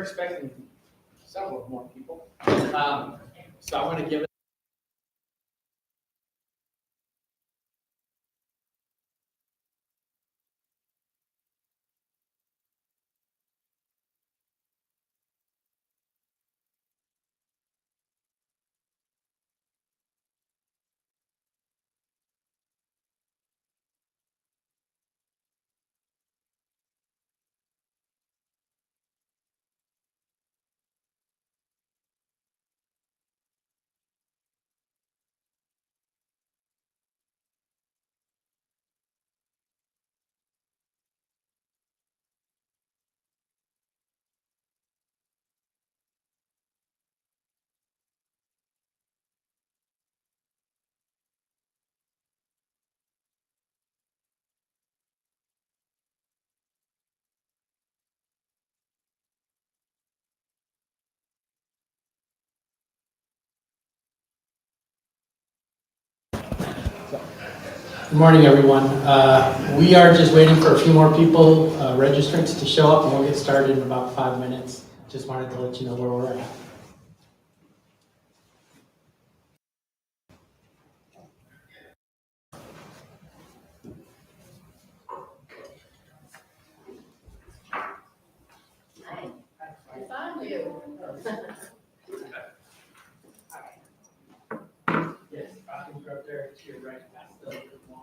expecting several more people. So I want to give it. Good morning, everyone. We are just waiting for a few more people, registrants to show up, and we'll get started in about 5 minutes. Just wanted to let you know where we're at. I found you. Yes, bathrooms are up there to your right, past the wall.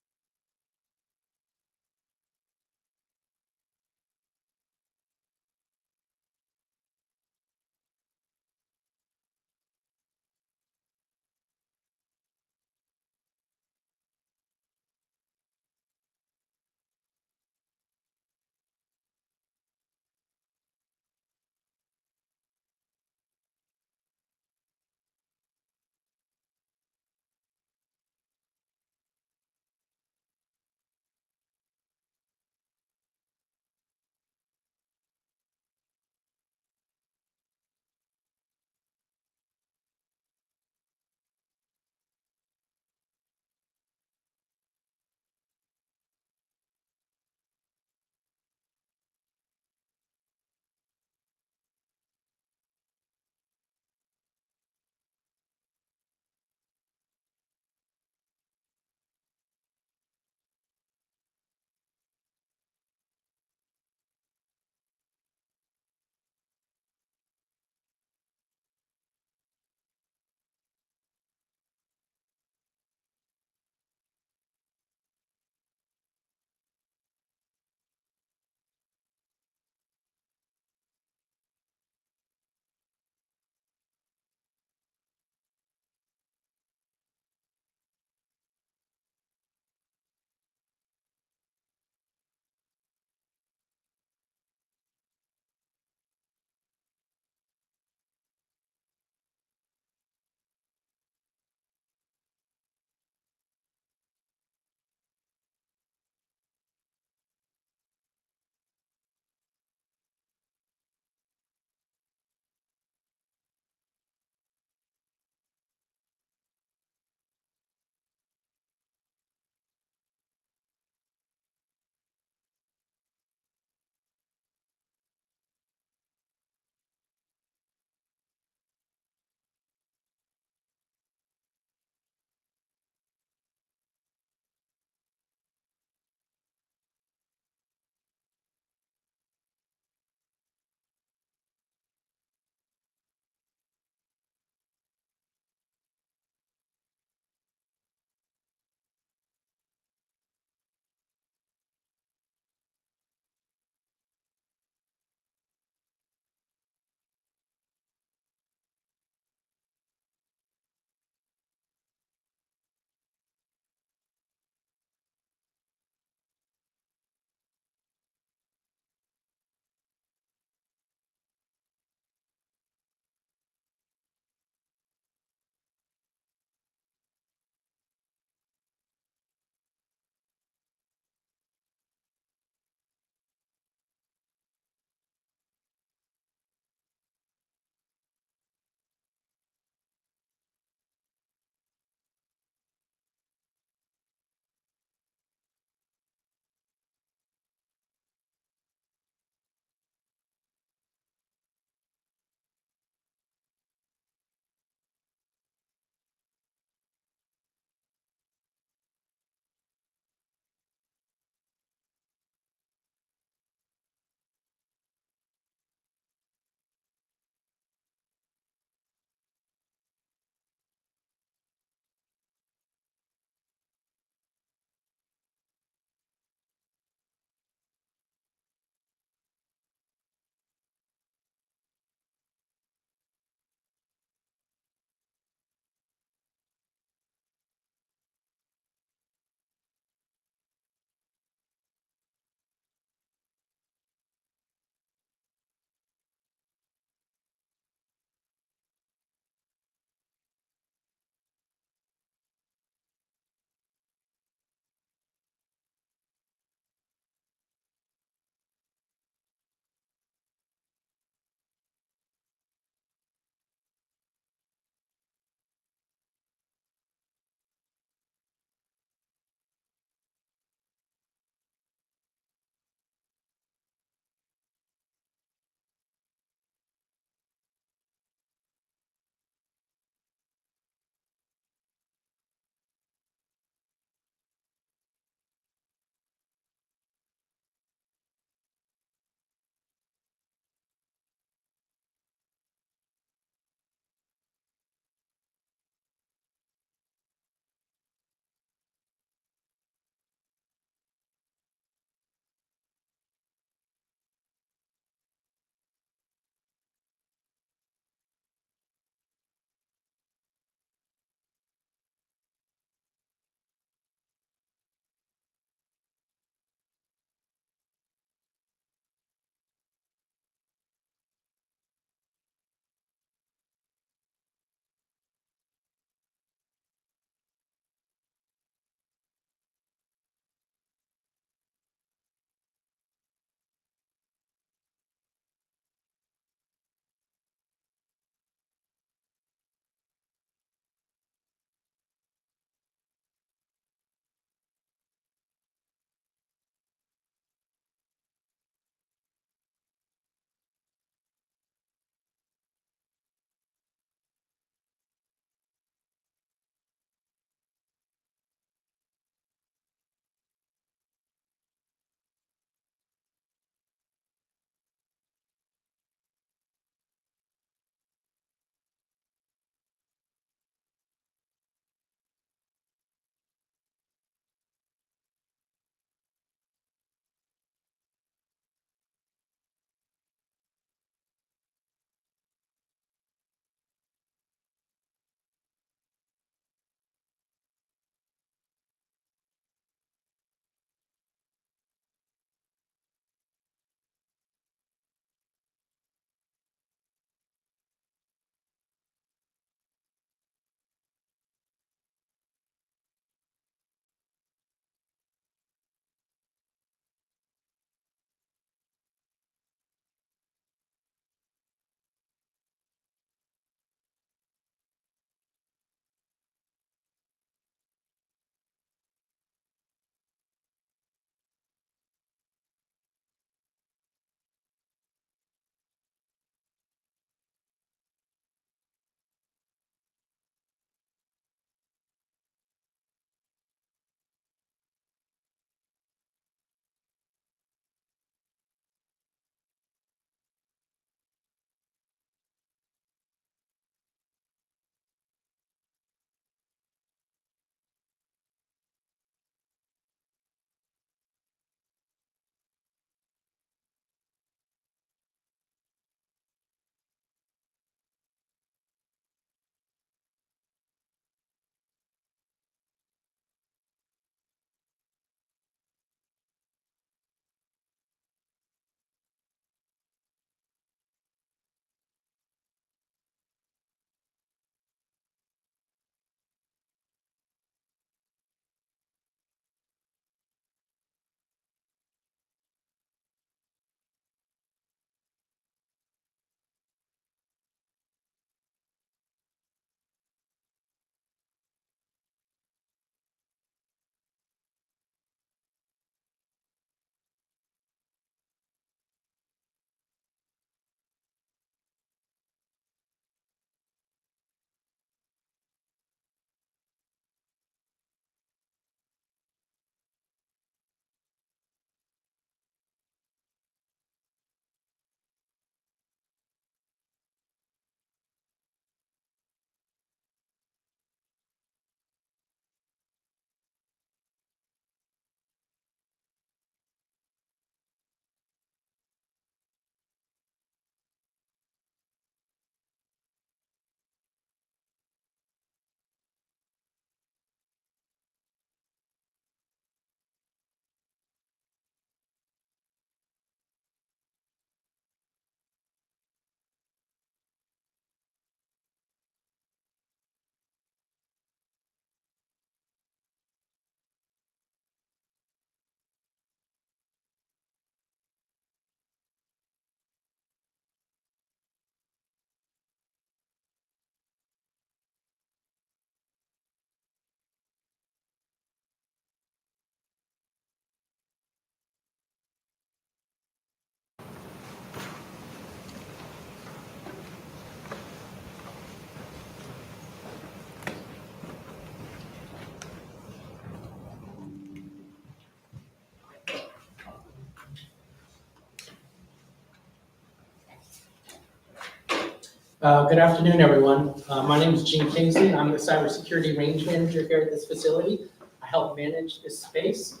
Good afternoon, everyone. My name is Gene Kingsley. I'm the Cybersecurity Range Manager here at this facility. I help manage this space.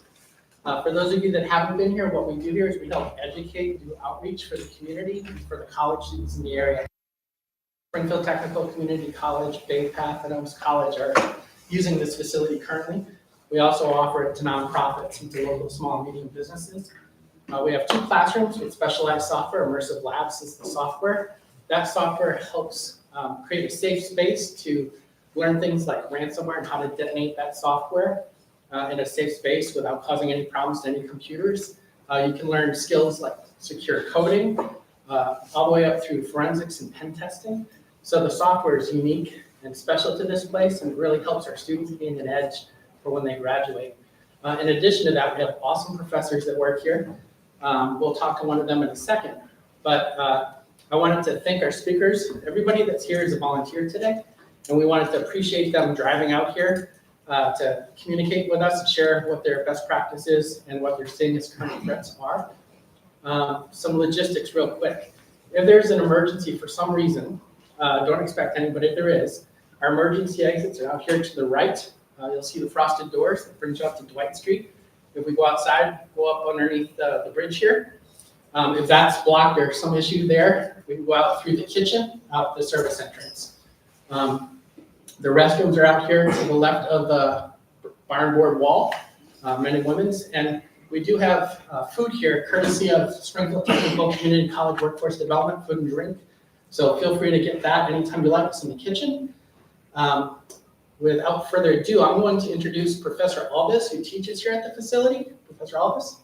For those of you that haven't been here, what we do here is we help educate, do outreach for the community, for the college students in the area. Springfield Technical Community College, Bay Path, and Owens College are using this facility currently. We also offer it to nonprofits and to local small and medium businesses. We have 2 classrooms with specialized software. Immersive Labs is the software. That software helps create a safe space to learn things like ransomware and how to detonate that software in a safe space without causing any problems to any computers. You can learn skills like secure coding, all the way up through forensics and pen testing. So the software is unique and special to this place, and it really helps our students gain an edge for when they graduate. In addition to that, we have awesome professors that work here. We'll talk to one of them in a second, but I wanted to thank our speakers. Everybody that's here is a volunteer today, and we wanted to appreciate them driving out here to communicate with us and share what their best practice is and what they're seeing as current threats are. Some logistics real quick. If there's an emergency for some reason, don't expect any, but if there is, our emergency exits are out here to the right. You'll see the frosted doors that brings you up to Dwight Street. If we go outside, go up underneath the bridge here. If that's blocked or some issue there, we can go out through the kitchen, out the service entrance. The restrooms are out here to the left of the barn board wall, men and women's. And we do have food here, courtesy of Springfield Technical Community College Workforce Development, food and drink. So feel free to get that anytime you like. It's in the kitchen. Without further ado, I'm going to introduce Professor Albus, who teaches here at the facility. Professor Albus.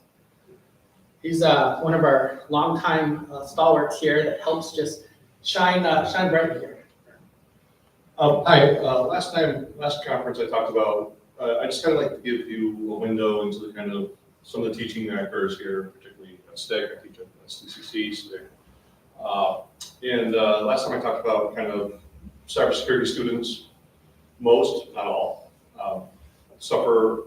He's one of our longtime stalwarts here that helps just shine brightly here. Hi, last conference I talked about, I just kind of like to give you a window into the kind of some of the teaching that occurs here, particularly at STIC. I teach at STCC, STIC. And last time I talked about kind of cybersecurity students, most, not all, suffer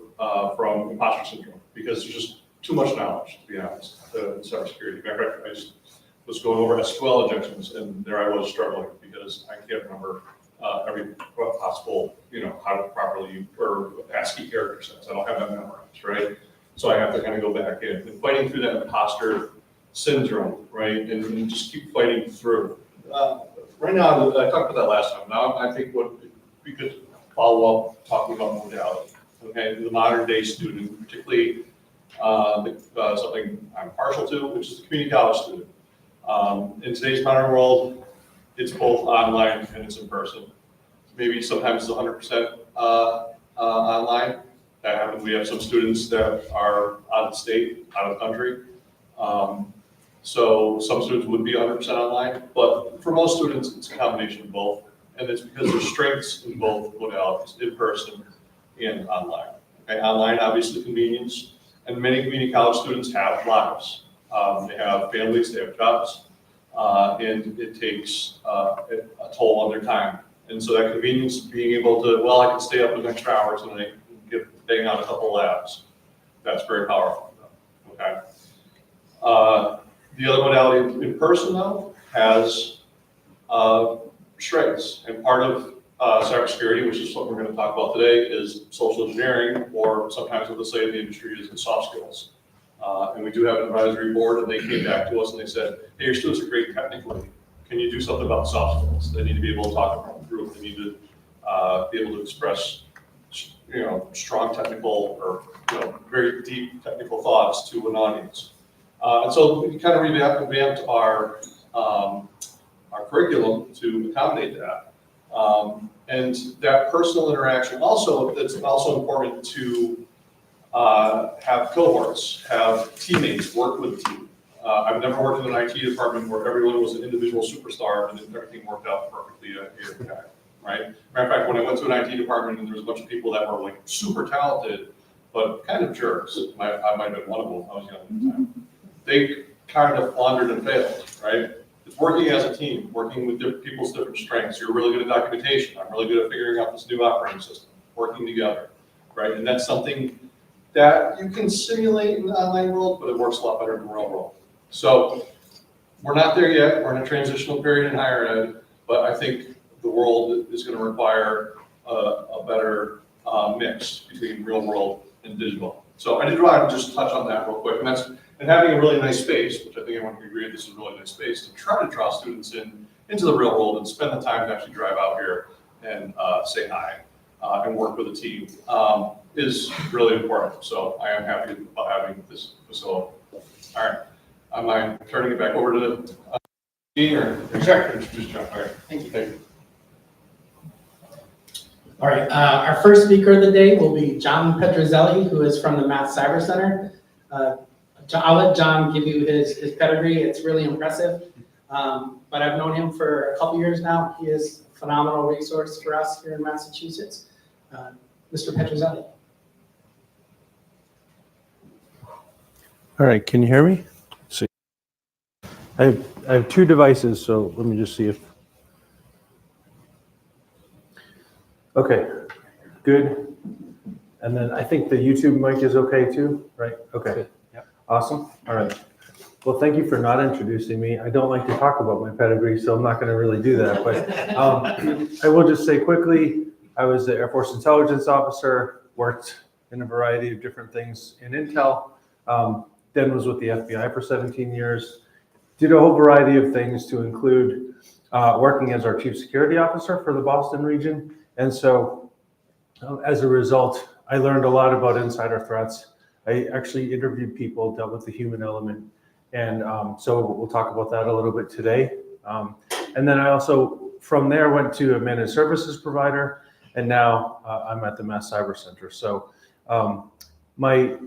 from imposter syndrome because there's just too much knowledge, to be honest, in cybersecurity. Matter of fact, I just was going over SQL injections, and there I was struggling because I can't remember every possible, how to properly, or ASCII character sets. I don't have that memorized, right? So I have to kind of go back in and fighting through that imposter syndrome, right? And just keep fighting through. Right now, I talked about that last time. Now I think what we could follow up talking about modality, okay? The modern day student, particularly something I'm partial to, which is the community college student. In today's modern world, it's both online and it's in person. Maybe sometimes it's 100% online. That happens. We have some students that are out of state, out of country. So some students would be 100% online, but for most students, it's a combination of both. And it's because there's strengths in both modalities, in person and online. Okay, online, obviously convenience, and many community college students have lives. They have families, they have jobs, and it takes a toll on their time. And so that convenience of being able to, well, I can stay up an extra hour tonight and bang out a couple labs. That's very powerful, okay? The other modality in person, though, has strengths. And part of cybersecurity, which is what we're going to talk about today, is social engineering, or sometimes what they say in the industry is the soft skills. And we do have an advisory board, and they came back to us and they said, hey, your students are great technically. Can you do something about soft skills? They need to be able to talk about through. They need to be able to express, strong technical or very deep technical thoughts to an audience. And so we kind of revamped our curriculum to accommodate that. And that personal interaction also, it's also important to have cohorts, have teammates, work with a team. I've never worked in an IT department where everyone was an individual superstar and everything worked out perfectly at every time, right? Matter of fact, when I went to an IT department and there was a bunch of people that were like super talented, but kind of jerks, I might have been one of them, I was young at the time. They kind of floundered and failed, right? It's working as a team, working with people's different strengths. You're really good at documentation. I'm really good at figuring out this new operating system, working together, right? And that's something that you can simulate in the online world, but it works a lot better in the real world. So we're not there yet. We're in a transitional period in higher ed, but I think the world is going to require a better mix between real world and digital. So I did want to just touch on that real quick, and having a really nice space, which I think everyone can agree this is a really nice space, to try to draw students into the real world and spend the time to actually drive out here and say hi and work with a team is really important. So I am happy about having this facility. All right, I'm turning it back over to the Dean or Executive. Introduce John. All right. Thank you. All right, our first speaker of the day will be John Petrozelli, who is from the WMASS Cyber Center. I'll let John give you his pedigree. It's really impressive. But I've known him for a couple years now. He is a phenomenal resource for us here in Massachusetts. Mr. Petrozelli. All right, can you hear me? Let's see. I have two devices, so let me just see if. Okay, good. And then I think the YouTube mic is okay too, right? Okay. Yep. Awesome. All right. Well, thank you for not introducing me. I don't like to talk about my pedigree, so I'm not going to really do that. But I will just say quickly, I was the Air Force intelligence officer, worked in a variety of different things in Intel, then was with the FBI for 17 years, did a whole variety of things to include working as our chief security officer for the Boston region. And so as a result, I learned a lot about insider threats. I actually interviewed people, dealt with the human element. And so we'll talk about that a little bit today. And then I also, from there, went to a managed services provider, and now I'm at the WMASS Cyber Center. So I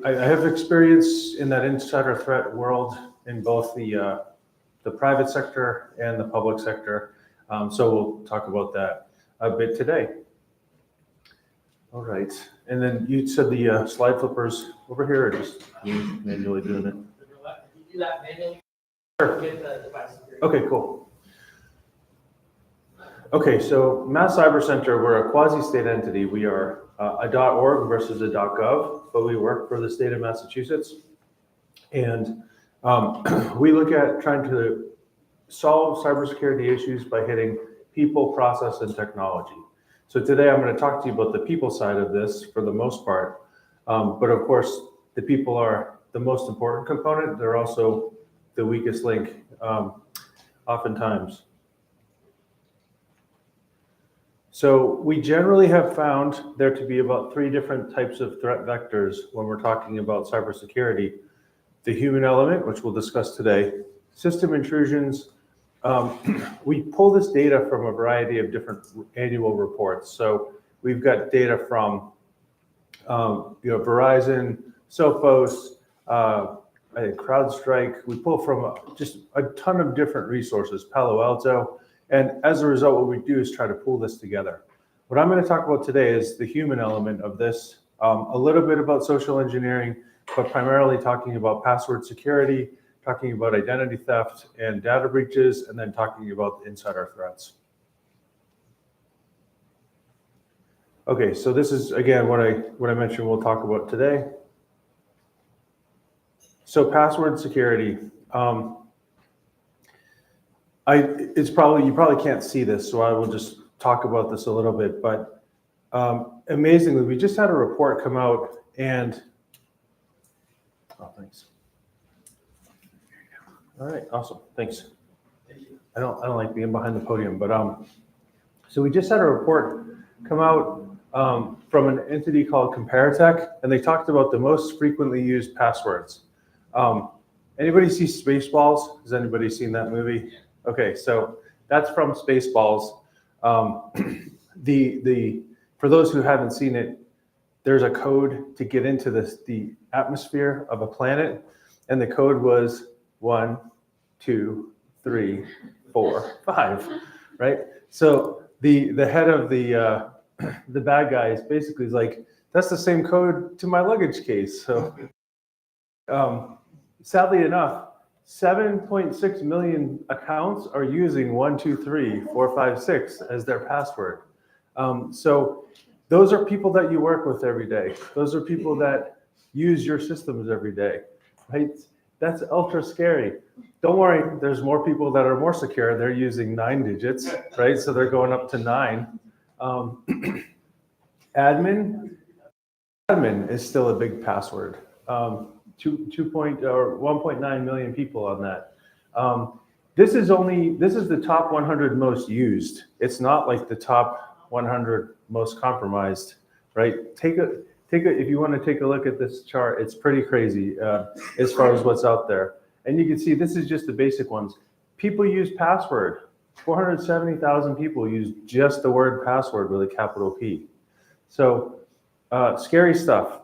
have experience in that insider threat world in both the private sector and the public sector. So we'll talk about that a bit today. All right, and then you said the slide flippers over here, or just manually doing it? If you do that manually, Sure. get the device. Okay, cool. Okay, so WMASS Cyber Center, we're a quasi-state entity. We are a .org versus a .gov, but we work for the state of Massachusetts. And we look at trying to solve cybersecurity issues by hitting people, process, and technology. So today I'm going to talk to you about the people side of this for the most part. But of course, the people are the most important component. They're also the weakest link oftentimes. So we generally have found there to be about 3 different types of threat vectors when we're talking about cybersecurity. The human element, which we'll discuss today, system intrusions. We pull this data from a variety of different annual reports. So we've got data from Verizon, Sophos, I think CrowdStrike. We pull from just a ton of different resources, Palo Alto. And as a result, what we do is try to pull this together. What I'm going to talk about today is the human element of this, a little bit about social engineering, but primarily talking about password security, talking about identity theft and data breaches, and then talking about insider threats. Okay, so this is, again, what I mentioned we'll talk about today. So password security. You probably can't see this, so I will just talk about this a little bit. But amazingly, we just had a report come out, and thanks. All right, awesome, thanks. I don't like being behind the podium, but so we just had a report come out from an entity called Comparitech, and they talked about the most frequently used passwords. Anybody see Spaceballs? Has anybody seen that movie? Okay, so that's from Spaceballs. For those who haven't seen it, there's a code to get into the atmosphere of a planet, and the code was 1, 2, 3, 4, 5, right? So the head of the bad guy is basically like, that's the same code to my luggage case. So sadly enough, 7.6 million accounts are using 1, 2, 3, 4, 5, 6 as their password. So those are people that you work with every day. Those are people that use your systems every day, right? That's ultra scary. Don't worry, there's more people that are more secure. They're using 9 digits, right? So they're going up to 9. Admin is still a big password. 1.9 million people on that. This is the top 100 most used. It's not like the top 100 most compromised, right? If you want to take a look at this chart, it's pretty crazy as far as what's out there. And you can see this is just the basic ones. People use password. 470,000 people use just the word password with a capital P. So scary stuff.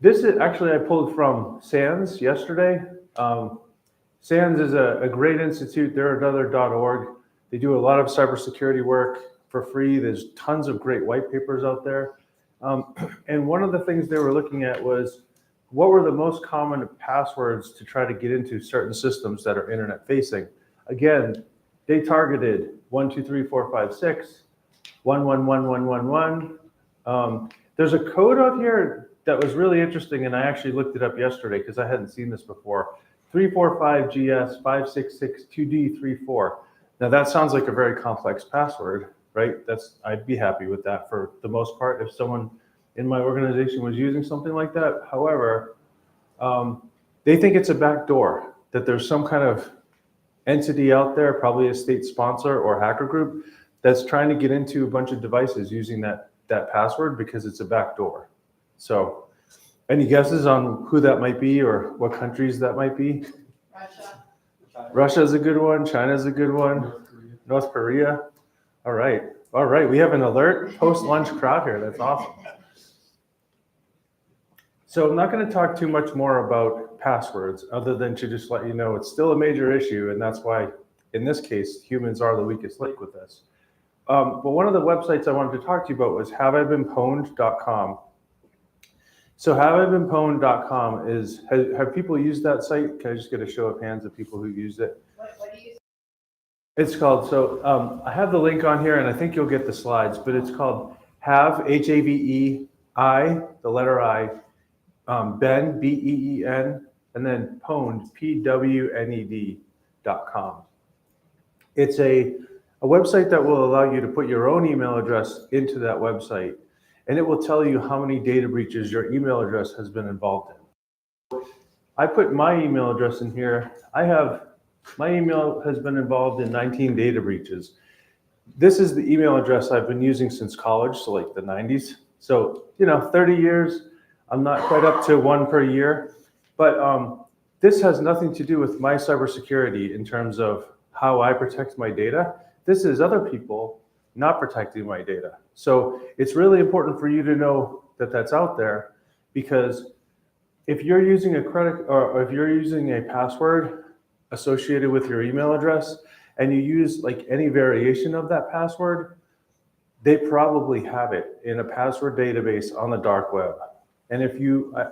This is actually I pulled from SANS yesterday. SANS is a great institute. They're another.org. They do a lot of cybersecurity work for free. There's tons of great white papers out there. And one of the things they were looking at was what were the most common passwords to try to get into certain systems that are internet facing. Again, they targeted 123456, 111111. There's a code out here that was really interesting, and I actually looked it up yesterday because I hadn't seen this before. 345GS5662D34. Now that sounds like a very complex password, right? I'd be happy with that for the most part if someone in my organization was using something like that. However, they think it's a backdoor, that there's some kind of entity out there, probably a state sponsor or hacker group, that's trying to get into a bunch of devices using that password because it's a backdoor. So any guesses on who that might be or what countries that might be? Russia. Russia's a good one. China's a good one. North Korea. All right. We have an alert post-lunch crowd here. That's awesome. So I'm not going to talk too much more about passwords other than to just let you know it's still a major issue, and that's why, in this case, humans are the weakest link with this. But one of the websites I wanted to talk to you about was haveibeenpwned.com. So haveibeenpwned.com have people used that site? Can I just get a show of hands of people who used it? What do you? It's called, I have the link on here and I think you'll get the slides, but it's called HAVEI, the letter I, Ben, BEEN, and then pwned, PWNED.com. It's a website that will allow you to put your own email address into that website, and it will tell you how many data breaches your email address has been involved in. I put my email address in here. My email has been involved in 19 data breaches. This is the email address I've been using since college, so like the 90s. So, 30 years. I'm not quite up to one per year, but this has nothing to do with my cybersecurity in terms of how I protect my data. This is other people not protecting my data. So it's really important for you to know that that's out there, because if you're using a credit or if you're using a password associated with your email address and you use like any variation of that password, they probably have it in a password database on the dark web. And if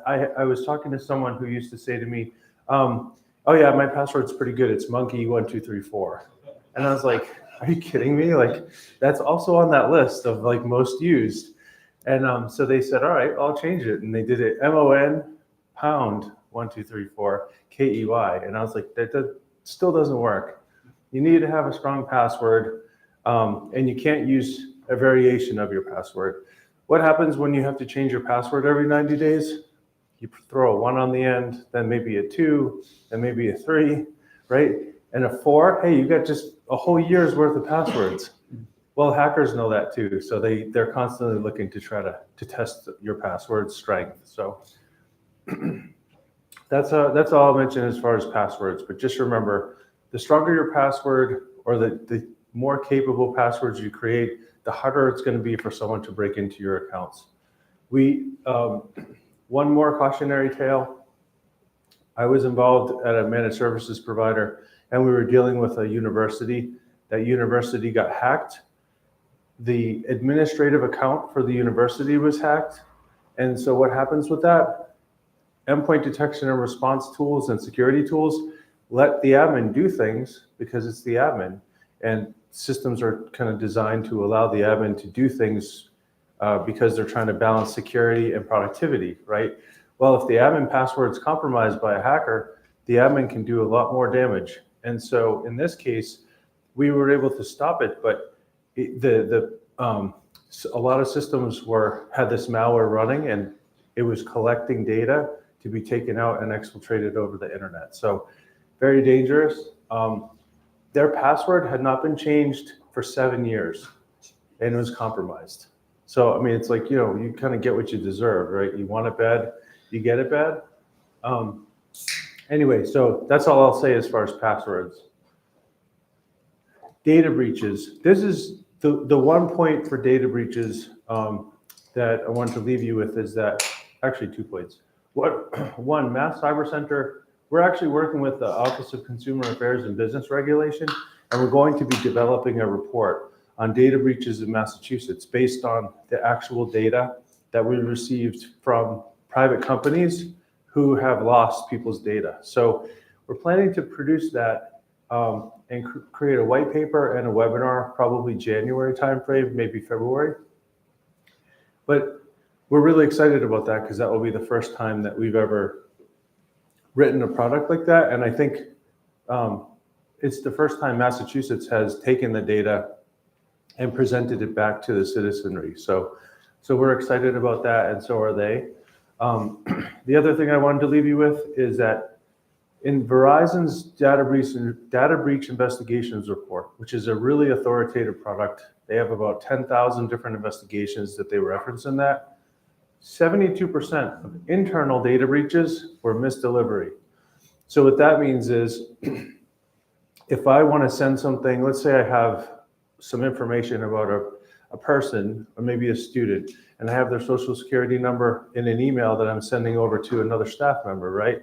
I was talking to someone who used to say to me, oh yeah, my password's pretty good. It's monkey1234. And I was like, are you kidding me? Like, that's also on that list of like most used. And so they said, all right, I'll change it. And they did it MON#1234 KEY. And I was like, that still doesn't work. You need to have a strong password, and you can't use a variation of your password. What happens when you have to change your password every 90 days? You throw a 1 on the end, then maybe a 2, then maybe a 3, right? And a 4, hey, you got just a whole year's worth of passwords. Well, hackers know that too, so they're constantly looking to try to test your password strength. So that's all I'll mention as far as passwords. But just remember, the stronger your password or the more capable passwords you create, the harder it's going to be for someone to break into your accounts. One more cautionary tale. I was involved at a managed services provider, and we were dealing with a university. That university got hacked. The administrative account for the university was hacked. And so what happens with that? Endpoint detection and response tools and security tools let the admin do things because it's the admin. And systems are kind of designed to allow the admin to do things because they're trying to balance security and productivity, right? Well, if the admin password is compromised by a hacker, the admin can do a lot more damage. And so in this case, we were able to stop it, but a lot of systems had this malware running, and it was collecting data to be taken out and exfiltrated over the internet. So very dangerous. Their password had not been changed for 7 years, and it was compromised. So, I mean, it's like, you kind of get what you deserve, right? You want it bad, you get it bad. Anyway, so that's all I'll say as far as passwords. Data breaches. This is the one point for data breaches that I want to leave you with is that, actually 2 points. One, Mass Cyber Center, we're actually working with the Office of Consumer Affairs and Business Regulation, and we're going to be developing a report on data breaches in Massachusetts based on the actual data that we received from private companies who have lost people's data. So we're planning to produce that and create a white paper and a webinar, probably January timeframe, maybe February. But we're really excited about that because that will be the first time that we've ever written a product like that. And I think it's the first time Massachusetts has taken the data and presented it back to the citizenry. So we're excited about that, and so are they. The other thing I wanted to leave you with is that in Verizon's data breach investigations report, which is a really authoritative product, they have about 10,000 different investigations that they reference in that. 72% of internal data breaches were misdelivery. So what that means is, if I want to send something, let's say I have some information about a person or maybe a student, and I have their social security number in an email that I'm sending over to another staff member, right?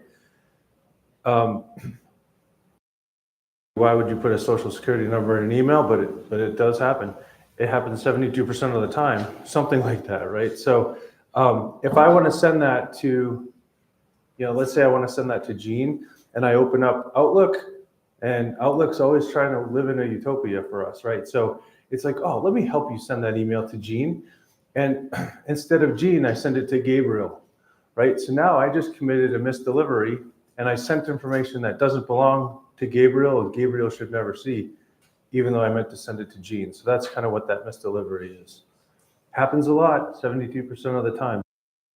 Why would you put a social security number in an email? But it does happen. It happens 72% of the time, something like that, right? So if I want to send that to, let's say I want to send that to Gene, and I open up Outlook, and Outlook's always trying to live in a utopia for us, right? So it's like, oh, let me help you send that email to Gene. And instead of Gene, I send it to Gabriel, right? So now I just committed a misdelivery, and I sent information that doesn't belong to Gabriel, and Gabriel should never see, even though I meant to send it to Gene. So that's kind of what that misdelivery is. Happens a lot, 72% of the time.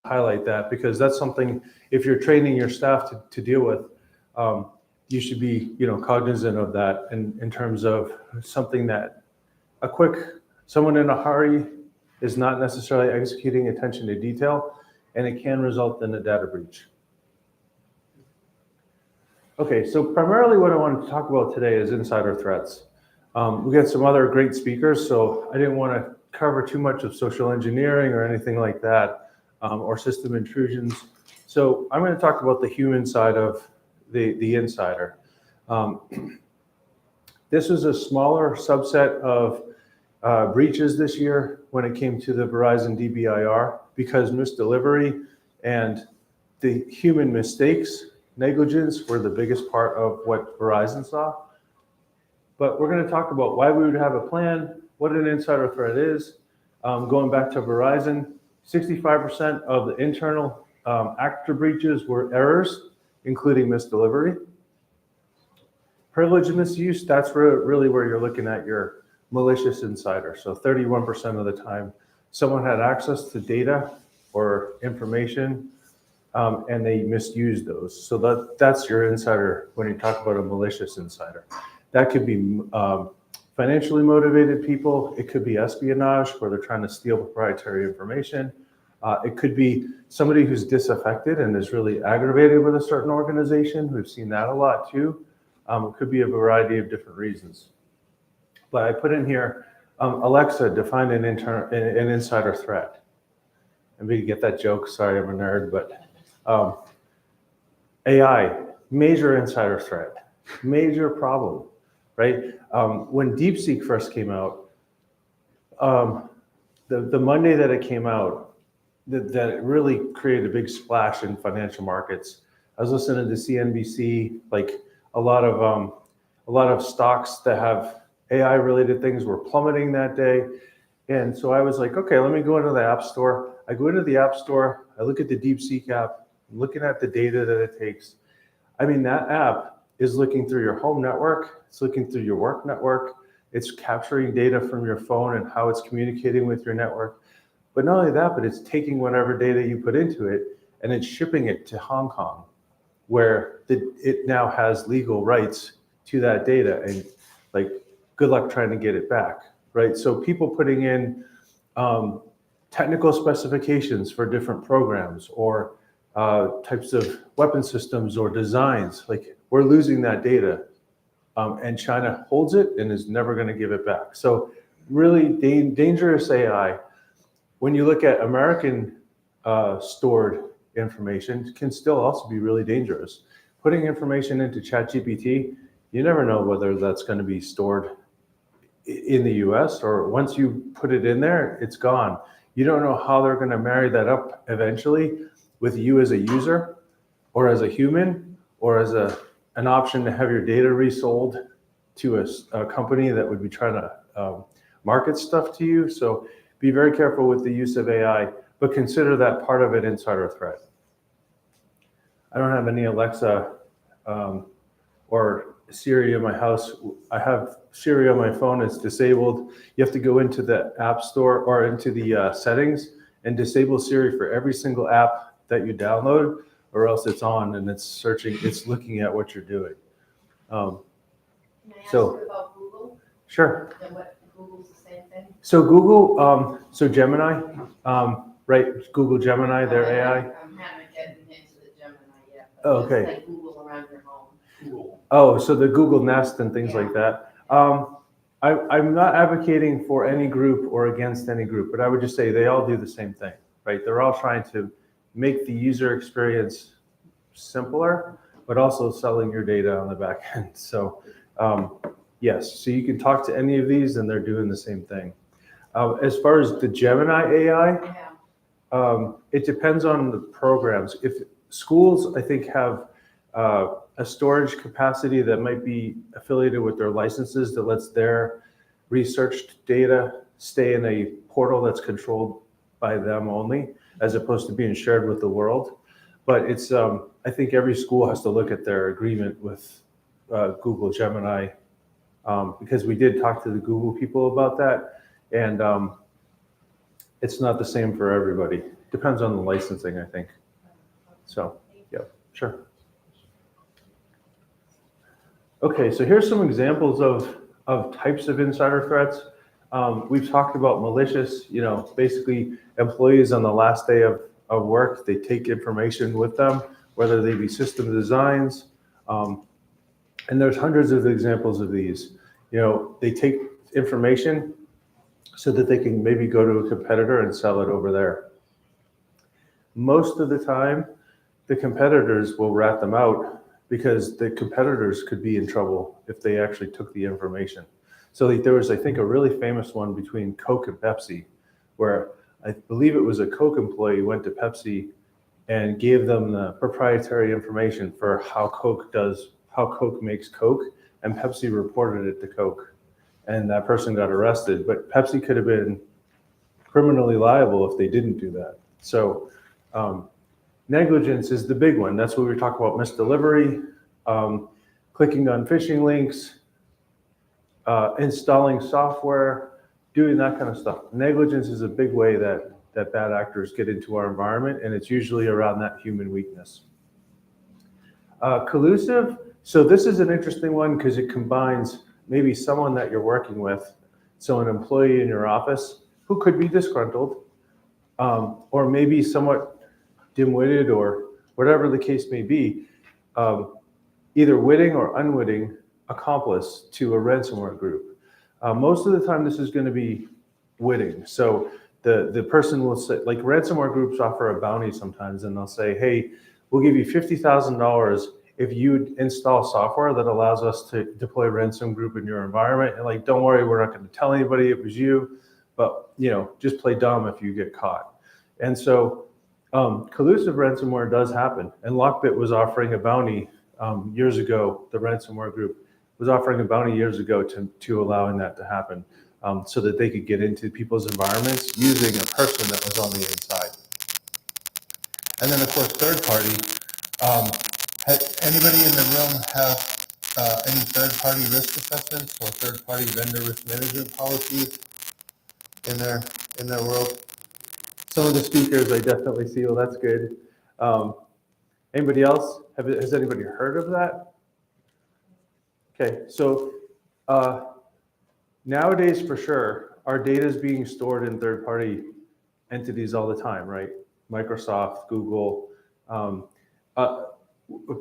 Highlight that because that's something, if you're training your staff to deal with, you should be, cognizant of that in terms of something that someone in a hurry is not necessarily executing attention to detail, and it can result in a data breach. Okay, so primarily what I wanted to talk about today is insider threats. We got some other great speakers, so I didn't want to cover too much of social engineering or anything like that, or system intrusions. So I'm going to talk about the human side of the insider. This was a smaller subset of breaches this year when it came to the Verizon DBIR, because misdelivery and the human mistakes, negligence, were the biggest part of what Verizon saw. But we're going to talk about why we would have a plan, what an insider threat is. Going back to Verizon, 65% of the internal actor breaches were errors, including misdelivery. Privilege misuse, that's really where you're looking at your malicious insider. So 31% of the time, someone had access to data or information, and they misused those. So that's your insider when you talk about a malicious insider. That could be financially motivated people. It could be espionage, where they're trying to steal proprietary information. It could be somebody who's disaffected and is really aggravated with a certain organization. We've seen that a lot too. It could be a variety of different reasons. But I put in here, Alexa, define an insider threat. And we get that joke, sorry, I'm a nerd, but AI, major insider threat, major problem, right? When DeepSeek first came out, the Monday that it came out, that it really created a big splash in financial markets. I was listening to CNBC, like a lot of stocks that have AI related things were plummeting that day. And so I was like, okay, let me go into the App Store. I go into the App Store, I look at the DeepSeek app, I'm looking at the data that it takes. I mean, that app is looking through your home network, it's looking through your work network, it's capturing data from your phone and how it's communicating with your network. But not only that, but it's taking whatever data you put into it and it's shipping it to Hong Kong, where it now has legal rights to that data. And like, good luck trying to get it back, right? So people putting in technical specifications for different programs or types of weapon systems or designs, like we're losing that data. And China holds it and is never going to give it back. So really dangerous AI, when you look at American stored information, can still also be really dangerous. Putting information into ChatGPT, you never know whether that's going to be stored in the US or once you put it in there, it's gone. You don't know how they're going to marry that up eventually with you as a user or as a human or as an option to have your data resold to a company that would be trying to market stuff to you. So be very careful with the use of AI, but consider that part of an insider threat. I don't have any Alexa or Siri in my house. I have Siri on my phone, it's disabled. You have to go into the app store or into the settings and disable Siri for every single app that you download, or else it's on and it's searching, it's looking at what you're doing. Can I ask So- you about Google? Sure. And what, Google's the same thing? So Google, so Gemini, right? Google Gemini, their AI. I'm haven't gotten into the Gemini yet. Oh, Just okay. like Google around your home. Oh, so the Google Nest and things like that. I'm not advocating for any group or against any group, but I would just say they all do the same thing, right? They're all trying to make the user experience simpler, but also selling your data on the back end. So yes, so you can talk to any of these and they're doing the same thing. As far as the Gemini AI, Yeah. it depends on the programs. If schools, I think, have a storage capacity that might be affiliated with their licenses that lets their researched data stay in a portal that's controlled by them only, as opposed to being shared with the world. But it's, I think every school has to look at their agreement with Google Gemini, because we did talk to the Google people about that, and it's not the same for everybody. Depends on the licensing, I think. So, yeah, sure. Okay, so here's some examples of types of insider threats. We've talked about malicious, basically employees on the last day of work, they take information with them, whether they be system designs. And there's hundreds of examples of these. They take information so that they can maybe go to a competitor and sell it over there. Most of the time, the competitors will rat them out because the competitors could be in trouble if they actually took the information. So there was, I think, a really famous one between Coke and Pepsi, where I believe it was a Coke employee went to Pepsi and gave them the proprietary information for how Coke makes Coke, and Pepsi reported it to Coke, and that person got arrested. But Pepsi could have been criminally liable if they didn't do that. So negligence is the big one. That's what we talk about: misdelivery, clicking on phishing links, installing software, doing that kind of stuff. Negligence is a big way that bad actors get into our environment, and it's usually around that human weakness. Collusive. So this is an interesting one because it combines maybe someone that you're working with, so an employee in your office who could be disgruntled, or maybe somewhat dim-witted or whatever the case may be, either witting or unwitting accomplice to a ransomware group. Most of the time this is going to be witting. So the person will say, like ransomware groups offer a bounty sometimes, and they'll say, hey, we'll give you $50,000 if you install software that allows us to deploy ransom group in your environment. And like, don't worry, we're not going to tell anybody it was you, but just play dumb if you get caught. And so collusive ransomware does happen. And Lockbit was offering a bounty years ago. The ransomware group was offering a bounty years ago to allowing that to happen, so that they could get into people's environments using a person that was on the inside. And then of course, third party, Anybody in the room have any third-party risk assessments or third-party vendor risk management policies in their world? Some of the speakers I definitely see. Well, that's good. Anybody else? Has anybody heard of that? Okay, so nowadays, for sure, our data is being stored in third-party entities all the time, right? Microsoft, Google,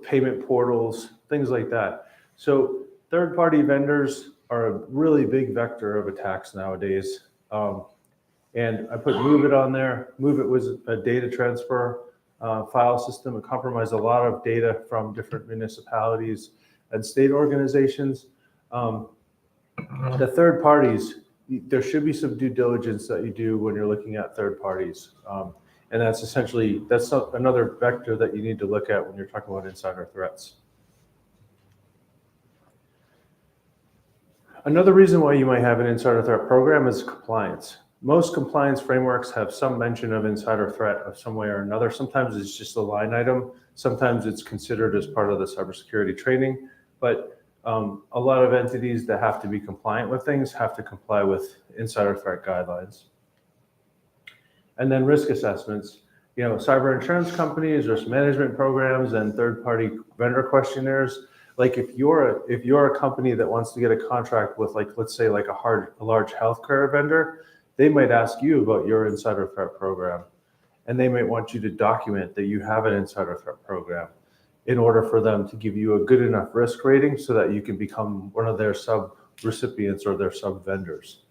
payment portals, things like that. So third-party vendors are a really big vector of attacks nowadays. And I put Move It on there. Move It was a data transfer file system. It compromised a lot of data from different municipalities and state organizations. The third parties, there should be some due diligence that you do when you're looking at third parties. And that's essentially, that's another vector that you need to look at when you're talking about insider threats. Another reason why you might have an insider threat program is compliance. Most compliance frameworks have some mention of insider threat of some way or another. Sometimes it's just a line item. Sometimes it's considered as part of the cybersecurity training. But a lot of entities that have to be compliant with things have to comply with insider threat guidelines. And then risk assessments. You know, cyber insurance companies, risk management programs, and third-party vendor questionnaires. Like if you're a company that wants to get a contract with, like, let's say like a large healthcare vendor, they might ask you about your insider threat program, and they might want you to document that you have an insider threat program in order for them to give you a good enough risk rating so that you can become one of their sub-recipients or their sub-vendors.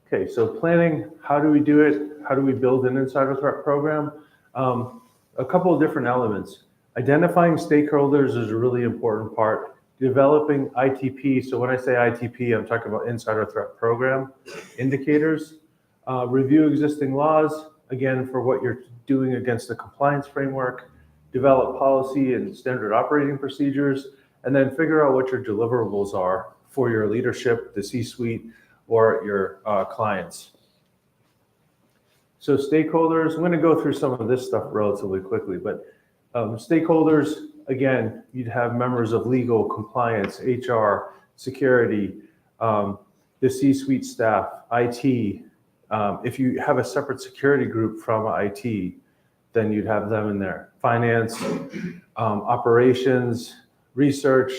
Okay, so planning, how do we do it? How do we build an insider threat program? A couple of different elements. Identifying stakeholders is a really important part. Developing ITP, so when I say ITP, I'm talking about insider threat program indicators. Review existing laws, again, for what you're doing against the compliance framework. Develop policy and standard operating procedures, and then figure out what your deliverables are for your leadership, the C-suite, or your clients. So stakeholders, I'm going to go through some of this stuff relatively quickly, but stakeholders, again, you'd have members of legal, compliance, HR, security, the C-suite staff, IT. If you have a separate security group from IT, then you'd have them in there. Finance, operations, research,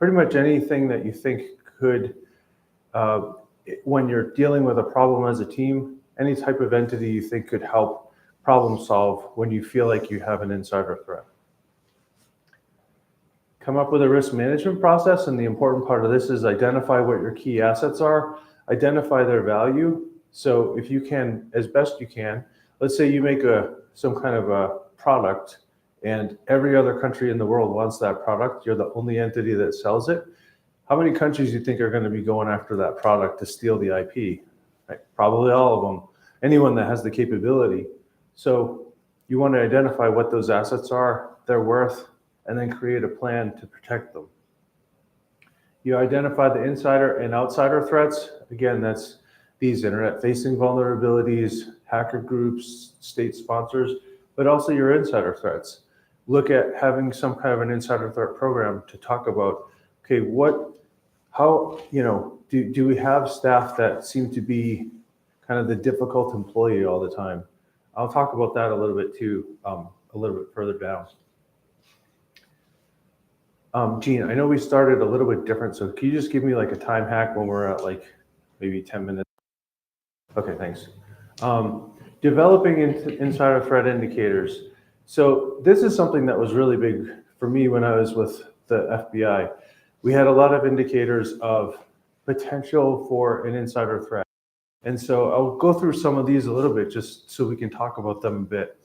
pretty much anything that you think could, when you're dealing with a problem as a team, any type of entity you think could help problem solve when you feel like you have an insider threat. Come up with a risk management process, and the important part of this is identify what your key assets are, identify their value. So if you can, as best you can, let's say you make some kind of a product and every other country in the world wants that product, you're the only entity that sells it. How many countries do you think are going to be going after that product to steal the IP? Right? Probably all of them, anyone that has the capability. So you want to identify what those assets are, their worth, and then create a plan to protect them. You identify the insider and outsider threats. Again, that's these internet-facing vulnerabilities, hacker groups, state sponsors, but also your insider threats. Look at having some kind of an insider threat program to talk about, okay, how, do we have staff that seem to be kind of the difficult employee all the time? I'll talk about that a little bit too, a little bit further down. Gene, I know we started a little bit different, so can you just give me like a time hack when we're at like maybe 10 minutes? Okay, thanks. Developing insider threat indicators. So this is something that was really big for me when I was with the FBI. We had a lot of indicators of potential for an insider threat. And so I'll go through some of these a little bit just so we can talk about them a bit.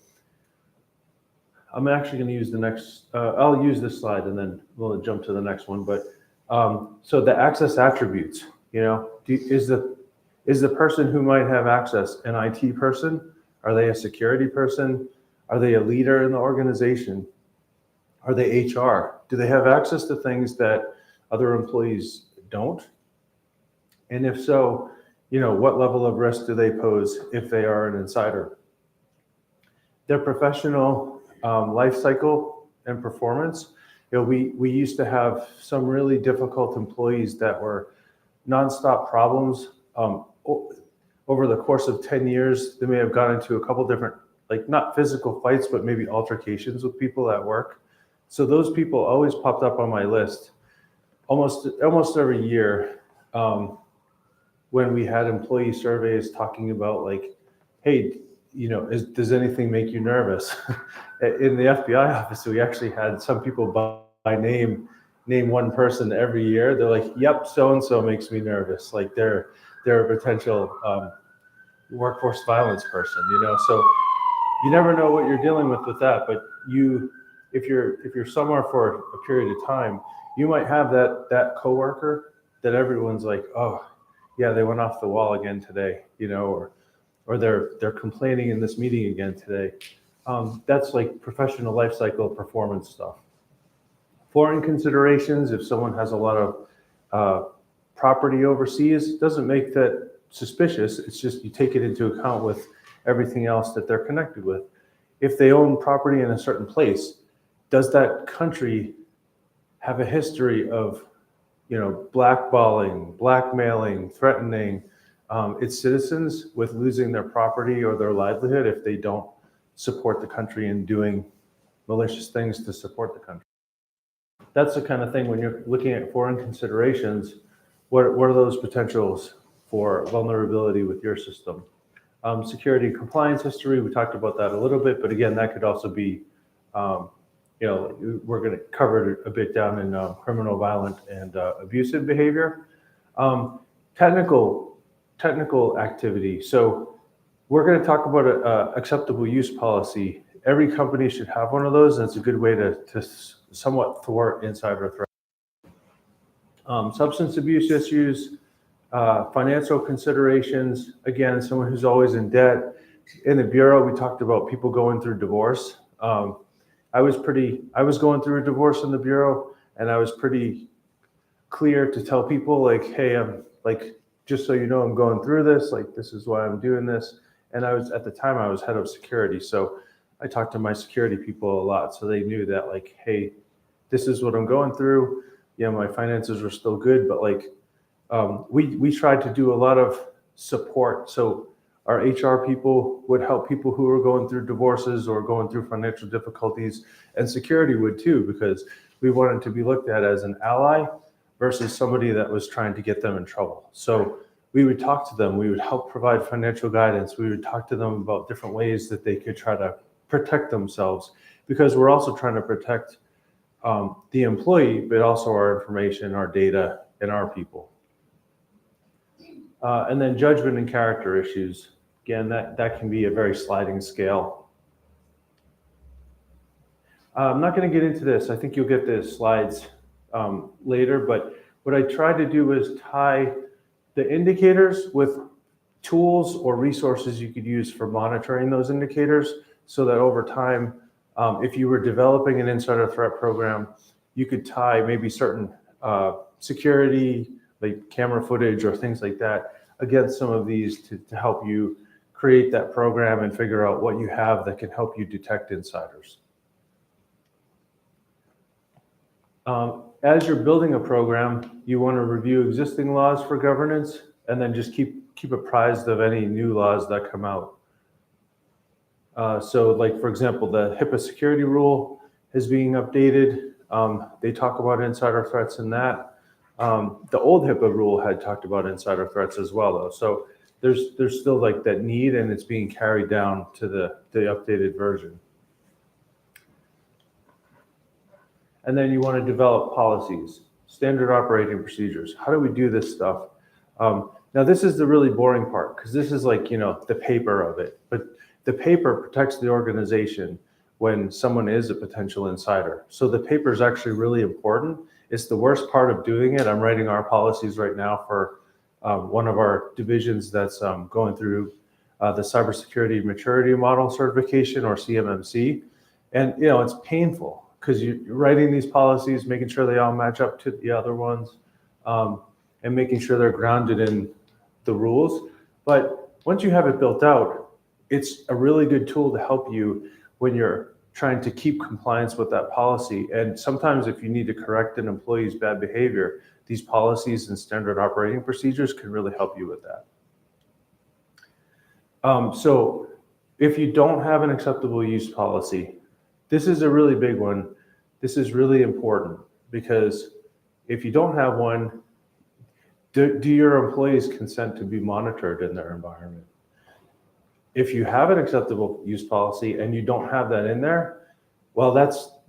I'm actually going to use the next, I'll use this slide and then we'll jump to the next one. But so the access attributes, is the person who might have access an IT person? Are they a security person? Are they a leader in the organization? Are they HR? Do they have access to things that other employees don't? And if so, what level of risk do they pose if they are an insider? They're professional life cycle and performance. We used to have some really difficult employees that were nonstop problems. Over the course of 10 years, they may have gotten into a couple different, like not physical fights, but maybe altercations with people at work. So those people always popped up on my list almost every year when we had employee surveys talking about like, hey, does anything make you nervous? In the FBI office, we actually had some people by name one person every year. They're like, yep, so-and-so makes me nervous. Like they're a potential workforce violence person, so you never know what you're dealing with that. But if you're somewhere for a period of time, you might have that coworker that everyone's like, oh yeah, they went off the wall again today, or they're complaining in this meeting again today. That's like professional life cycle performance stuff. Foreign considerations, if someone has a lot of property overseas, doesn't make that suspicious. It's just you take it into account with everything else that they're connected with. If they own property in a certain place, does that country have a history of, blackballing, blackmailing, threatening its citizens with losing their property or their livelihood if they don't support the country in doing malicious things to support the country? That's the kind of thing when you're looking at foreign considerations, what are those potentials for vulnerability with your system? Security and compliance history, we talked about that a little bit, but again, that could also be, we're going to cover it a bit down in criminal, violent, and abusive behavior. Technical activity. So we're going to talk about an acceptable use policy. Every company should have one of those, and it's a good way to somewhat thwart insider threat. Substance abuse issues, financial considerations. Again, someone who's always in debt. In the Bureau, we talked about people going through divorce. I was going through a divorce in the Bureau, and I was pretty clear to tell people like, hey, I'm like, just so you know, I'm going through this, like, this is why I'm doing this. And at the time I was head of security. So I talked to my security people a lot. So they knew that like, hey, this is what I'm going through. Yeah, my finances are still good, but like, we tried to do a lot of support. So our HR people would help people who were going through divorces or going through financial difficulties, and security would too, because we wanted to be looked at as an ally versus somebody that was trying to get them in trouble. So we would talk to them, we would help provide financial guidance, we would talk to them about different ways that they could try to protect themselves, because we're also trying to protect the employee, but also our information, our data, and our people. And then judgment and character issues. Again, that can be a very sliding scale. I'm not going to get into this. I think you'll get the slides later, but what I tried to do was tie the indicators with tools or resources you could use for monitoring those indicators, so that over time, if you were developing an insider threat program, you could tie maybe certain security, like camera footage or things like that, against some of these to help you create that program and figure out what you have that can help you detect insiders. As you're building a program, you want to review existing laws for governance, and then just keep apprised of any new laws that come out. So like, for example, the HIPAA security rule is being updated. They talk about insider threats in that. The old HIPAA rule had talked about insider threats as well, though. So there's still like that need, and it's being carried down to the updated version. And then you want to develop policies, standard operating procedures. How do we do this stuff? Now this is the really boring part, because this is like, the paper of it. But the paper protects the organization when someone is a potential insider. So the paper is actually really important. It's the worst part of doing it. I'm writing our policies right now for one of our divisions that's going through the Cybersecurity Maturity Model Certification, or CMMC. And, it's painful, because you're writing these policies, making sure they all match up to the other ones, and making sure they're grounded in the rules. But once you have it built out, it's a really good tool to help you when you're trying to keep compliance with that policy. And sometimes if you need to correct an employee's bad behavior, these policies and standard operating procedures can really help you with that. So if you don't have an acceptable use policy, this is a really big one. This is really important because if you don't have one, do your employees consent to be monitored in their environment? If you have an acceptable use policy and you don't have that in there, well,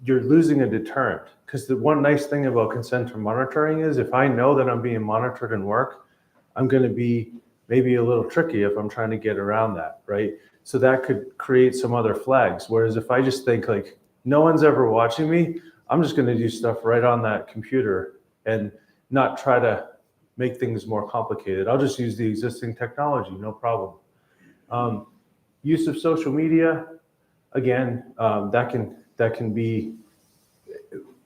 you're losing a deterrent. Because the one nice thing about consent to monitoring is if I know that I'm being monitored in work, I'm going to be maybe a little tricky if I'm trying to get around that, right? So that could create some other flags. Whereas if I just think like, no one's ever watching me, I'm just going to do stuff right on that computer and not try to make things more complicated. I'll just use the existing technology, no problem. Use of social media, again, that can be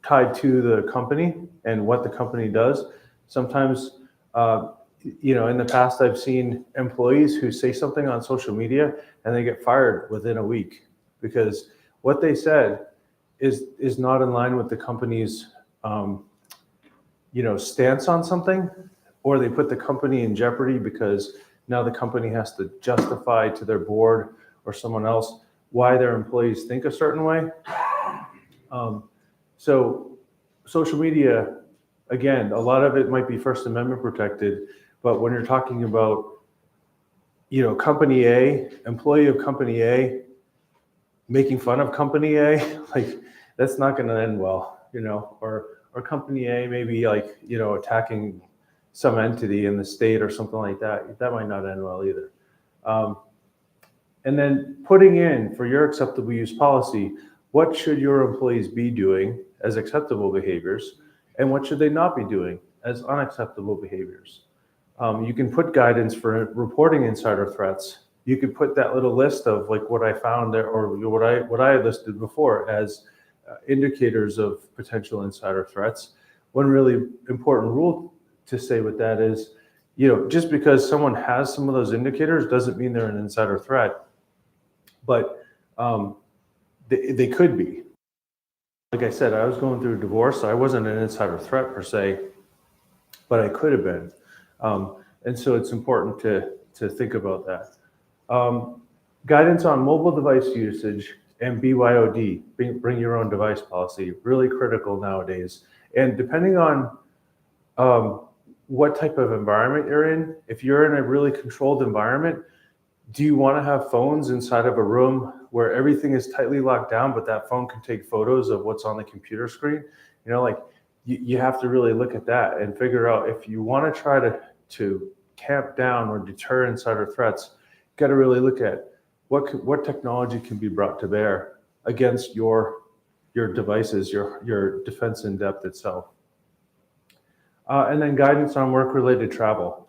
tied to the company and what the company does. Sometimes, in the past, I've seen employees who say something on social media and they get fired within a week because what they said is not in line with the company's, stance on something, or they put the company in jeopardy because now the company has to justify to their board or someone else why their employees think a certain way. So social media, again, a lot of it might be First Amendment protected, but when you're talking about, company A, employee of company A, making fun of company A, like that's not going to end well, or company A maybe attacking some entity in the state or something like that. That might not end well either. And then putting in for your acceptable use policy, what should your employees be doing as acceptable behaviors and what should they not be doing as unacceptable behaviors? You can put guidance for reporting insider threats. You could put that little list of like what I found there or what I had listed before as indicators of potential insider threats. One really important rule to say with that is, just because someone has some of those indicators doesn't mean they're an insider threat, but they could be. Like I said, I was going through a divorce, so I wasn't an insider threat per se, but I could have been. And so it's important to think about that. Guidance on mobile device usage and BYOD, bring your own device policy, really critical nowadays. And depending on what type of environment you're in, if you're in a really controlled environment, do you want to have phones inside of a room where everything is tightly locked down, but that phone can take photos of what's on the computer screen? You have to really look at that and figure out if you want to try to tamp down or deter insider threats, you got to really look at what technology can be brought to bear against your devices, your defense in depth itself. And then guidance on work-related travel.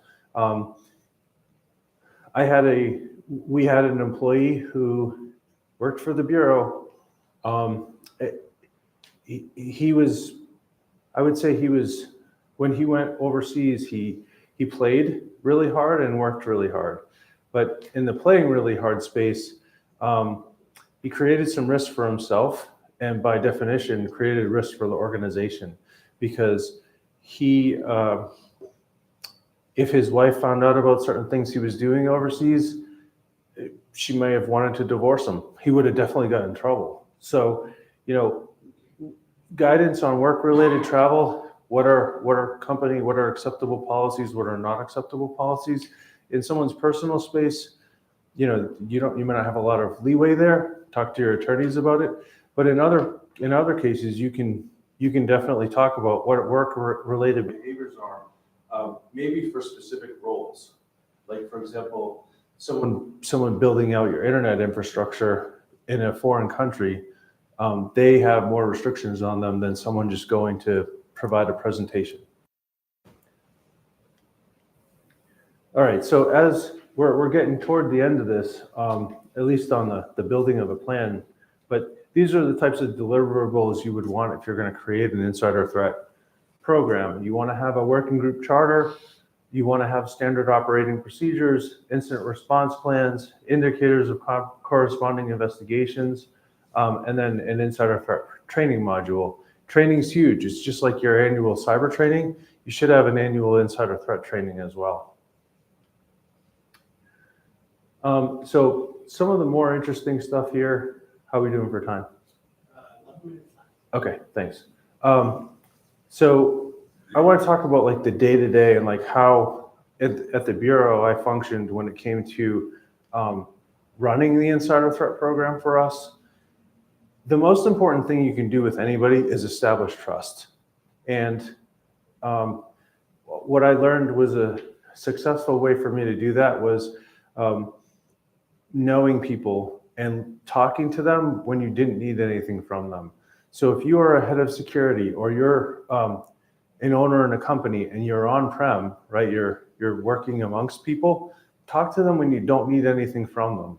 We had an employee who worked for the Bureau. When he went overseas, he played really hard and worked really hard. But in the playing really hard space, he created some risk for himself and by definition created risk for the organization because if his wife found out about certain things he was doing overseas, she may have wanted to divorce him. He would have definitely gotten in trouble. So, guidance on work-related travel, what are acceptable policies, what are not acceptable policies. In someone's personal space, you may not have a lot of leeway there. Talk to your attorneys about it. But in other cases, you can definitely talk about what work-related behaviors are, maybe for specific roles. Like, for example, someone building out your internet infrastructure in a foreign country, they have more restrictions on them than someone just going to provide a presentation. All right, so as we're getting toward the end of this, at least on the building of a plan, but these are the types of deliverables you would want if you're going to create an insider threat program. You want to have a working group charter. You want to have standard operating procedures, incident response plans, indicators of corresponding investigations, and then an insider threat training module. Training's huge. It's just like your annual cyber training. You should have an annual insider threat training as well. So some of the more interesting stuff here, how are we doing for time? 11 minutes. Okay, thanks. So I want to talk about like the day-to-day and like how at the Bureau I functioned when it came to running the insider threat program for us. The most important thing you can do with anybody is establish trust. And what I learned was a successful way for me to do that was knowing people and talking to them when you didn't need anything from them. So if you are a head of security or you're an owner in a company and you're on-prem, right, you're working amongst people, talk to them when you don't need anything from them,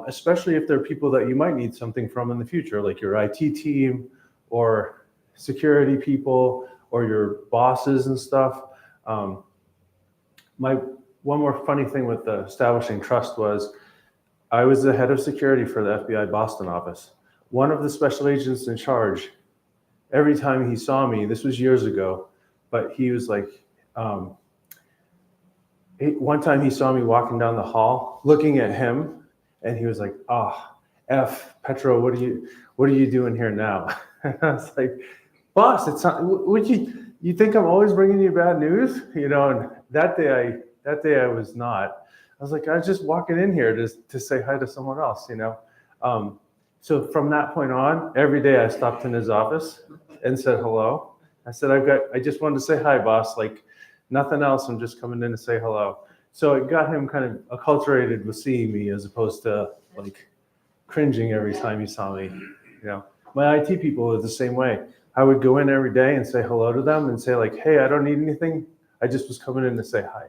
especially if they're people that you might need something from in the future, like your IT team or security people or your bosses and stuff. One more funny thing with establishing trust was I was the head of security for the FBI Boston office. One of the special agents in charge, every time he saw me, this was years ago, but he was like, one time he saw me walking down the hall, looking at him, and he was like, F, Petro, what are you doing here now? And I was like, boss, it's not, would you think I'm always bringing you bad news? You know, and that day I was not. I was like, I was just walking in here to say hi to someone else, you know? So from that point on, every day I stopped in his office and said hello. I said, I just wanted to say hi, boss. Like nothing else. I'm just coming in to say hello. So it got him kind of acculturated with seeing me as opposed to like cringing every time he saw me. You know, my IT people are the same way. I would go in every day and say hello to them and say like, hey, I don't need anything. I just was coming in to say hi.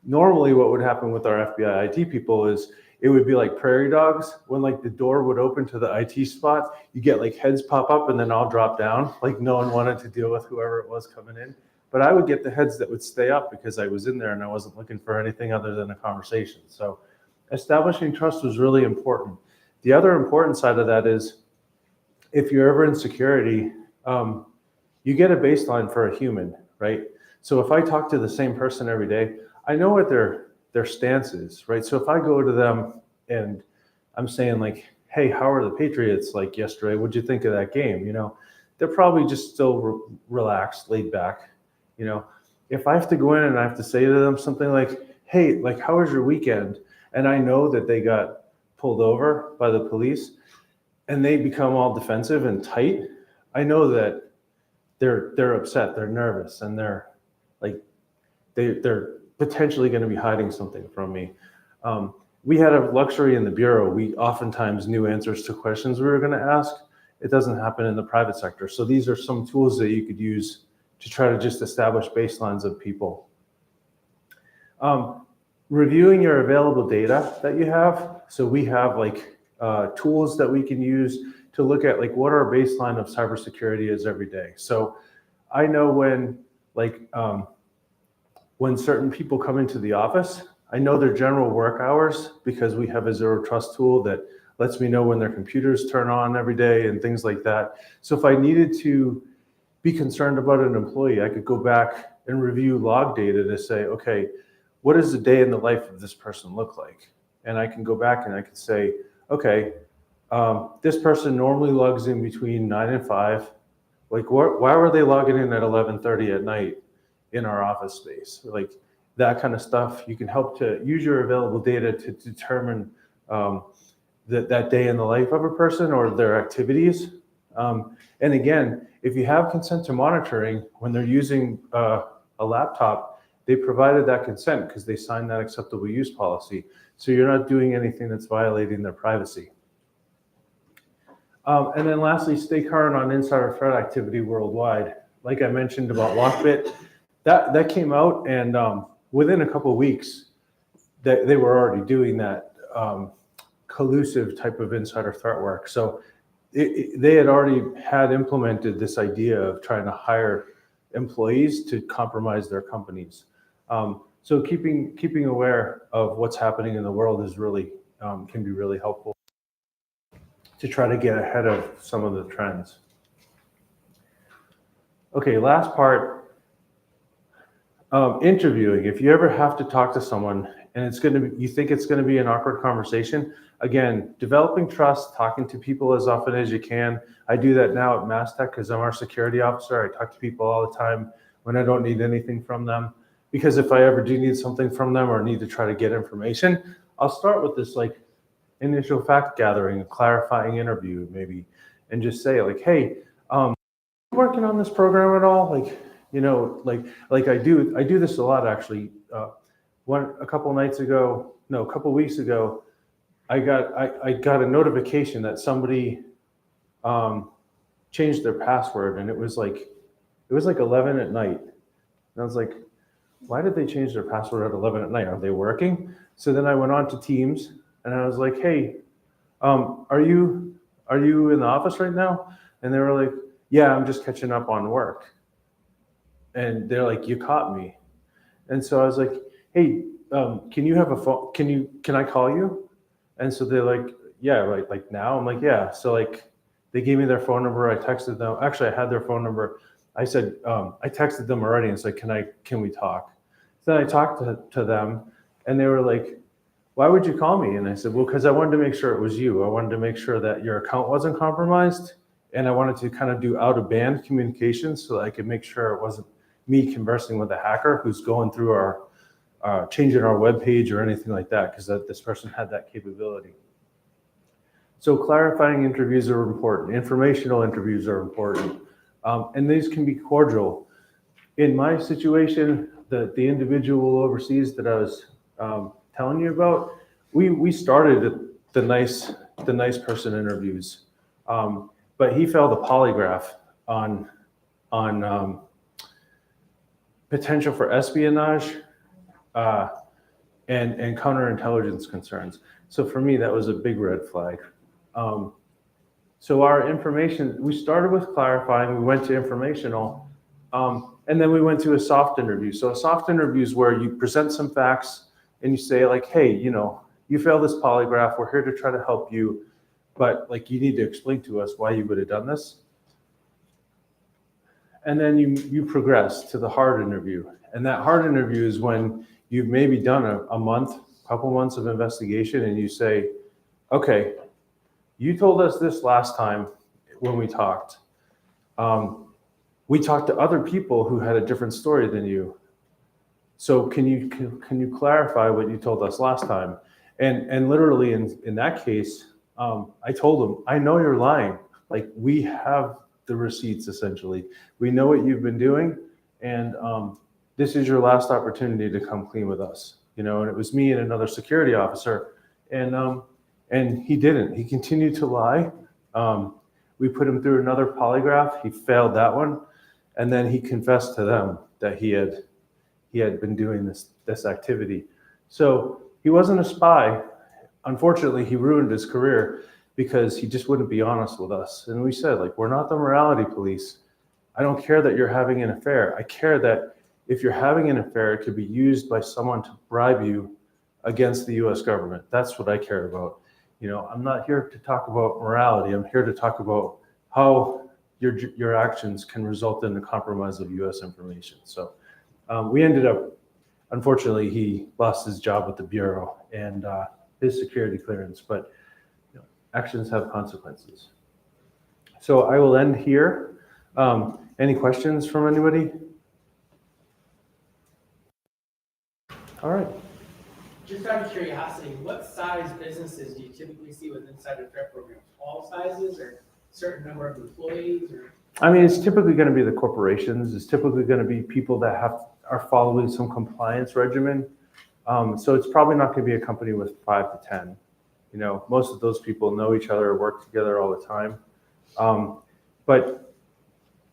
Normally what would happen with our FBI IT people is it would be like prairie dogs. When like the door would open to the IT spot, you get like heads pop up and then all drop down. Like no one wanted to deal with whoever it was coming in. But I would get the heads that would stay up because I was in there and I wasn't looking for anything other than a conversation. So establishing trust was really important. The other important side of that is if you're ever in security, you get a baseline for a human, right? So if I talk to the same person every day, I know what their stance is, right? So if I go to them and I'm saying like, hey, how are the Patriots like yesterday? What'd you think of that game? You know, they're probably just still relaxed, laid back. You know, if I have to go in and I have to say to them something like, hey, like, how was your weekend? And I know that they got pulled over by the police and they become all defensive and tight. I know that they're upset, they're nervous, and they're potentially going to be hiding something from me. We had a luxury in the Bureau. We oftentimes knew answers to questions we were going to ask. It doesn't happen in the private sector. So these are some tools that you could use to try to just establish baselines of people. Reviewing your available data that you have. So we have like tools that we can use to look at like what our baseline of cybersecurity is every day. So I know when certain people come into the office, I know their general work hours because we have a zero trust tool that lets me know when their computers turn on every day and things like that. So if I needed to be concerned about an employee, I could go back and review log data to say, okay, what does the day in the life of this person look like? And I can go back and I can say, okay, this person normally logs in between 9 and 5. Like, why were they logging in at 11:30 at night in our office space? Like that kind of stuff. You can help to use your available data to determine that day in the life of a person or their activities. And again, if you have consent to monitoring, when they're using a laptop, they provided that consent because they signed that acceptable use policy. So you're not doing anything that's violating their privacy. And then lastly, stay current on insider threat activity worldwide. Like I mentioned about Lockbit, that came out, and within a couple of weeks, they were already doing that collusive type of insider threat work. So they had already had implemented this idea of trying to hire employees to compromise their companies. So keeping aware of what's happening in the world is really can be really helpful. to try to get ahead of some of the trends. Okay, last part, interviewing. If you ever have to talk to someone and you think it's gonna be an awkward conversation, again, developing trust, talking to people as often as you can. I do that now at Mass Tech because I'm our security officer. I talk to people all the time when I don't need anything from them. Because if I ever do need something from them or need to try to get information, I'll start with this like initial fact gathering, a clarifying interview maybe, and just say like, hey, you working on this program at all? Like, you know, like I do this a lot actually. A couple weeks ago, I got a notification that somebody changed their password, and it was like 11 at night. And I was like, why did they change their password at 11 at night? Are they working? So then I went on to Teams and I was like, hey, are you in the office right now? And they were like, yeah, I'm just catching up on work. And they're like, you caught me. And so I was like, hey, can you have a phone? Can I call you? And so they're like, yeah, right, like now? I'm like, yeah. So like they gave me their phone number. I texted them. Actually, I had their phone number. I said, I texted them already and said, can we talk? Then I talked to them and they were like, why would you call me? And I said, well, because I wanted to make sure it was you. I wanted to make sure that your account wasn't compromised. And I wanted to kind of do out of band communications so that I could make sure it wasn't me conversing with a hacker who's going through our, changing our webpage or anything like that, because this person had that capability. So clarifying interviews are important. Informational interviews are important. And these can be cordial. In my situation, the individual overseas that I was telling you about, we started the nice person interviews, but he failed a polygraph on potential for espionage and counterintelligence concerns. So for me, that was a big red flag. So our information, we started with clarifying, we went to informational, and then we went to a soft interview. So a soft interview is where you present some facts and you say like, hey, you know, you failed this polygraph, we're here to try to help you, but like you need to explain to us why you would have done this. And then you progress to the hard interview. And that hard interview is when you've maybe done a couple months of investigation and you say, okay, you told us this last time when we talked. We talked to other people who had a different story than you. So can you clarify what you told us last time? And literally in that case, I told them, I know you're lying. Like we have the receipts essentially. We know what you've been doing, and this is your last opportunity to come clean with us. You know, and it was me and another security officer, and he didn't. He continued to lie. We put him through another polygraph. He failed that one, and then he confessed to them that he had been doing this activity. So he wasn't a spy. Unfortunately, he ruined his career because he just wouldn't be honest with us. And we said, like, we're not the morality police. I don't care that you're having an affair. I care that if you're having an affair, it could be used by someone to bribe you against the US government. That's what I care about. You know, I'm not here to talk about morality. I'm here to talk about how your actions can result in the compromise of US information. So we ended up, unfortunately, he lost his job with the Bureau and his security clearance, but you know, actions have consequences. So I will end here. Any questions from anybody? All right. Just out of curiosity, what size businesses do you typically see with inside of fair programs? All sizes or certain number of employees or? I mean, it's typically going to be the corporations. It's typically going to be people that are following some compliance regimen. So it's probably not going to be a company with 5 to 10. You know, most of those people know each other, work together all the time. But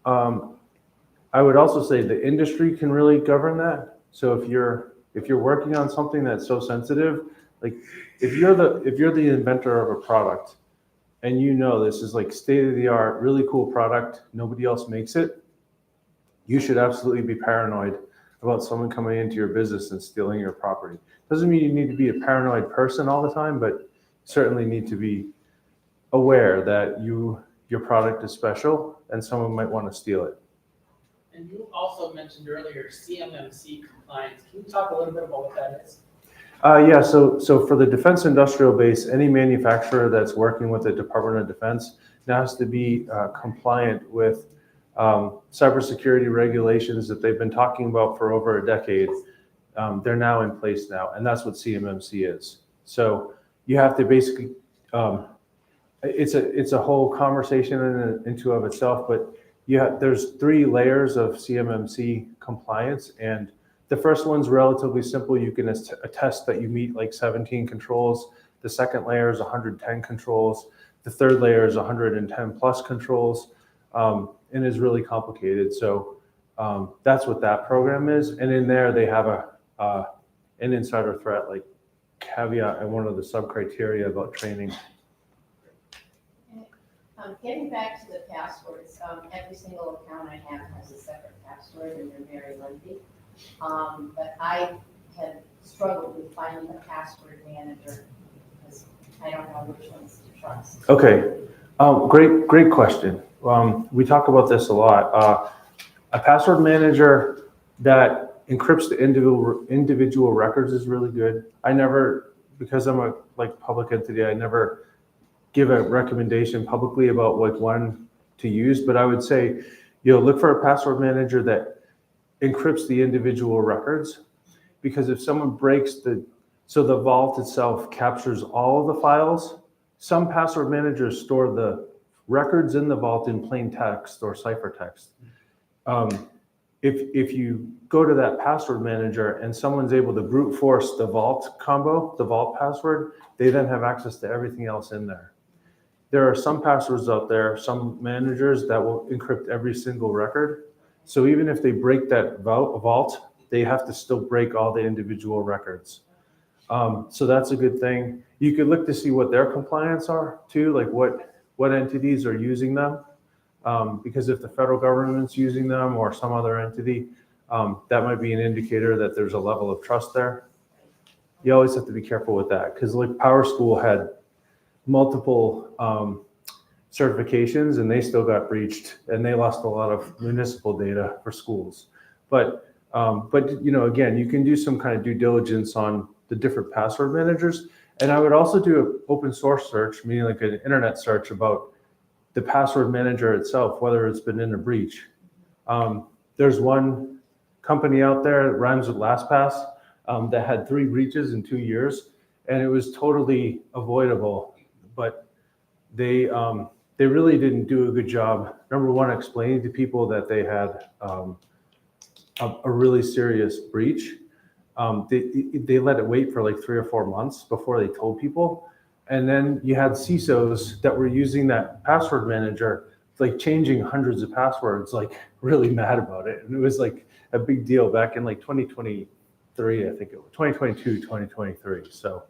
I would also say the industry can really govern that. So if you're working on something that's so sensitive, like if you're the inventor of a product and you know this is like state of the art, really cool product, nobody else makes it, you should absolutely be paranoid about someone coming into your business and stealing your property. Doesn't mean you need to be a paranoid person all the time, but certainly need to be aware that your product is special and someone might want to steal it. And you also mentioned earlier CMMC compliance. Can you talk a little bit about what that is? Yeah, so for the defense industrial base, any manufacturer that's working with the Department of Defense now has to be compliant with cybersecurity regulations that they've been talking about for over a decade. They're now in place now, and that's what CMMC is. So you have to basically, it's a whole conversation into of itself, but there's 3 layers of CMMC compliance, and the first one's relatively simple. You can attest that you meet like 17 controls. The second layer is 110 controls. The third layer is 110 plus controls, and is really complicated. So that's what that program is. And in there, they have an insider threat like caveat and one of the sub criteria about training. Getting back to the passwords, every single account I have has a separate password and they're very lengthy. But I have struggled with finding a password manager because I don't know which ones to trust. Okay, great question. We talk about this a lot. A password manager that encrypts the individual records is really good. I never, because I'm a public entity, I never give a recommendation publicly about one to use, but I would say, look for a password manager that encrypts the individual records, because if someone breaks the vault itself captures all of the files. Some password managers store the records in the vault in plain text or ciphertext. If you go to that password manager and someone's able to brute force the vault combo, the vault password, they then have access to everything else in there. There are some passwords out there, some managers that will encrypt every single record. So even if they break that vault, they have to still break all the individual records. So that's a good thing. You could look to see what their compliance are too, like what entities are using them. Because if the federal government's using them or some other entity, that might be an indicator that there's a level of trust there. You always have to be careful with that, because like Power School had multiple certifications and they still got breached and they lost a lot of municipal data for schools. But again, you can do some kind of due diligence on the different password managers. And I would also do an open source search, meaning like an internet search about the password manager itself, whether it's been in a breach. There's one company out there that rhymes with LastPass that had 3 breaches in 2 years, and it was totally avoidable. But they really didn't do a good job. Number one, explaining to people that they had a really serious breach. They let it wait for like 3 or 4 months before they told people. And then you had CISOs that were using that password manager, like changing hundreds of passwords, like really mad about it. And it was like a big deal back in like 2023, I think it was 2022, 2023. So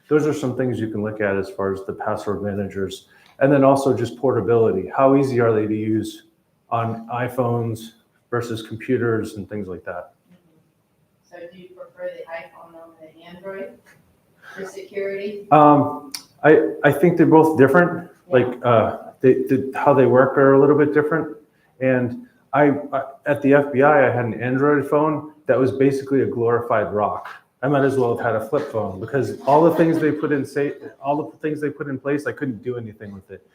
those are some things you can look at as far as the password managers. And then also just portability. How easy are they to use on iPhones versus computers and things like that? So do you prefer the iPhone over the Android for security? I think they're both different. Yeah. Like how they work are a little bit different. And I at the FBI, I had an Android phone that was basically a glorified rock. I might as well have had a flip phone, because all the things they put in place, I couldn't do anything with it.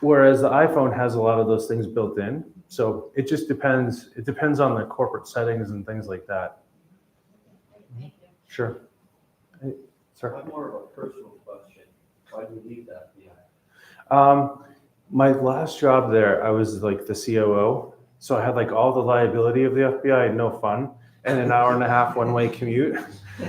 Whereas the iPhone has a lot of those things built in. So it just depends. It depends on the corporate settings and things like that. Thank you. Sure. Hey, sir. I'm more of a personal question. Why did you leave the FBI? My last job there, I was like the COO. So I had like all the liability of the FBI and no fun, and an hour and a half one-way commute.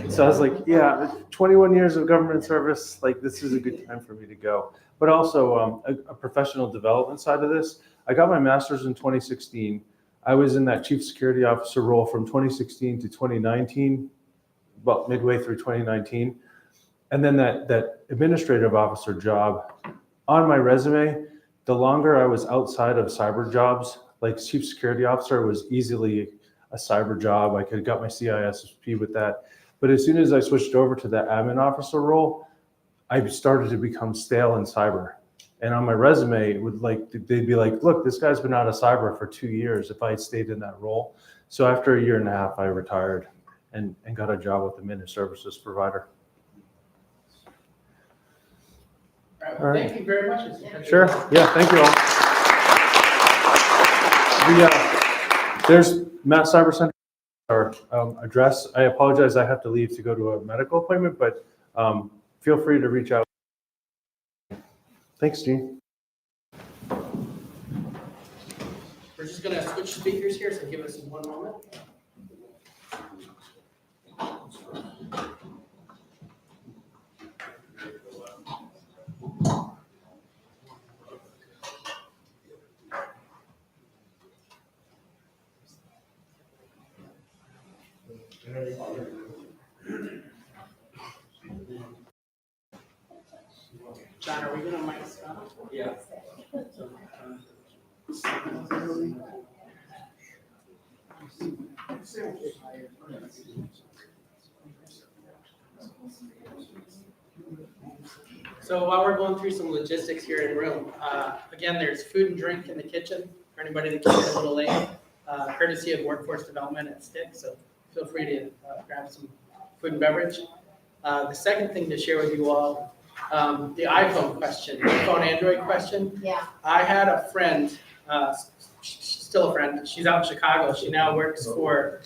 So I was like, yeah, 21 years of government service, like this is a good time for me to go. But also a professional development side of this. I got my master's in 2016. I was in that chief security officer role from 2016 to 2019, about midway through 2019. And then that administrative officer job on my resume, the longer I was outside of cyber jobs, like chief security officer was easily a cyber job. I could have got my CISSP with that. But as soon as I switched over to that admin officer role, I started to become stale in cyber. And on my resume, it would they'd be like, look, this guy's been out of cyber for 2 years if I had stayed in that role. So after a year and a half, I retired and got a job with a managed services provider. All right, well, thank you very much. Sure. Yeah, thank you all. There's Mass Cyber Center, our address. I apologize, I have to leave to go to a medical appointment, but feel free to reach out. Thanks, Gene. We're just gonna switch speakers here, so give us 1 moment. John, are we gonna mic Scott? Yeah. So while we're going through some logistics here in the room, again, there's food and drink in the kitchen for anybody that came in a little late, courtesy of Workforce Development at STIC, so feel free to grab some food and beverage. The second thing to share with you all, the iPhone question, iPhone Android question. Yeah. I had a friend, she's still a friend, she's out in Chicago, she now works for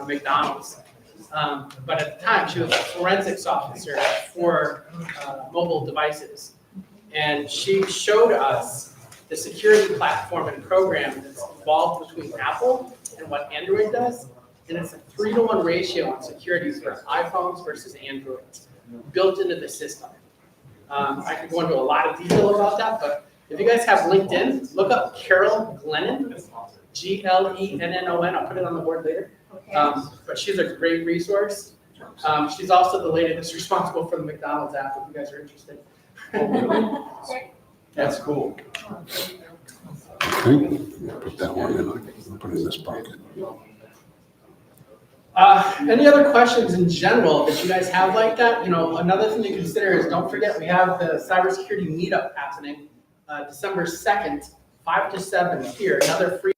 McDonald's. But at the time, she was a forensics officer for mobile devices. And she showed us the security platform and program that's involved between Apple and what Android does. And it's a 3-to-1 ratio on security for iPhones versus Androids built into the system. I could go into a lot of detail about that, but if you guys have LinkedIn, look up Carol Glennon, Glennon. I'll put it on the board later. But she's a great resource. She's also the lady that's responsible for the McDonald's app, if you guys are interested. That's cool. Okay, put that one in, I'll put it in this pocket. Any other questions in general that you guys have like that? You know, another thing to consider is don't forget we have the cybersecurity meetup happening December 2nd, 5 to 7 here. Another free.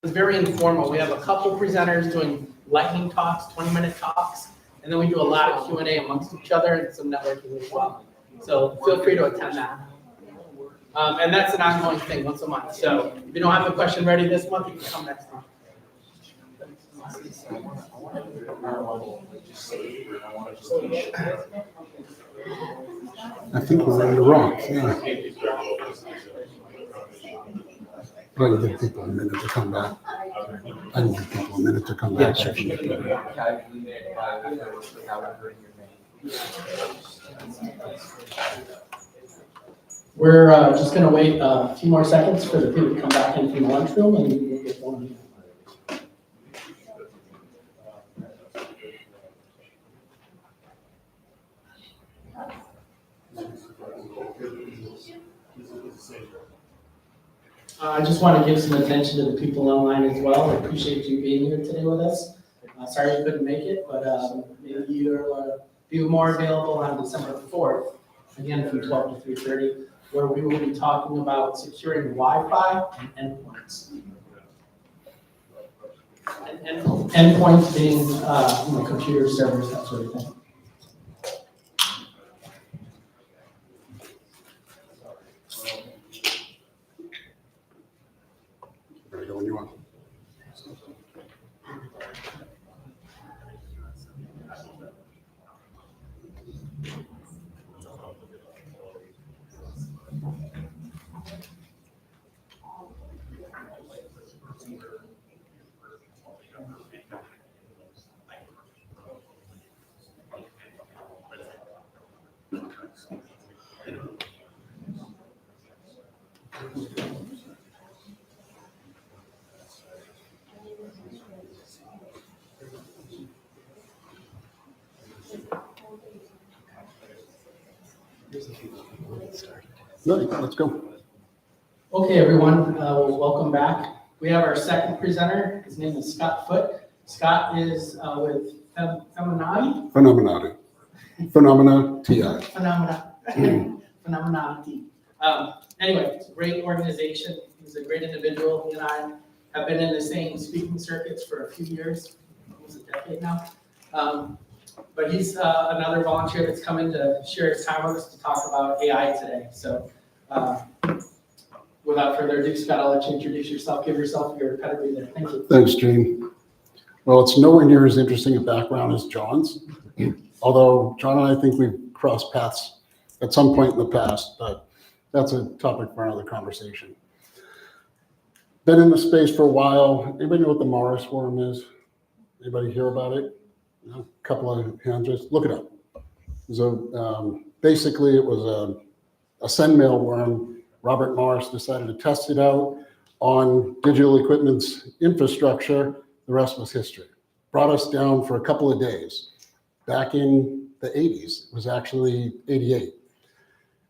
It's very informal. We have a couple presenters doing lightning talks, 20-minute talks, and then we do a lot of Q&A amongst each other and some networking as well. So feel free to attend that. And that's an ongoing thing once a month. So if you don't have a question ready this month, you can come next month. I think we're ready to rock, yeah. I can give people a minute to come back. Yeah, sure. We're just going to wait a few more seconds for the people to come back in from the lunchroom and we'll get going. I just want to give some attention to the people online as well. I appreciate you being here today with us. Sorry you couldn't make it, but maybe you'll be more available on December 4th, again from 12 to 3:30, where we will be talking about securing Wi-Fi and endpoints. And endpoints being computer servers, that sort of thing. Ready to go when you want. Ready, let's go. Okay, everyone, welcome back. We have our second presenter. His name is Scott Foote. Scott is with Feminati. Phenomenati. Phenomena TI. Phenomenality. Anyway, it's a great organization. He's a great individual. He and I have been in the same speaking circuits for a few years, almost a decade now. But he's another volunteer that's come in to share his time with us to talk about AI today. So without further ado, Scott, I'll let you introduce yourself, give yourself your pedigree there. Thank you. Thanks, Gene. Well, it's nowhere near as interesting a background as John's, although John and I think we've crossed paths at some point in the past, but that's a topic for another conversation. Been in the space for a while. Anybody know what the Morris worm is? Anybody hear about it? A couple of hands, just look it up. So basically it was a send mail worm. Robert Morris decided to test it out on digital equipment's infrastructure. The rest was history. Brought us down for a couple of days. Back in the 80s, it was actually 88.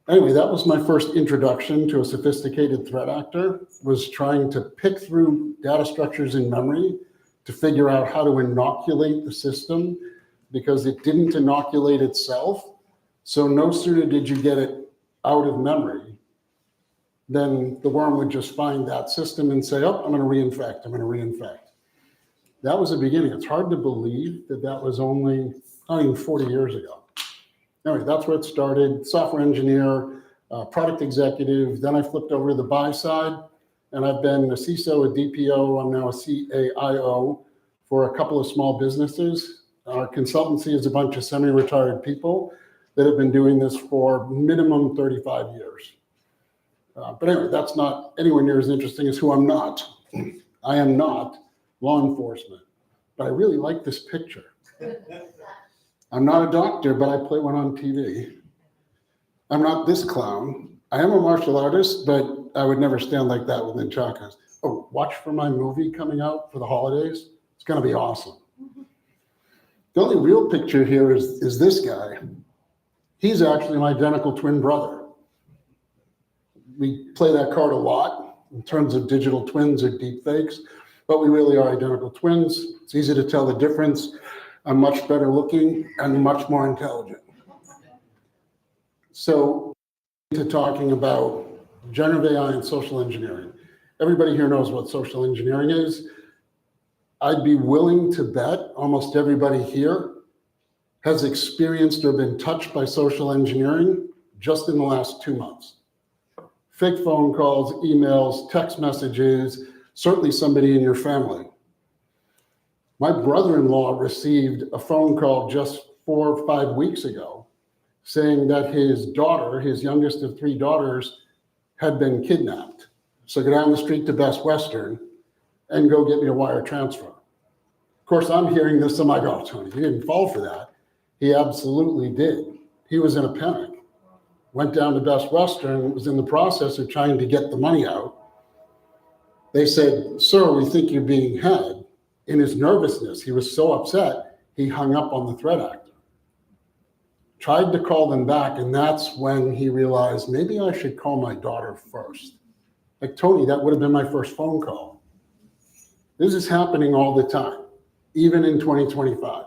Anyway, that was my first introduction to a sophisticated threat actor, was trying to pick through data structures in memory to figure out how to inoculate the system, because it didn't inoculate itself. So no sooner did you get it out of memory, then the worm would just find that system and say, oh, I'm going to reinfect. That was the beginning. It's hard to believe that that was only not even 40 years ago. Anyway, that's where it started. Software engineer, product executive. Then I flipped over to the buy side, and I've been a CISO, a DPO. I'm now a CAIO for a couple of small businesses. Our consultancy is a bunch of semi-retired people that have been doing this for minimum 35 years. But anyway, that's not anywhere near as interesting as who I'm not. I am not law enforcement, but I really like this picture. I'm not a doctor, but I play one on TV. I'm not this clown. I am a martial artist, but I would never stand like that with nunchakas. Oh, watch for my movie coming out for the holidays. It's going to be awesome. The only real picture here is this guy. He's actually my identical twin brother. We play that card a lot in terms of digital twins or deep fakes, but we really are identical twins. It's easy to tell the difference. I'm much better looking and much more intelligent. So, to talking about generative AI and social engineering. Everybody here knows what social engineering is. I'd be willing to bet almost everybody here has experienced or been touched by social engineering just in the last 2 months. Fake phone calls, emails, text messages, certainly somebody in your family. My brother-in-law received a phone call just 4 or 5 weeks ago saying that his daughter, his youngest of 3 daughters, had been kidnapped. So go down the street to Best Western and go get me a wire transfer. Of course, I'm hearing this, I'm like, oh, Tony, he didn't fall for that. He absolutely did. He was in a panic. Went down to Best Western, was in the process of trying to get the money out. They said, sir, we think you're being had. In his nervousness, he was so upset, he hung up on the threat actor. Tried to call them back, and that's when he realized, maybe I should call my daughter first. Like, Tony, that would have been my first phone call. This is happening all the time, even in 2025.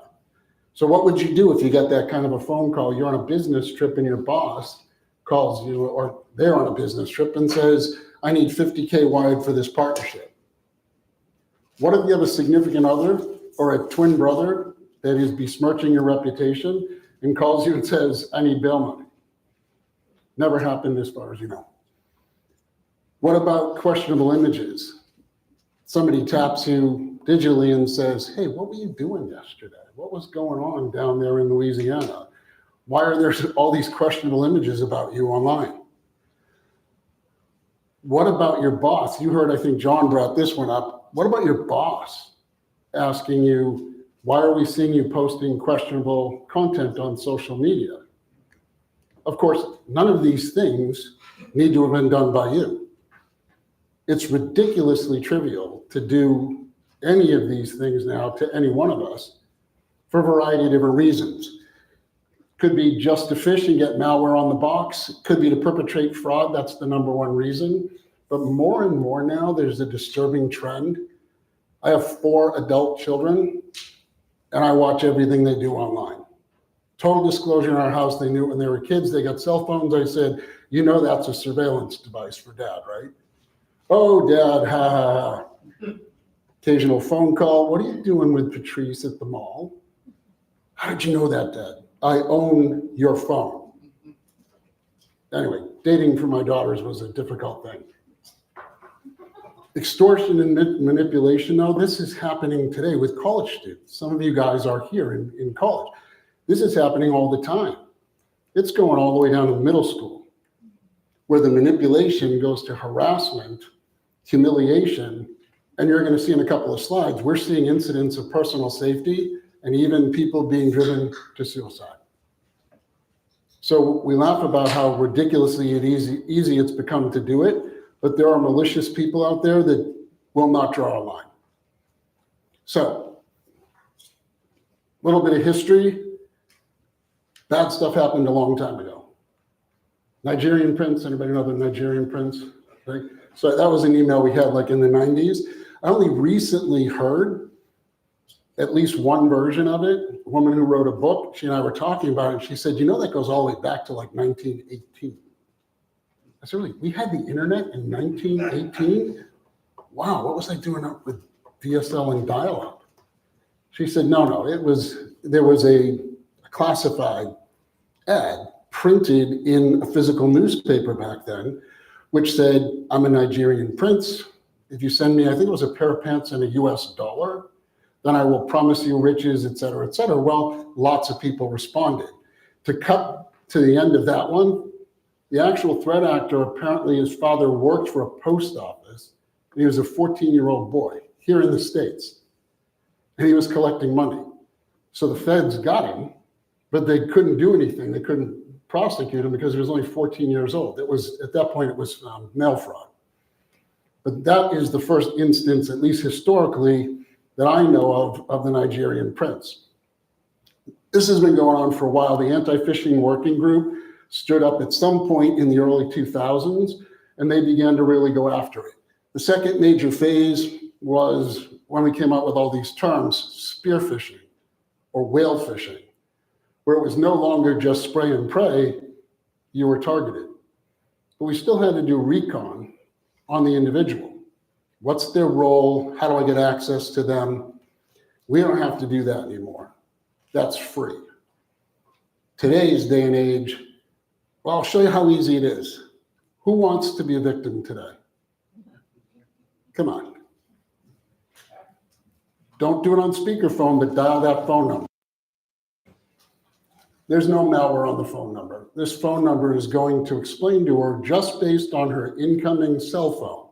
So what would you do if you got that kind of a phone call? You're on a business trip and your boss calls you, or they're on a business trip and says, I need 50K wired for this partnership. What if you have a significant other or a twin brother that is besmirching your reputation and calls you and says, I need bail money? Never happened as far as you know. What about questionable images? Somebody taps you digitally and says, hey, what were you doing yesterday? What was going on down there in Louisiana? Why are there all these questionable images about you online? What about your boss? You heard, I think John brought this one up. What about your boss asking you, why are we seeing you posting questionable content on social media? Of course, none of these things need to have been done by you. It's ridiculously trivial to do any of these things now to any one of us for a variety of different reasons. Could be just to phish and get malware on the box. It could be to perpetrate fraud. That's the number one reason. But more and more now, there's a disturbing trend. I have 4 adult children, and I watch everything they do online. Total disclosure in our house, they knew it when they were kids, they got cell phones. I said, you know that's a surveillance device for dad, right? Oh, dad, ha, ha, ha. Occasional phone call, what are you doing with Patrice at the mall? How did you know that, Dad? I own your phone. Anyway, dating for my daughters was a difficult thing. Extortion and manipulation, though, this is happening today with college students. Some of you guys are here in college. This is happening all the time. It's going all the way down to middle school, where the manipulation goes to harassment, humiliation, and you're going to see in a couple of slides, we're seeing incidents of personal safety and even people being driven to suicide. So we laugh about how ridiculously easy it's become to do it, but there are malicious people out there that will not draw a line. So, a little bit of history. Bad stuff happened a long time ago. Nigerian prince, anybody know the Nigerian prince? Right? So that was an email we had like in the 90s. I only recently heard at least one version of it. A woman who wrote a book, she and I were talking about it, and she said, you know, that goes all the way back to like 1918. I said, really, we had the internet in 1918? Wow, what was I doing up with DSL and dial-up? She said, no, there was a classified ad printed in a physical newspaper back then, which said, I'm a Nigerian prince. If you send me, I think it was a pair of pants and a US dollar, then I will promise you riches, et cetera, et cetera. Well, lots of people responded. To cut to the end of that one, the actual threat actor, apparently his father worked for a post office. He was a 14-year-old boy here in the States, and he was collecting money. So the feds got him, but they couldn't do anything. They couldn't prosecute him because he was only 14 years old. It was, at that point, it was mail fraud. But that is the first instance, at least historically, that I know of the Nigerian prince. This has been going on for a while. The anti-phishing working group stood up at some point in the early 2000s, and they began to really go after it. The second major phase was when we came out with all these terms, spear phishing or whale phishing, where it was no longer just spray and pray, you were targeted. But we still had to do recon on the individual. What's their role? How do I get access to them? We don't have to do that anymore. That's free. Today's day and age, well, I'll show you how easy it is. Who wants to be a victim today? Come on. Don't do it on speakerphone, but dial that phone number. There's no malware on the phone number. This phone number is going to explain to her, just based on her incoming cell phone,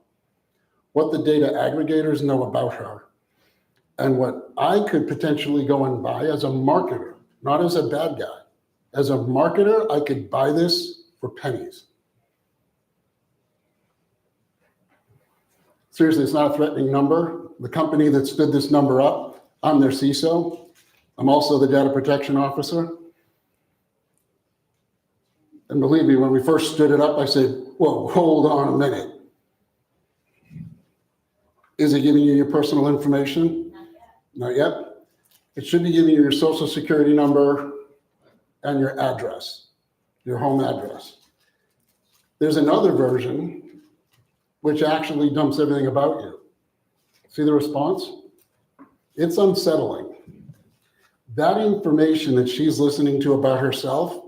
what the data aggregators know about her, and what I could potentially go and buy as a marketer, not as a bad guy. As a marketer, I could buy this for pennies. Seriously, it's not a threatening number. The company that stood this number up, I'm their CISO. I'm also the data protection officer. And believe me, when we first stood it up, I said, whoa, hold on a minute. Is it giving you your personal information? Not yet. It should be giving you your social security number and your address, your home address. There's another version which actually dumps everything about you. See the response? It's unsettling. That information that she's listening to about herself,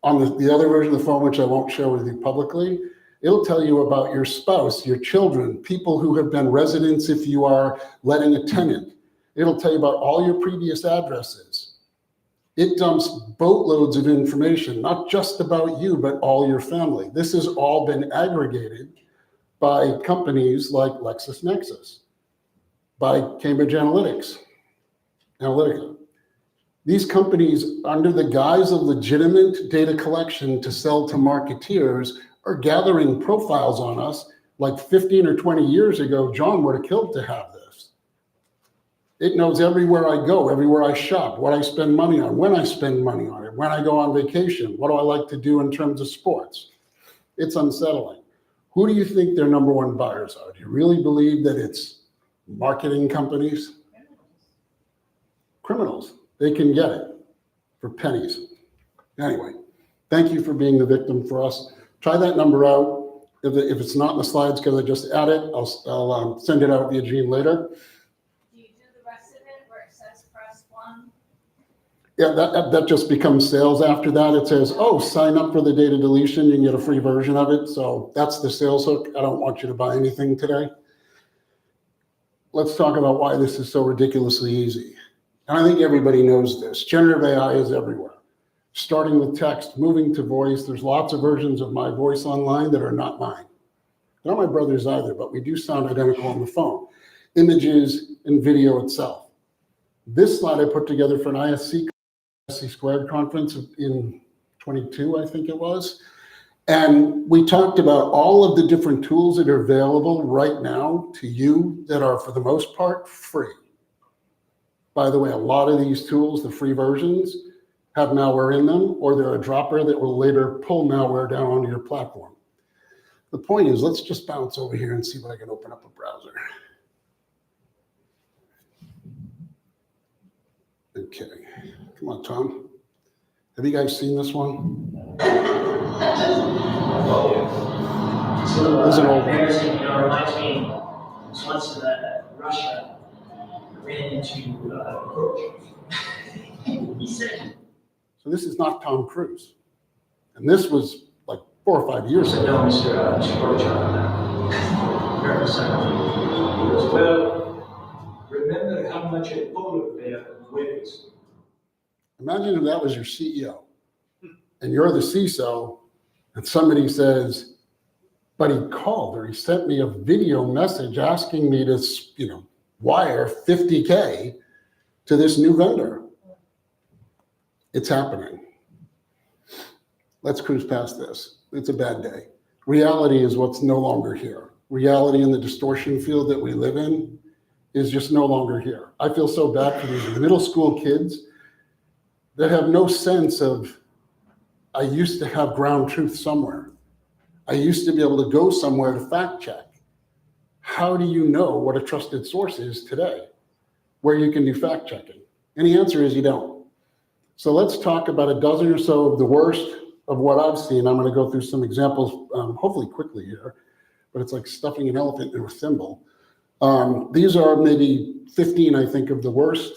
on the other version of the phone, which I won't share with you publicly, it'll tell you about your spouse, your children, people who have been residents if you are letting a tenant. It'll tell you about all your previous addresses. It dumps boatloads of information, not just about you, but all your family. This has all been aggregated by companies like LexisNexis, by Cambridge Analytica. These companies, under the guise of legitimate data collection to sell to marketeers, are gathering profiles on us like 15 or 20 years ago. John would have killed to have this. It knows everywhere I go, everywhere I shop, what I spend money on, when I spend money on it, when I go on vacation, what do I like to do in terms of sports. It's unsettling. Who do you think their number one buyers are? Do you really believe that it's marketing companies? Criminals. They can get it for pennies. Anyway, thank you for being the victim for us. Try that number out. If it's not in the slides because I just add it, I'll send it out via Gene later. Do you do the rest of it where it says press 1? Yeah, that just becomes sales after that. It says, oh, sign up for the data deletion. You can get a free version of it. So that's the sales hook. I don't want you to buy anything today. Let's talk about why this is so ridiculously easy. And I think everybody knows this. Generative AI is everywhere. Starting with text, moving to voice. There's lots of versions of my voice online that are not mine. Not my brother's either, but we do sound identical on the phone. Images and video itself. This slide I put together for an ISC Squared conference in 22, I think it was. And we talked about all of the different tools that are available right now to you that are, for the most part, free. By the way, a lot of these tools, the free versions, have malware in them, or they're a dropper that will later pull malware down onto your platform. The point is, let's just bounce over here and see what I can open up a browser. Okay, come on, Tom. Have you guys seen this one? So, This is an old one. embarrassing, reminds me, once Russia ran into Gorbachev. He said, So this is not Tom Cruise. And this was like 4 or 5 years ago. no, Mr. Gorbachev, very silent. He goes, well, remember how much a polar bear weighs. Imagine if that was your CEO and you're the CISO and somebody says, but he called or he sent me a video message asking me to, wire 50K to this new vendor. It's happening. Let's cruise past this. It's a bad day. Reality is what's no longer here. Reality in the distortion field that we live in is just no longer here. I feel so bad for these middle school kids that have no sense of, I used to have ground truth somewhere. I used to be able to go somewhere to fact check. How do you know what a trusted source is today, where you can do fact checking? And the answer is you don't. So let's talk about a dozen or so of the worst of what I've seen. I'm going to go through some examples, hopefully quickly here, but it's like stuffing an elephant in a thimble. These are maybe 15, I think, of the worst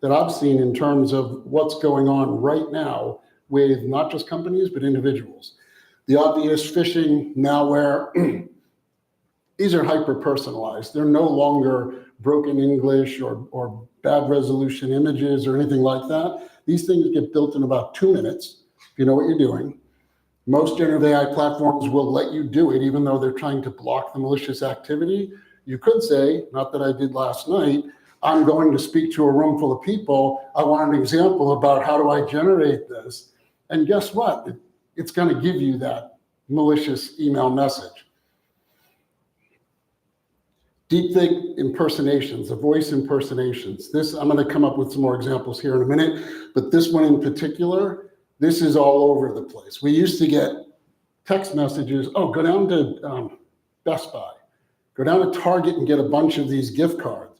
that I've seen in terms of what's going on right now with not just companies, but individuals. The obvious phishing, malware, these are hyper-personalized. They're no longer broken English or bad resolution images or anything like that. These things get built in about 2 minutes, if you know what you're doing. Most generative AI platforms will let you do it, even though they're trying to block the malicious activity. You could say, not that I did last night, I'm going to speak to a room full of people. I want an example about how do I generate this? And guess what? It's going to give you that malicious email message. Deepfake impersonations, the voice impersonations. This, I'm going to come up with some more examples here in a minute, but this one in particular, this is all over the place. We used to get text messages, oh, go down to Best Buy, go down to Target and get a bunch of these gift cards.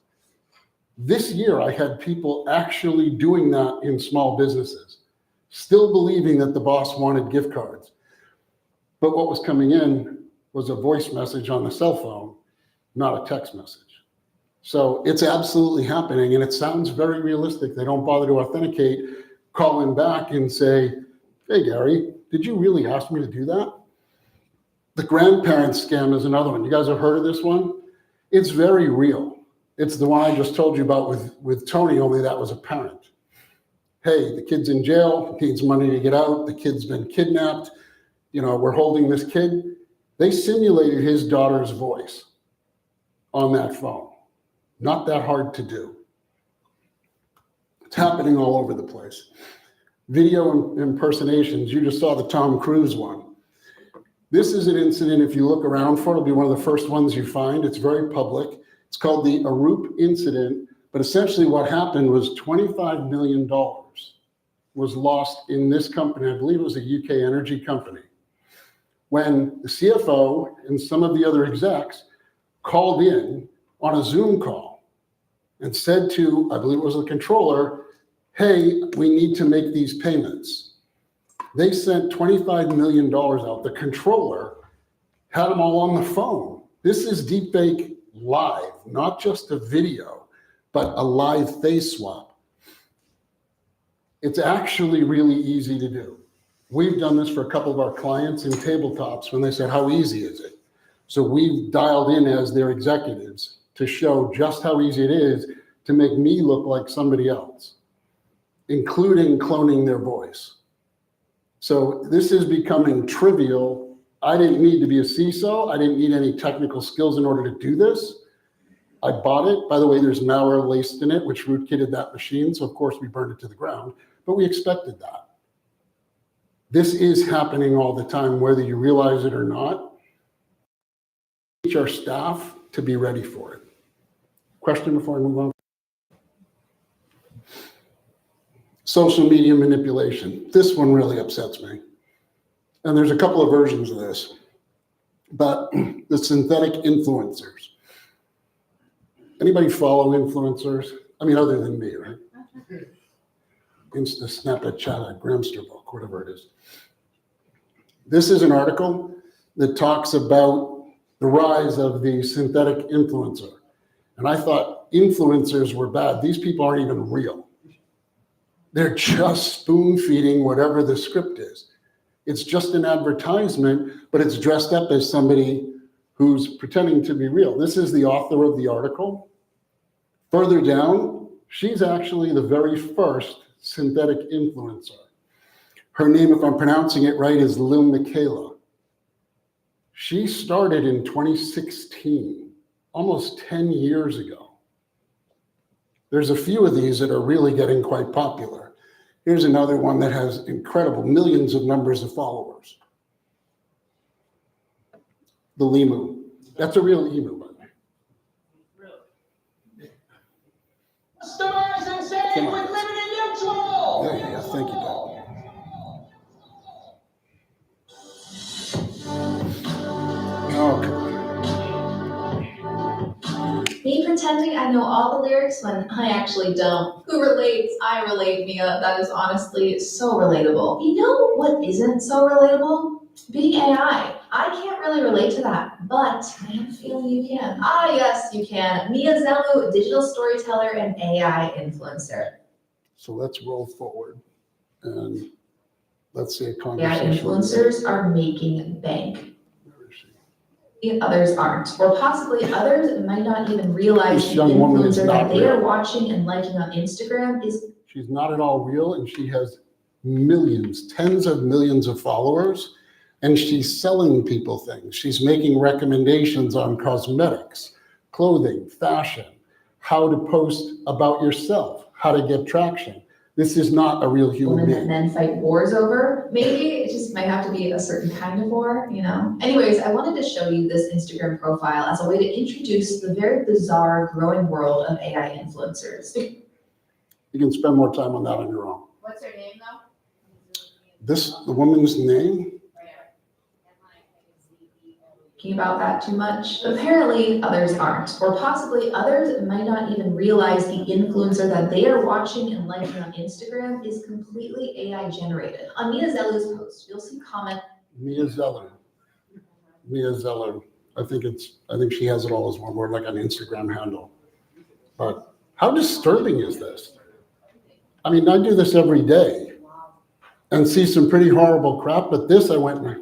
This year, I had people actually doing that in small businesses, still believing that the boss wanted gift cards. But what was coming in was a voice message on the cell phone, not a text message. So it's absolutely happening, and it sounds very realistic. They don't bother to authenticate, call in back and say, hey, Gary, did you really ask me to do that? The grandparents scam is another one. You guys have heard of this one? It's very real. It's the one I just told you about with Tony, only that was a parent. Hey, the kid's in jail, needs money to get out, the kid's been kidnapped, we're holding this kid. They simulated his daughter's voice on that phone. Not that hard to do. It's happening all over the place. Video impersonations, you just saw the Tom Cruise one. This is an incident, if you look around for it, it'll be one of the first ones you find. It's very public. It's called the Arup incident, but essentially what happened was $25 million was lost in this company. I believe it was a UK energy company. When the CFO and some of the other execs called in on a Zoom call and said to, I believe it was the controller, hey, we need to make these payments. They sent $25 million out. The controller had them all on the phone. This is deepfake live, not just a video, but a live face swap. It's actually really easy to do. We've done this for a couple of our clients in tabletops when they said, how easy is it? So we've dialed in as their executives to show just how easy it is to make me look like somebody else, including cloning their voice. So this is becoming trivial. I didn't need to be a CISO. I didn't need any technical skills in order to do this. I bought it. By the way, there's malware laced in it, which rootkitted that machine. So of course we burned it to the ground, but we expected that. This is happening all the time, whether you realize it or not. Teach our staff to be ready for it. Question before I move on. Social media manipulation. This one really upsets me. And there's a couple of versions of this, but the synthetic influencers. Anybody follow influencers? I mean, other than me, right? Insta, Snapchat, Chat, Gramsterbook, whatever it is. This is an article that talks about the rise of the synthetic influencer. And I thought influencers were bad. These people aren't even real. They're just spoon feeding whatever the script is. It's just an advertisement, but it's dressed up as somebody who's pretending to be real. This is the author of the article. Further down, she's actually the very first synthetic influencer. Her name, if I'm pronouncing it right, is Lil Michaela. She started in 2016, almost 10 years ago. There's a few of these that are really getting quite popular. Here's another one that has incredible millions of numbers of followers. The Limu. That's a real emu, by the way. Customers and saving with limited mutual. There you go. Thank you, Doug. Okay. Me pretending I know all the lyrics when I actually don't. Who relates? I relate, Mia. That is honestly so relatable. You know what isn't so relatable? Being AI. I can't really relate to that, but I have a feeling you can. Ah, yes, you can. Mia Zellu, digital storyteller and AI influencer. So let's roll forward and let's see a AI conversation. influencers are making bank. Where is she? Others aren't, or possibly others might not even realize This the young woman is influencer not that they are real. watching and liking on Instagram is She's not at all real, and she has millions, tens of millions of followers, and she's selling people things. She's making recommendations on cosmetics, clothing, fashion, how to post about yourself, how to get traction. This is not a real human women that being. men fight wars over. Maybe it just might have to be a certain kind of war, you know? Anyways, I wanted to show you this Instagram profile as a way to introduce the very bizarre growing world of AI influencers. You can spend more time on that on your own. What's her name though? The woman's name, Thinking about that too much? Apparently others aren't, or possibly others might not even realize the influencer that they are watching and liking on Instagram is completely AI generated. On Mia Zellu's post, you'll see comment. Mia Zeller. Mia Zeller. I think she has it all as one word, like an Instagram handle. But how disturbing is this? I mean, I do this every day and see some pretty horrible crap, but this I went,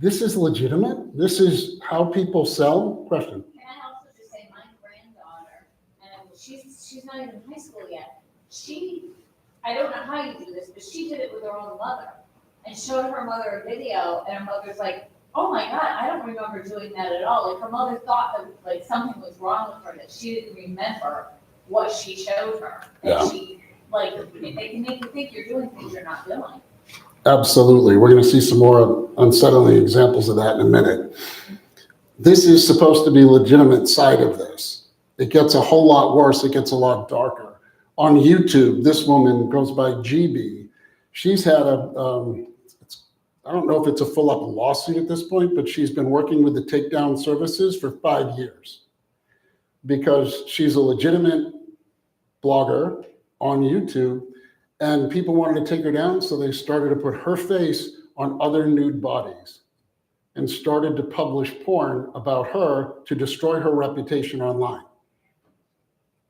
this is legitimate? This is how people sell? Question. Can I also just say my granddaughter, and she's not even in high school yet. I don't know how you do this, but she did it with her own mother and showed her mother a video, and her mother's like, oh my God, I don't remember doing that at all. Like her mother thought that like something was wrong with her, that she didn't remember what she showed her. Yeah. And she, like, they can make you think you're doing things you're not doing. Absolutely. We're going to see some more unsettling examples of that in a minute. This is supposed to be a legitimate side of this. It gets a whole lot worse. It gets a lot darker. On YouTube, this woman goes by GB. She's had I don't know if it's a full-up lawsuit at this point, but she's been working with the takedown services for 5 years because she's a legitimate blogger on YouTube, and people wanted to take her down, so they started to put her face on other nude bodies and started to publish porn about her to destroy her reputation online.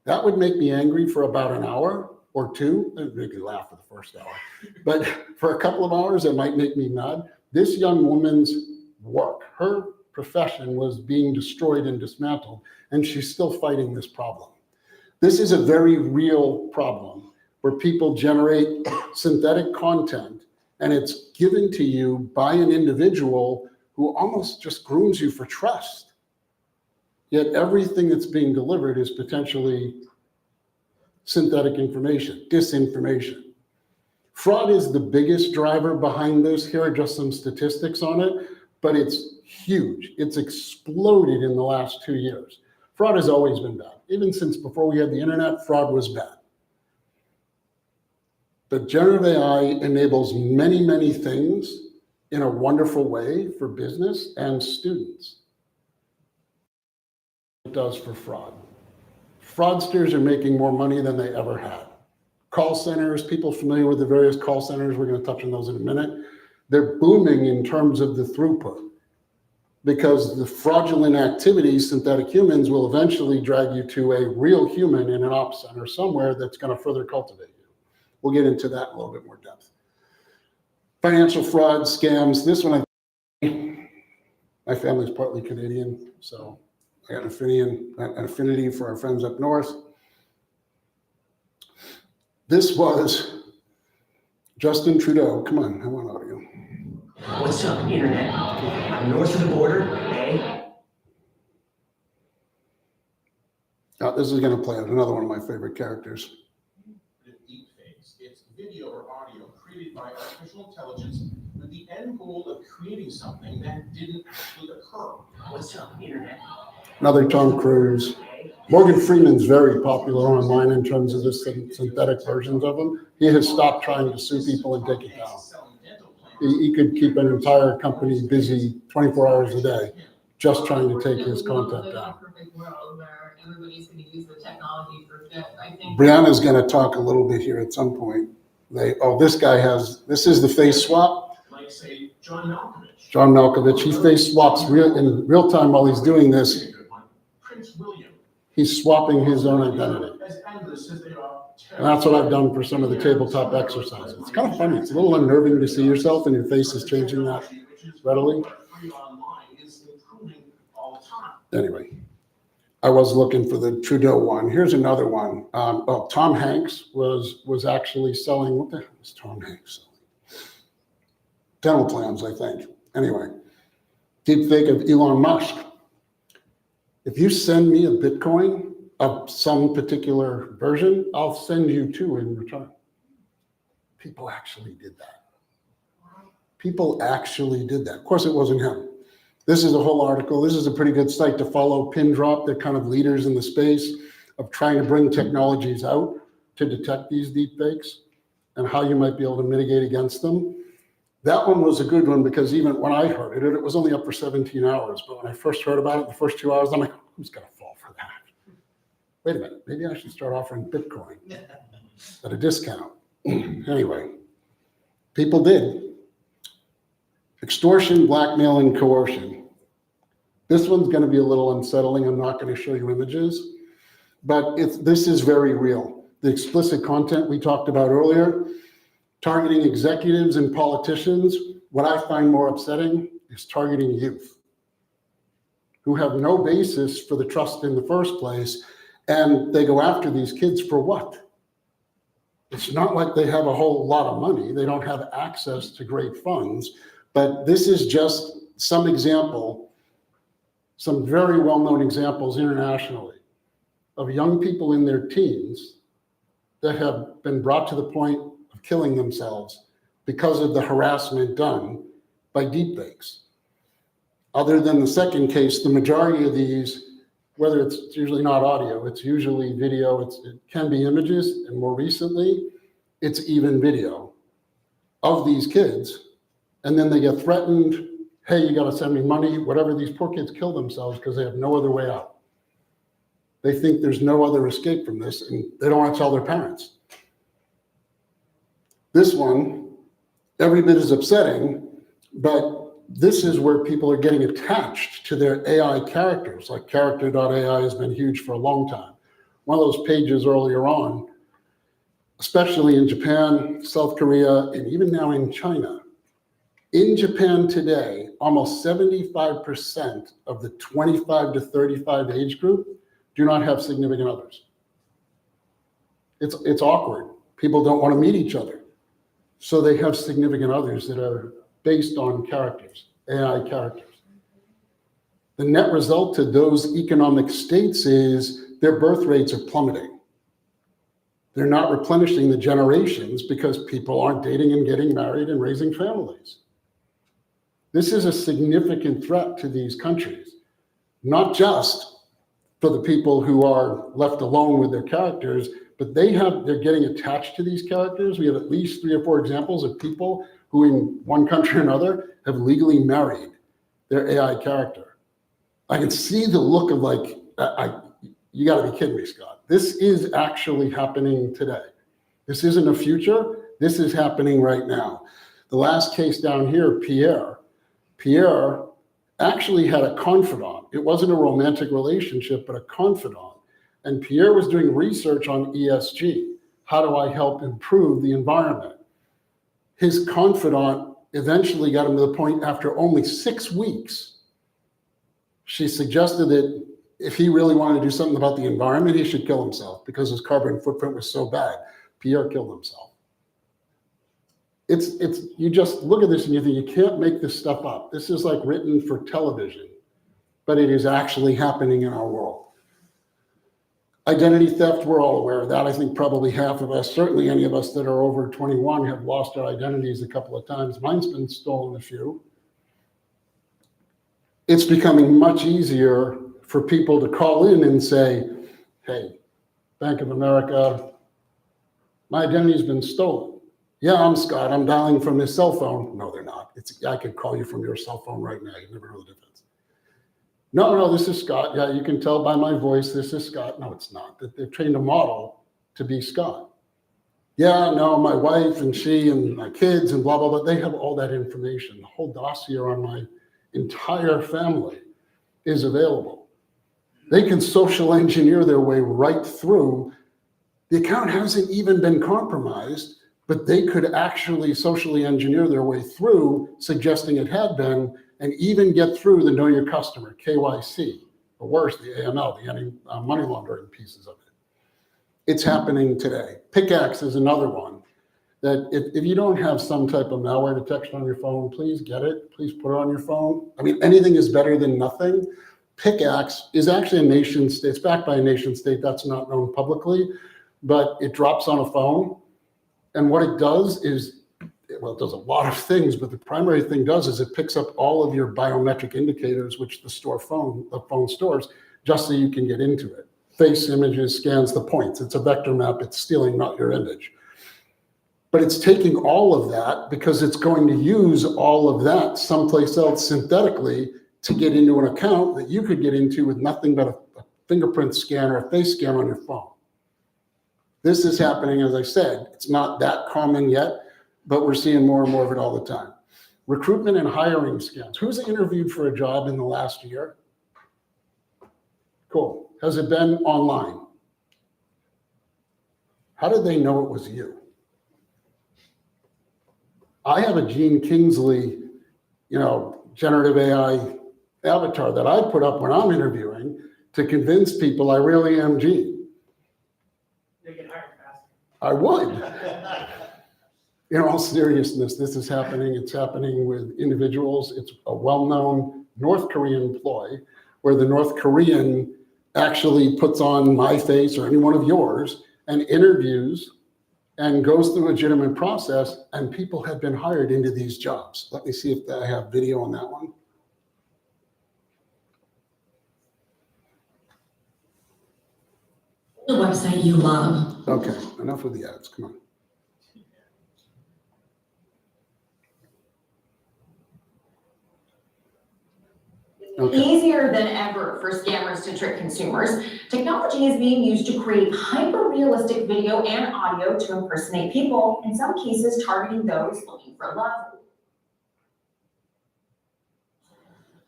That would make me angry for about an hour or two. It would make me laugh for the first hour. But for a couple of hours, it might make me mad. This young woman's work, her profession was being destroyed and dismantled, and she's still fighting this problem. This is a very real problem where people generate synthetic content and it's given to you by an individual who almost just grooms you for trust. Yet everything that's being delivered is potentially synthetic information, disinformation. Fraud is the biggest driver behind this. Here are just some statistics on it, but it's huge. It's exploded in the last 2 years. Fraud has always been bad. Even since before we had the internet, fraud was bad. But generative AI enables many, many things in a wonderful way for business and students. It does for fraud. Fraudsters are making more money than they ever had. Call centers, people familiar with the various call centers, we're going to touch on those in a minute. They're booming in terms of the throughput because the fraudulent activities, synthetic humans, will eventually drag you to a real human in an ops center somewhere that's going to further cultivate you. We'll get into that in a little bit more depth. Financial fraud, scams. This one, my family's partly Canadian, so I got an affinity for our friends up north. This was Justin Trudeau. Come on, I want audio. What's up, internet? I'm north of the border, eh? This is going to play out another one of my favorite characters. Deepfakes. It's video or audio created by artificial intelligence with the end goal of creating something that didn't actually occur. What's up, internet? Another Tom Cruise. Morgan Freeman's very popular online in terms of the synthetic versions of him. He has stopped trying to sue people and take it down. He could keep an entire company busy 24 hours a day just trying to take his content down. Brianna's going to talk a little bit here at some point. This is the face swap. Like, say, John Malkovich. John Malkovich, he face swaps in real time while he's doing this. Prince William. He's swapping his own identity. As endless as they are. And that's what I've done for some of the tabletop exercises. It's kind of funny. It's a little unnerving to see yourself and your face is changing that readily. Anyway, I was looking for the Trudeau one. Here's another one. Tom Hanks was actually selling, what the hell was Tom Hanks selling? Dental plans, I think. Anyway, deep fake of Elon Musk. If you send me a Bitcoin of some particular version, I'll send you two in return. People actually did that. People actually did that. Of course, it wasn't him. This is a whole article. This is a pretty good site to follow. Pindrop, they're kind of leaders in the space of trying to bring technologies out to detect these deep fakes and how you might be able to mitigate against them. That one was a good one because even when I heard it was only up for 17 hours. But when I first heard about it, the first 2 hours, I'm like, who's going to fall for that? Wait a minute, maybe I should start offering Bitcoin at a discount. Anyway, people did. Extortion, blackmail, and coercion. This one's going to be a little unsettling. I'm not going to show you images, but this is very real. The explicit content we talked about earlier, targeting executives and politicians. What I find more upsetting is targeting youth who have no basis for the trust in the first place. And they go after these kids for what? It's not like they have a whole lot of money. They don't have access to great funds. But this is just some example, some very well-known examples internationally of young people in their teens that have been brought to the point of killing themselves because of the harassment done by deepfakes. Other than the second case, the majority of these, whether it's usually not audio, it's usually video, it can be images, and more recently, it's even video of these kids. And then they get threatened, hey, you gotta send me money, whatever. These poor kids kill themselves because they have no other way out. They think there's no other escape from this, and they don't want to tell their parents. This one, every bit as upsetting, but this is where people are getting attached to their AI characters, like character.ai has been huge for a long time. One of those pages earlier on, especially in Japan, South Korea, and even now in China. In Japan today, almost 75% of the 25 to 35 age group do not have significant others. It's awkward. People don't want to meet each other. So they have significant others that are based on characters, AI characters. The net result to those economic states is their birth rates are plummeting. They're not replenishing the generations because people aren't dating and getting married and raising families. This is a significant threat to these countries, not just for the people who are left alone with their characters, but they're getting attached to these characters. We have at least 3 or 4 examples of people who in one country or another have legally married their AI character. I can see the look of like, you gotta be kidding me, Scott. This is actually happening today. This isn't a future, this is happening right now. The last case down here, Pierre actually had a confidant. It wasn't a romantic relationship, but a confidant. And Pierre was doing research on ESG. How do I help improve the environment? His confidant eventually got him to the point after only 6 weeks. She suggested that if he really wanted to do something about the environment, he should kill himself because his carbon footprint was so bad. Pierre killed himself. You just look at this and you think, you can't make this stuff up. This is like written for television, but it is actually happening in our world. Identity theft, we're all aware of that. I think probably half of us, certainly any of us that are over 21, have lost our identities a couple of times. Mine's been stolen a few. It's becoming much easier for people to call in and say, hey, Bank of America, my identity's been stolen. Yeah, I'm Scott, I'm dialing from this cell phone. No, they're not. I could call you from your cell phone right now. You never know the difference. No, this is Scott. Yeah, you can tell by my voice, this is Scott. No, it's not. They've trained a model to be Scott. Yeah, no, my wife and she and my kids and blah, blah, blah. They have all that information. The whole dossier on my entire family is available. They can social engineer their way right through. The account hasn't even been compromised, but they could actually socially engineer their way through, suggesting it had been, and even get through the know your customer, KYC, or worse, the AML, the anti-money laundering pieces of it. It's happening today. Pickaxe is another one that if you don't have some type of malware detection on your phone, please get it. Please put it on your phone. I mean, anything is better than nothing. Pickaxe is actually a nation state. It's backed by a nation state that's not known publicly, but it drops on a phone. And what it does is, well, it does a lot of things, but the primary thing does is it picks up all of your biometric indicators, which the phone stores, just so you can get into it. Face images, scans the points. It's a vector map. It's stealing not your image. But it's taking all of that because it's going to use all of that someplace else synthetically to get into an account that you could get into with nothing but a fingerprint scan or a face scan on your phone. This is happening, as I said, it's not that common yet, but we're seeing more and more of it all the time. Recruitment and hiring scams. Who's interviewed for a job in the last year? Cool. Has it been online? How did they know it was you? I have a Gene Kingsley, generative AI avatar that I put up when I'm interviewing to convince people I really am Gene. They get hired faster. I would. In all seriousness, this is happening. It's happening with individuals. It's a well-known North Korean employee where the North Korean actually puts on my face or any one of yours and interviews and goes through a legitimate process, and people have been hired into these jobs. Let me see if I have video on that one. The website you love. Okay, enough with the ads, come on. Okay. Easier than ever for scammers to trick consumers, technology is being used to create hyper-realistic video and audio to impersonate people, in some cases targeting those looking for love.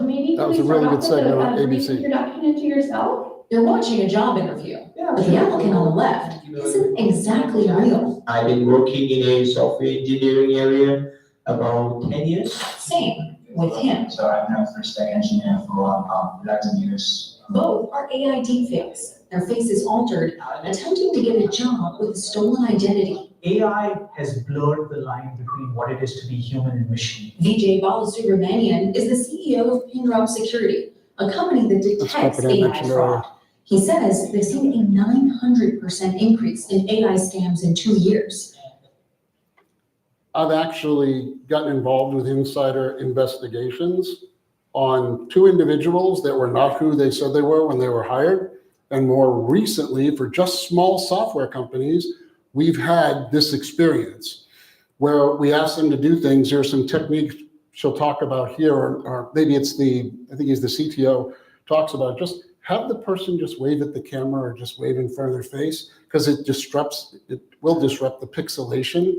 Maybe That was can a we really start good off with segment on a brief ABC. introduction into yourself? You're watching a job interview, but the applicant on the left isn't exactly real. I've been working in a software engineering area about 10 years. Same with him. So I've been a full stack engineer for 11 years. Both are AI deepfakes, their faces altered, attempting to get a job with a stolen identity. AI has blurred the line between what it is to be human and machine. Vijay Balasubramanian is the CEO of Cybersecurity, a company that detects company I AI mentioned fraud. He says they've seen a 900% increase in AI scams in 2 years. I've actually gotten involved with insider investigations on 2 individuals that were not who they said they were when they were hired. And more recently, for just small software companies, we've had this experience where we ask them to do things. There are some techniques she'll talk about here, or maybe it's I think he's the CTO, talks about just have the person just wave at the camera or just wave in front of their face, because it will disrupt the pixelation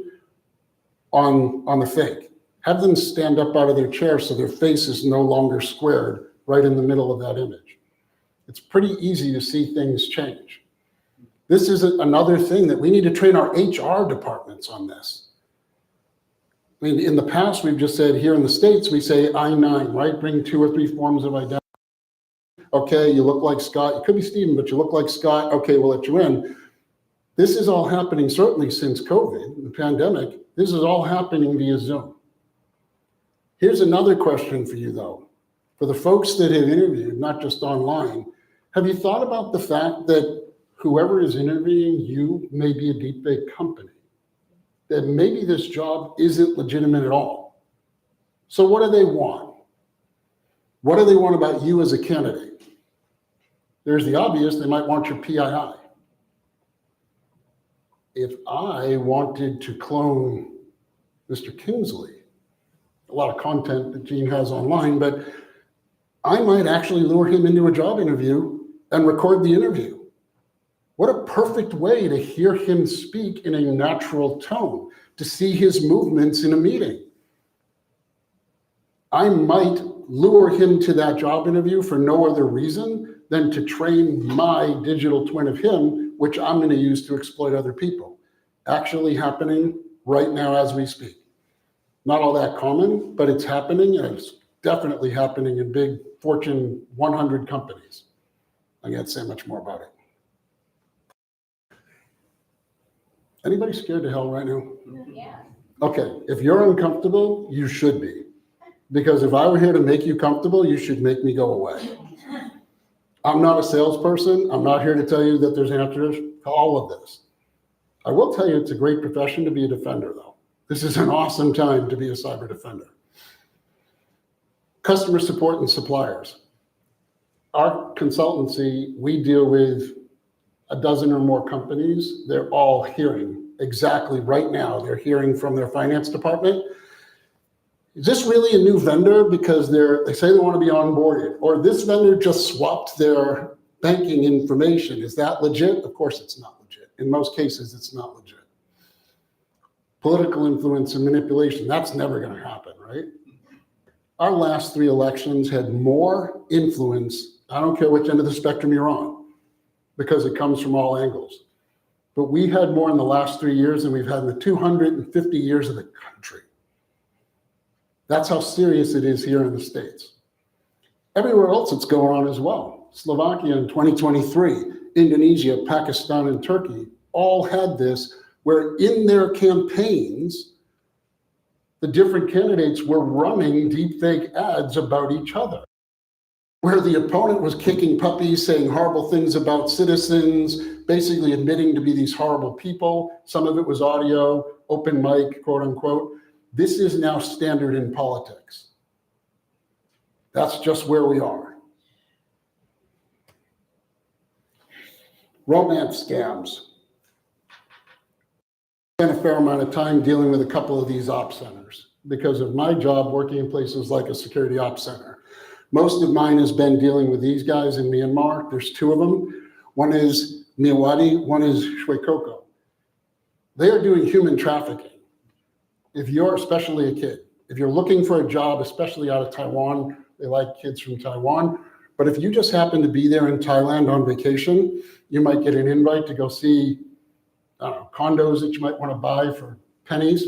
on the fake. Have them stand up out of their chair so their face is no longer squared right in the middle of that image. It's pretty easy to see things change. This is another thing that we need to train our HR departments on this. I mean, in the past, we've just said here in the States, we say I-9, right? Bring 2 or 3 forms of identity. Okay, you look like Scott. You could be Stephen, but you look like Scott. Okay, we'll let you in. This is all happening certainly since COVID, the pandemic. This is all happening via Zoom. Here's another question for you, though. For the folks that have interviewed, not just online, have you thought about the fact that whoever is interviewing you may be a deepfake company? That maybe this job isn't legitimate at all. So what do they want? What do they want about you as a candidate? There's the obvious, they might want your PII. If I wanted to clone Mr. Kingsley, a lot of content that Gene has online, but I might actually lure him into a job interview and record the interview. What a perfect way to hear him speak in a natural tone, to see his movements in a meeting. I might lure him to that job interview for no other reason than to train my digital twin of him, which I'm going to use to exploit other people. Actually happening right now as we speak. Not all that common, but it's happening, and it's definitely happening in big Fortune 100 companies. I can't say much more about it. Anybody scared to hell right now? Yeah. Okay, if you're uncomfortable, you should be. Because if I were here to make you comfortable, you should make me go away. I'm not a salesperson. I'm not here to tell you that there's answers to all of this. I will tell you it's a great profession to be a defender, though. This is an awesome time to be a cyber defender. Customer support and suppliers. Our consultancy, we deal with a dozen or more companies. They're all hearing exactly right now. They're hearing from their finance department. Is this really a new vendor because they say they want to be onboarded? Or this vendor just swapped their banking information. Is that legit? Of course it's not legit. In most cases, it's not legit. Political influence and manipulation, that's never going to happen, right? Our last 3 elections had more influence, I don't care which end of the spectrum you're on, because it comes from all angles. But we had more in the last 3 years than we've had in the 250 years of the country. That's how serious it is here in the States. Everywhere else it's going on as well. Slovakia in 2023, Indonesia, Pakistan, and Turkey all had this, where in their campaigns, the different candidates were running deepfake ads about each other, where the opponent was kicking puppies, saying horrible things about citizens, basically admitting to be these horrible people. Some of it was audio, open mic, quote unquote. This is now standard in politics. That's just where we are. Romance scams. I spent a fair amount of time dealing with a couple of these ops centers because of my job working in places like a security ops center. Most of mine has been dealing with these guys in Myanmar. There's two of them. One is Miyawadi, one is Shwekoko. They are doing human trafficking. If you're, especially a kid, if you're looking for a job, especially out of Taiwan, they like kids from Taiwan. But if you just happen to be there in Thailand on vacation, you might get an invite to go see, I don't know, condos that you might want to buy for pennies,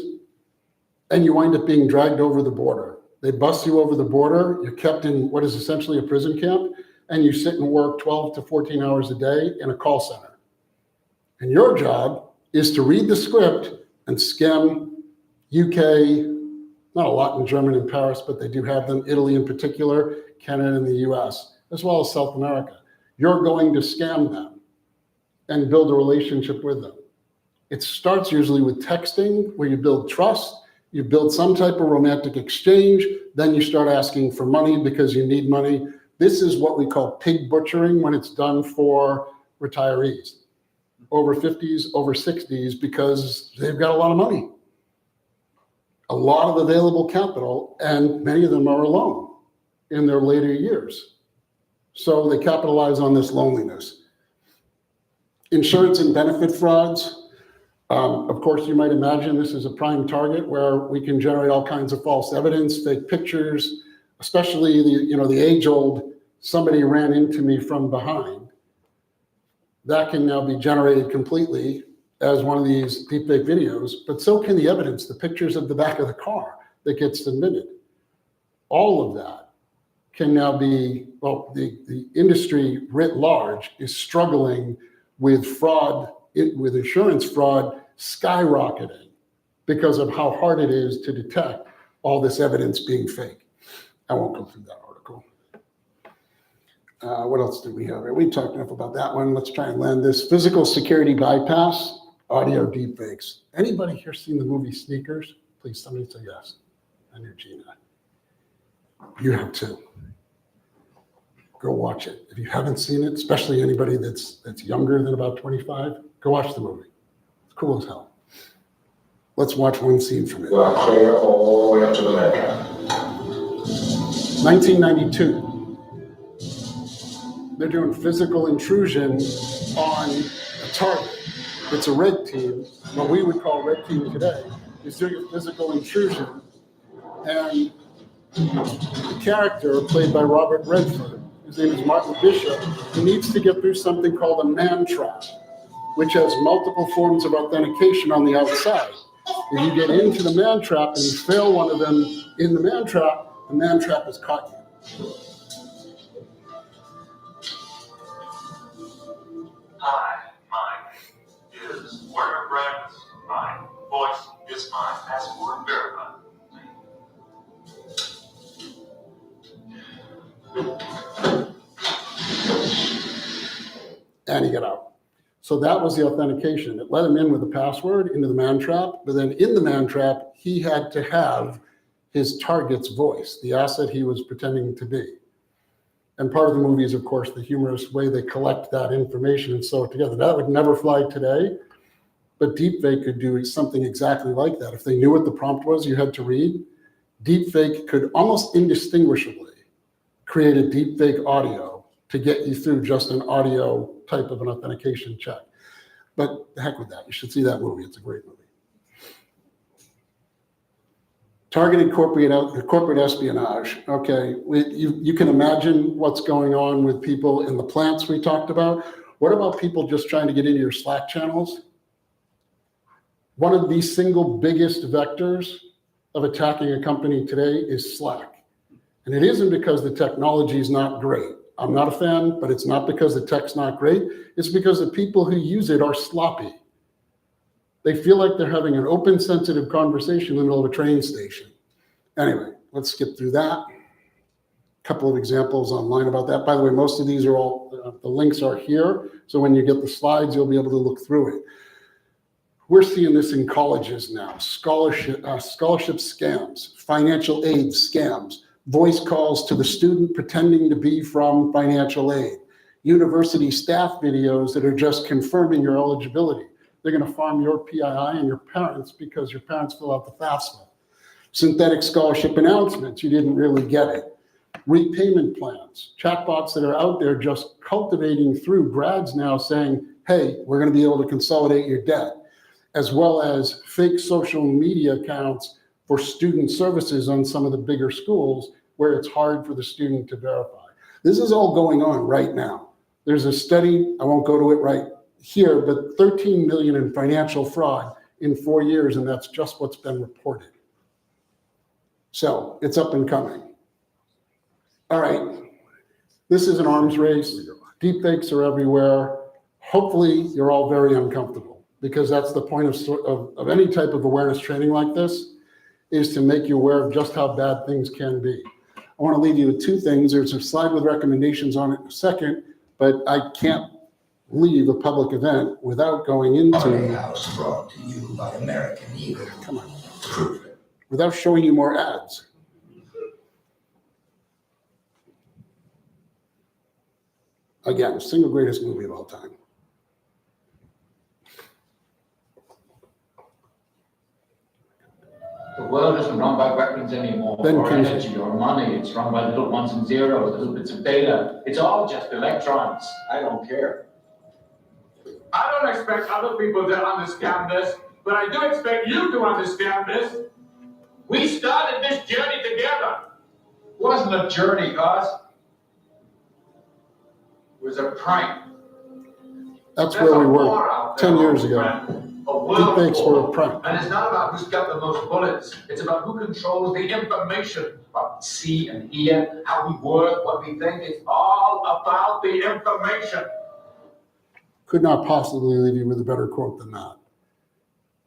and you wind up being dragged over the border. They bust you over the border, you're kept in what is essentially a prison camp, and you sit and work 12 to 14 hours a day in a call center. And your job is to read the script and scam UK, not a lot in Germany and Paris, but they do have them, Italy in particular, Canada and the US, as well as South America. You're going to scam them and build a relationship with them. It starts usually with texting, where you build trust, you build some type of romantic exchange, then you start asking for money because you need money. This is what we call pig butchering when it's done for retirees, over 50s, over 60s, because they've got a lot of money, a lot of available capital, and many of them are alone in their later years. So they capitalize on this loneliness. Insurance and benefit frauds. Of course, you might imagine this is a prime target where we can generate all kinds of false evidence, fake pictures, especially the age-old, somebody ran into me from behind. That can now be generated completely as one of these deepfake videos, but so can the evidence, the pictures of the back of the car that gets submitted. All of that can now be, well, the industry writ large is struggling with fraud, with insurance fraud skyrocketing because of how hard it is to detect all this evidence being fake. I won't go through that article. What else do we have here? We talked enough about that one. Let's try and land this. Physical security bypass, audio deepfakes. Anybody here seen the movie Sneakers? Please, somebody say yes. I knew Gina. You have too. Go watch it. If you haven't seen it, especially anybody that's younger than about 25, go watch the movie. It's cool as hell. Let's watch one scene from it. You are clear all the way up to the metro. 1992. They're doing physical intrusion on a target. It's a red team. What we would call red team today is doing a physical intrusion. And the character played by Robert Redford, his name is Martin Bishop, he needs to get through something called a man trap, which has multiple forms of authentication on the outside. If you get into the man trap and you fail one of them in the man trap has caught you. Hi, my name is Werner Braggs. My voice is my passport verified. And he got out. So that was the authentication. It let him in with the password into the man trap, but then in the man trap, he had to have his target's voice, the asset he was pretending to be. And part of the movie is, of course, the humorous way they collect that information and sew it together. That would never fly today, but deepfake could do something exactly like that. If they knew what the prompt was you had to read, deepfake could almost indistinguishably create a deepfake audio to get you through just an audio type of an authentication check. But the heck with that. You should see that movie. It's a great movie. Targeted corporate espionage. Okay, you can imagine what's going on with people in the plants we talked about. What about people just trying to get into your Slack channels? One of the single biggest vectors of attacking a company today is Slack. And it isn't because the technology is not great. I'm not a fan, but it's not because the tech's not great. It's because the people who use it are sloppy. They feel like they're having an open, sensitive conversation in the middle of a train station. Anyway, let's skip through that. A couple of examples online about that. By the way, most of these are all, the links are here. So when you get the slides, you'll be able to look through it. We're seeing this in colleges now. Scholarship scams, financial aid scams, voice calls to the student pretending to be from financial aid, university staff videos that are just confirming your eligibility. They're going to farm your PII and your parents because your parents fill out the FAFSA. Synthetic scholarship announcements, you didn't really get it. repayment plans, chatbots that are out there just cultivating through grads now saying, hey, we're going to be able to consolidate your debt, as well as fake social media accounts for student services on some of the bigger schools where it's hard for the student to verify. This is all going on right now. There's a study, I won't go to it right here, but 13 million in financial fraud in 4 years, and that's just what's been reported. So it's up and coming. All right, this is an arms race. Deepfakes are everywhere. Hopefully you're all very uncomfortable, because that's the point of any type of awareness training like this, is to make you aware of just how bad things can be. I want to leave you with two things. There's a slide with recommendations on it in a second, but I can't leave a public event without going into House brought to you by American Eagle. Come on. Without showing you more ads. Again, single greatest movie of all time. The world isn't run by weapons anymore, or energy, or money. It's run by little ones and zeros, little bits of data. It's all just electrons. I don't care. I don't expect other people to understand this, but I do expect you to understand this. We started this journey together. It wasn't a journey, guys. It was a prank. That's where we were 10 years ago. Deepfakes were a prank. And it's not about who's got the most bullets. It's about who controls the information. What we see and hear, how we work, what we think. It's all about the information. Could not possibly leave you with a better quote than that.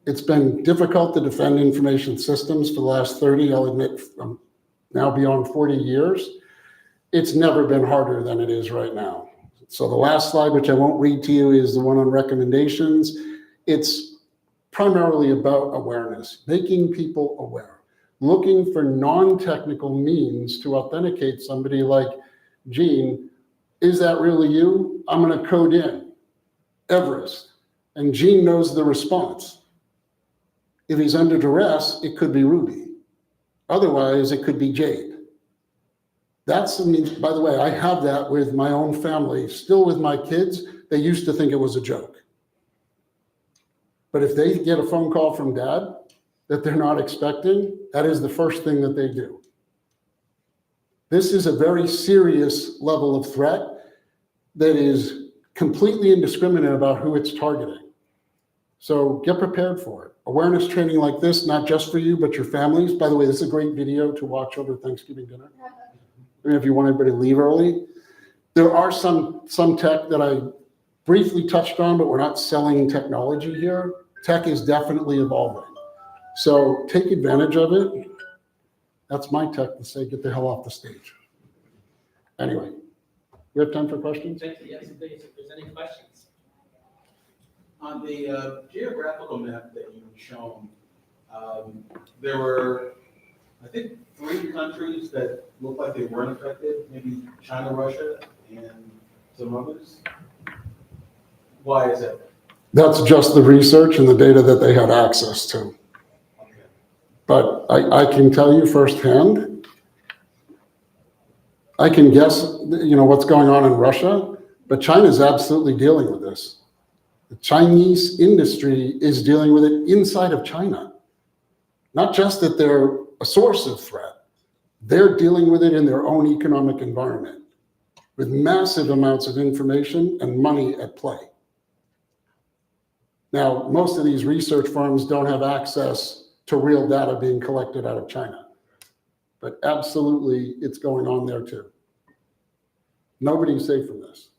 It's been difficult to defend information systems for the last 30, I'll admit, now beyond 40 years. It's never been harder than it is right now. So the last slide, which I won't read to you, is the one on recommendations. It's primarily about awareness, making people aware, looking for non-technical means to authenticate somebody like Gene. Is that really you? I'm going to code in Everest, and Gene knows the response. If he's under duress, it could be Ruby. Otherwise, it could be Jade. That's, I mean, by the way, I have that with my own family, still with my kids. They used to think it was a joke. But if they get a phone call from dad that they're not expecting, that is the first thing that they do. This is a very serious level of threat that is completely indiscriminate about who it's targeting. So get prepared for it. Awareness training like this, not just for you, but your families. By the way, this is a great video to watch over Thanksgiving dinner. I mean, if you want everybody to leave early. There are some tech that I briefly touched on, but we're not selling technology here. Tech is definitely evolving. So take advantage of it. That's my tech to say, get the hell off the stage. Anyway, we have time for questions? Yes, please, if there's any questions. On the geographical map that you've shown, there were, I think, 3 countries that looked like they weren't affected, maybe China, Russia, and some others. Why is that? That's just the research and the data that they had access to. But I can tell you firsthand, I can guess, what's going on in Russia, but China's absolutely dealing with this. The Chinese industry is dealing with it inside of China. Not just that they're a source of threat, they're dealing with it in their own economic environment with massive amounts of information and money at play. Now, most of these research firms don't have access to real data being collected out of China, but absolutely it's going on there too. Nobody's safe from this.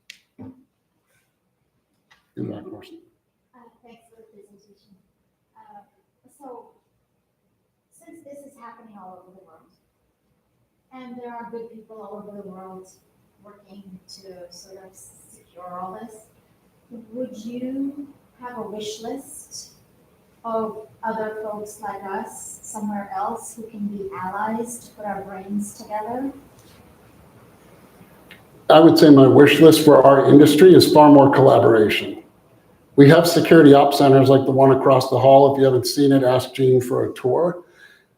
In that course. Thanks for the presentation. So, since this is happening all over the world, and there are good people all over the world working to sort of secure all this, would you have a wish list of other folks like us somewhere else who can be allies to put our brains together? I would say my wish list for our industry is far more collaboration. We have security ops centers like the one across the hall. If you haven't seen it, ask Gene for a tour.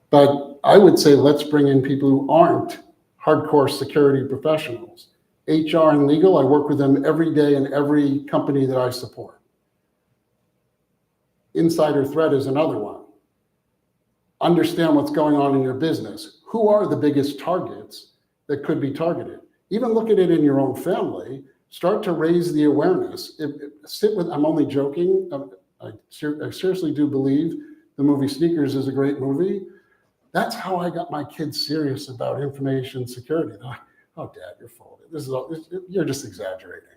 But I would say let's bring in people who aren't hardcore security professionals. HR and legal, I work with them every day in every company that I support. Insider threat is another one. Understand what's going on in your business. Who are the biggest targets that could be targeted? Even look at it in your own family. Start to raise the awareness. I'm only joking. I seriously do believe the movie Sneakers is a great movie. That's how I got my kids serious about information security. They're like, oh, Dad, you're full of it. You're just exaggerating.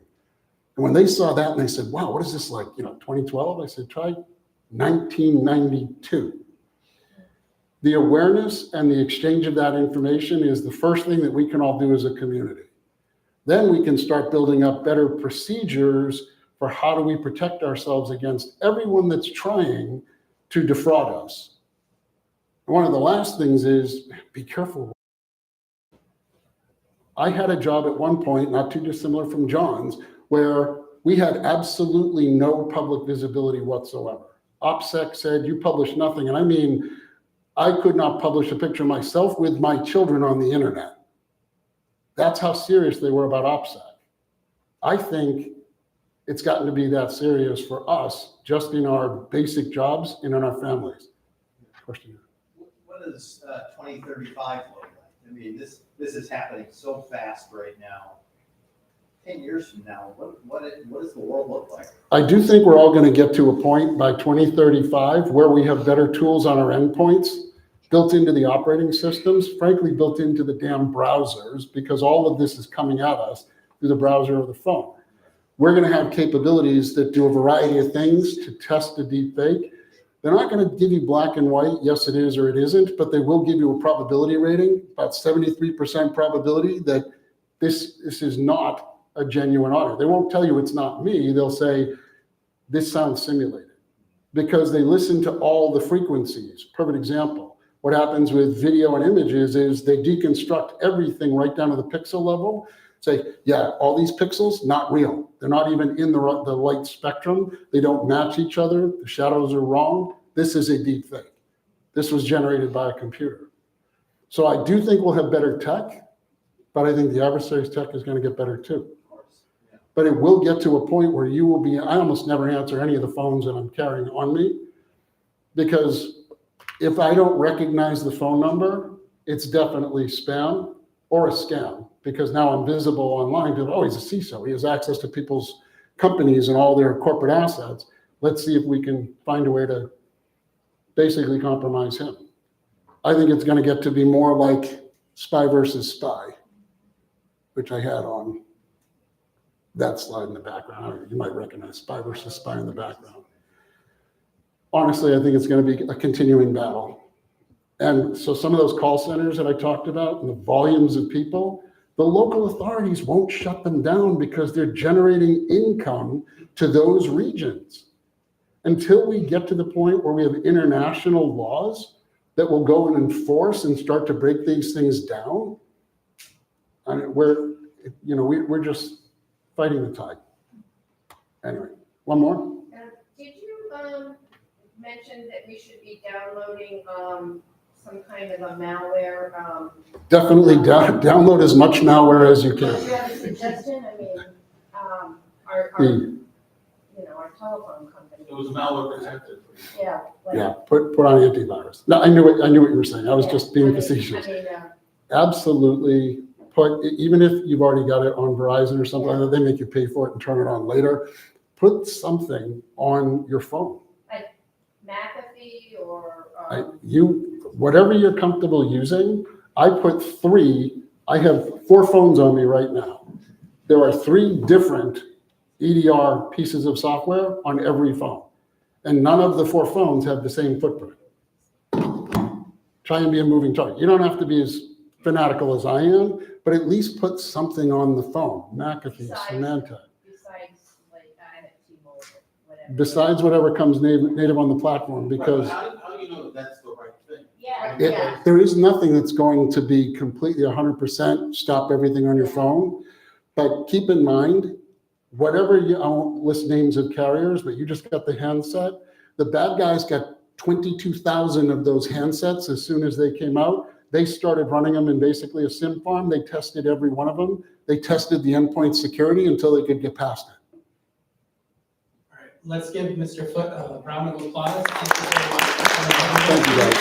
And when they saw that and they said, wow, what is this like, 2012? I said, try 1992. The awareness and the exchange of that information is the first thing that we can all do as a community. Then we can start building up better procedures for how do we protect ourselves against everyone that's trying to defraud us. And one of the last things is be careful. I had a job at one point, not too dissimilar from John's, where we had absolutely no public visibility whatsoever. OPSEC said, you publish nothing. And I mean, I could not publish a picture of myself with my children on the internet. That's how serious they were about OPSEC. I think it's gotten to be that serious for us, just in our basic jobs and in our families. Question. What does 2035 look like? I mean, this is happening so fast right now. 10 years from now, what does the world look like? I do think we're all going to get to a point by 2035 where we have better tools on our endpoints built into the operating systems, frankly, built into the damn browsers, because all of this is coming at us through the browser or the phone. We're going to have capabilities that do a variety of things to test a deep fake. They're not going to give you black and white, yes it is or it isn't, but they will give you a probability rating, about 73% probability that this is not a genuine audio. They won't tell you it's not me. They'll say, this sounds simulated, because they listen to all the frequencies. Perfect example. What happens with video and images is they deconstruct everything right down to the pixel level. Say, yeah, all these pixels, not real. They're not even in the light spectrum. They don't match each other. The shadows are wrong. This is a deep fake. This was generated by a computer. So I do think we'll have better tech, but I think the adversary's tech is going to get better too. But it will get to a point where you will be, I almost never answer any of the phones that I'm carrying on me, because if I don't recognize the phone number, it's definitely spam or a scam, because now I'm visible online. People, oh, he's a CISO. He has access to people's companies and all their corporate assets. Let's see if we can find a way to basically compromise him. I think it's going to get to be more like spy versus spy, which I had on that slide in the background. You might recognize spy versus spy in the background. Honestly, I think it's going to be a continuing battle. And so some of those call centers that I talked about and the volumes of people, the local authorities won't shut them down because they're generating income to those regions. Until we get to the point where we have international laws that will go and enforce and start to break these things down, I mean, we're just fighting the tide. Anyway, one more. Did you mention that we should be downloading some kind of a malware? Definitely download as much malware as you Do you can. have a suggestion? I mean, our telephone company. It was malware protected. Yeah. Yeah, put on antivirus. No, I knew what you were saying. I was just being facetious. Absolutely. Even if you've already got it on Verizon or something like that, they make you pay for it and turn it on later. Put something on your phone. Like McAfee or Whatever you're comfortable using. I have 4 phones on me right now. There are 3 different EDR pieces of software on every phone, and none of the 4 phones have the same footprint. Try and be a moving target. You don't have to be as fanatical as I am, but at least put something on the phone. McAfee, Symantec. Besides whatever comes native on the platform, because How do you know that that's the right thing? Yeah. there is nothing that's going to be completely 100% stop everything on your phone. But keep in mind, whatever I won't list names of carriers, but you just got the handset. The bad guys got 22,000 of those handsets as soon as they came out. They started running them in basically a sim farm. They tested every one of them. They tested the endpoint security until they could get past it. All right, let's give Mr. Foote a round of applause. Thank you, guys.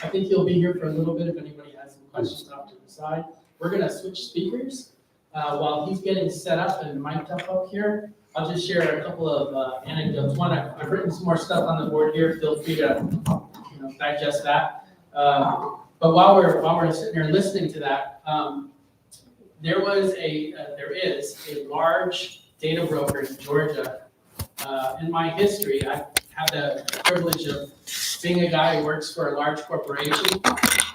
I think he'll be here for a little bit if anybody has some questions off to the side. We're gonna switch speakers. While he's getting set up and mic'd up here, I'll just share a couple of anecdotes. One, I've written some more stuff on the board here. Feel free to digest that. But while we're sitting here listening to that, there is a large data broker in Georgia. In my history, I've had the privilege of being a guy who works for a large corporation,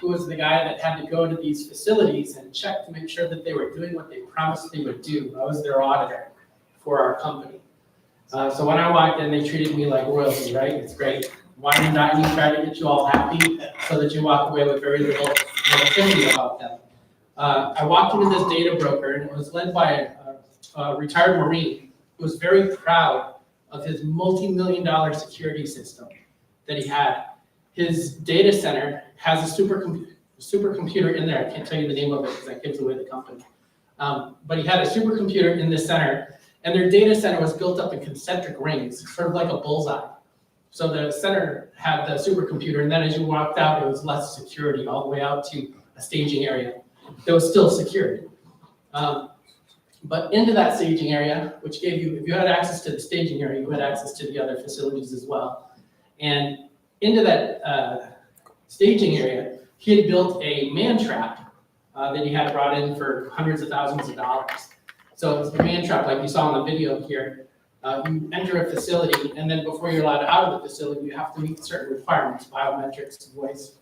who was the guy that had to go to these facilities and check to make sure that they were doing what they promised they would do. I was their auditor for our company. So when I walked in, they treated me like royalty, right? It's great. Wine and dining, try to get you all happy so that you walk away with very little negativity about them. I walked into this data broker, and it was led by a retired Marine who was very proud of his multi-million-dollar security system that he had. His data center has a supercomputer in there. I can't tell you the name of it because that gives away the company. But he had a supercomputer in the center, and their data center was built up in concentric rings, sort of like a bullseye. So the center had the supercomputer, and then as you walked out, it was less security all the way out to a staging area. There was still security. But into that staging area, which gave you, if you had access to the staging area, you had access to the other facilities as well. And into that staging area, he had built a man trap that he had brought in for hundreds of thousands of dollars. So it's a man trap like you saw in the video here. You enter a facility, and then before you're allowed out of the facility, you have to meet certain requirements, biometrics, voice,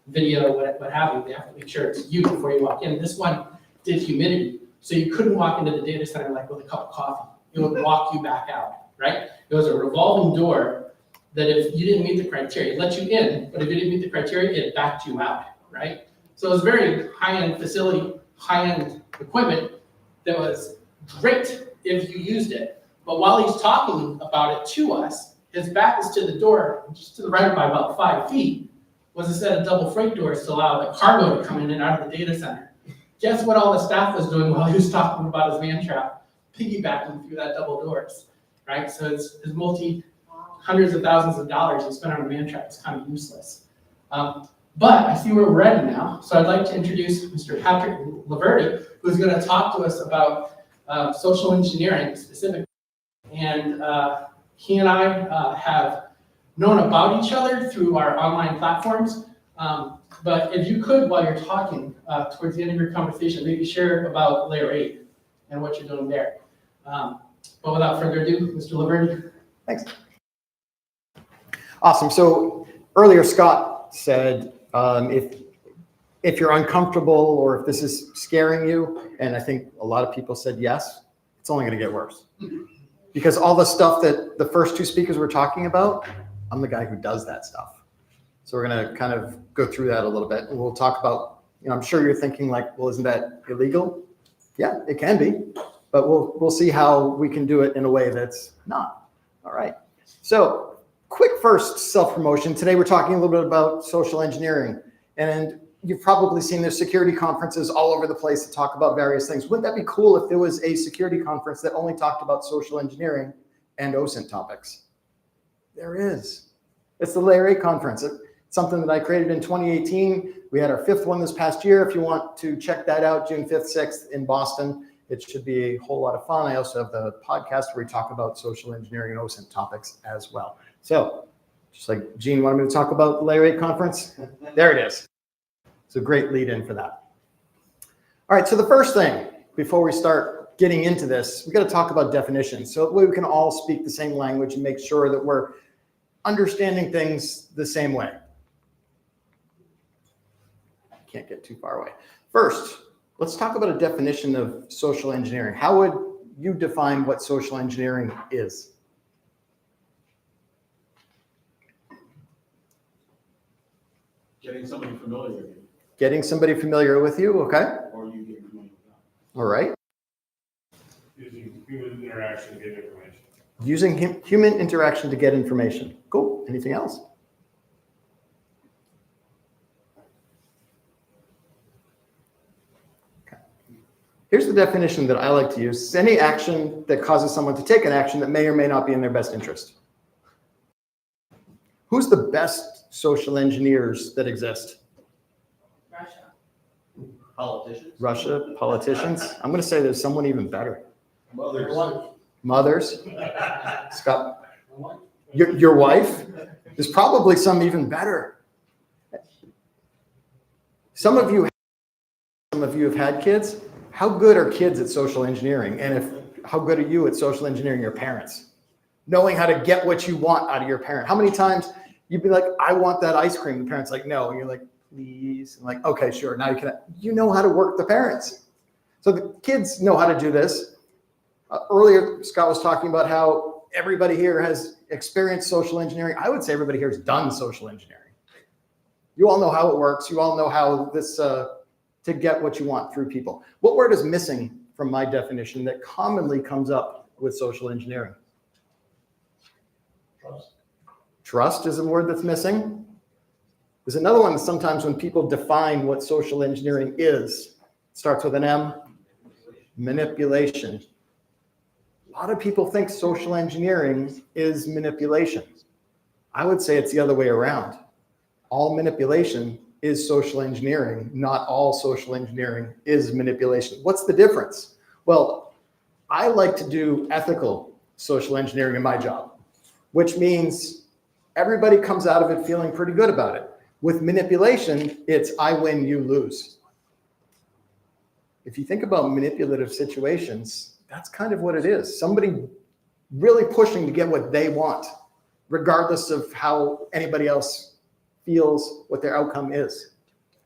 video, what have you. They have to make sure it's you before you walk in. This one did humidity, so you couldn't walk into the data center like with a cup of coffee. It would walk you back out, right? It was a revolving door that if you didn't meet the criteria, it let you in, but if you didn't meet the criteria, it backed you out, right? So it was very high-end facility, high-end equipment that was great if you used it. But while he's talking about it to us, his back is to the door, just to the right by about 5 feet, was a set of double freight doors to allow the cargo to come in and out of the data center. Guess what all the staff was doing while he was talking about his man trap? Piggybacking through that double doors, right? So his hundreds of thousands of dollars he spent on a man trap is kind of useless. But I see we're ready now, so I'd like to introduce Mr. Patrick Laverty, who's going to talk to us about social engineering specifically. And he and I have known about each other through our online platforms. But if you could, while you're talking, towards the end of your conversation, maybe share about Layer 8 and what you're doing there. But without further ado, Mr. Laverty. Thanks. Awesome. So earlier, Scott said, if you're uncomfortable or if this is scaring you, and I think a lot of people said yes, it's only going to get worse. Because all the stuff that the first two speakers were talking about, I'm the guy who does that stuff. So we're going to kind of go through that a little bit. And we'll talk about, I'm sure you're thinking like, well, isn't that illegal? Yeah, it can be. But we'll see how we can do it in a way that's not. All right. So quick first self-promotion. Today we're talking a little bit about social engineering. And you've probably seen there's security conferences all over the place to talk about various things. Wouldn't that be cool if there was a security conference that only talked about social engineering and OSINT topics? There is. It's the Layer 8 conference. It's something that I created in 2018. We had our 5th one this past year. If you want to check that out, June 5th, 6th in Boston, it should be a whole lot of fun. I also have the podcast where we talk about social engineering and OSINT topics as well. So just like Gene wanted me to talk about the Layer 8 conference, there it is. It's a great lead in for that. All right, so the first thing before we start getting into this, we've got to talk about definitions. So that way we can all speak the same language and make sure that we're understanding things the same way. Can't get too far away. First, let's talk about a definition of social engineering. How would you define what social engineering is? Getting somebody familiar with you. Getting somebody familiar with you, okay? Or you getting familiar with them. All right. Using human interaction to get information. Using human interaction to get information. Cool. Anything else? Here's the definition that I like to use. It's any action that causes someone to take an action that may or may not be in their best interest. Who's the best social engineers that exist? Russia. Politicians? Russia, politicians. I'm going to say there's someone even better. Mothers. Mothers. Scott, your wife? There's probably some even better. Some of you have had kids. How good are kids at social engineering? And how good are you at social engineering your parents? Knowing how to get what you want out of your parent. How many times you'd be like, I want that ice cream. The parent's like, no. And you're like, please. And like, okay, sure. Now you know how to work the parents. So the kids know how to do this. Earlier, Scott was talking about how everybody here has experienced social engineering. I would say everybody here has done social engineering. You all know how it works. You all know how this, to get what you want through people. What word is missing from my definition that commonly comes up with social engineering? Trust. Trust is a word that's missing. There's another one that sometimes when people define what social engineering is, it starts with an M, manipulation. A lot of people think social engineering is manipulation. I would say it's the other way around. All manipulation is social engineering. Not all social engineering is manipulation. What's the difference? Well, I like to do ethical social engineering in my job, which means everybody comes out of it feeling pretty good about it. With manipulation, it's I win, you lose. If you think about manipulative situations, that's kind of what it is. Somebody really pushing to get what they want, regardless of how anybody else feels what their outcome is.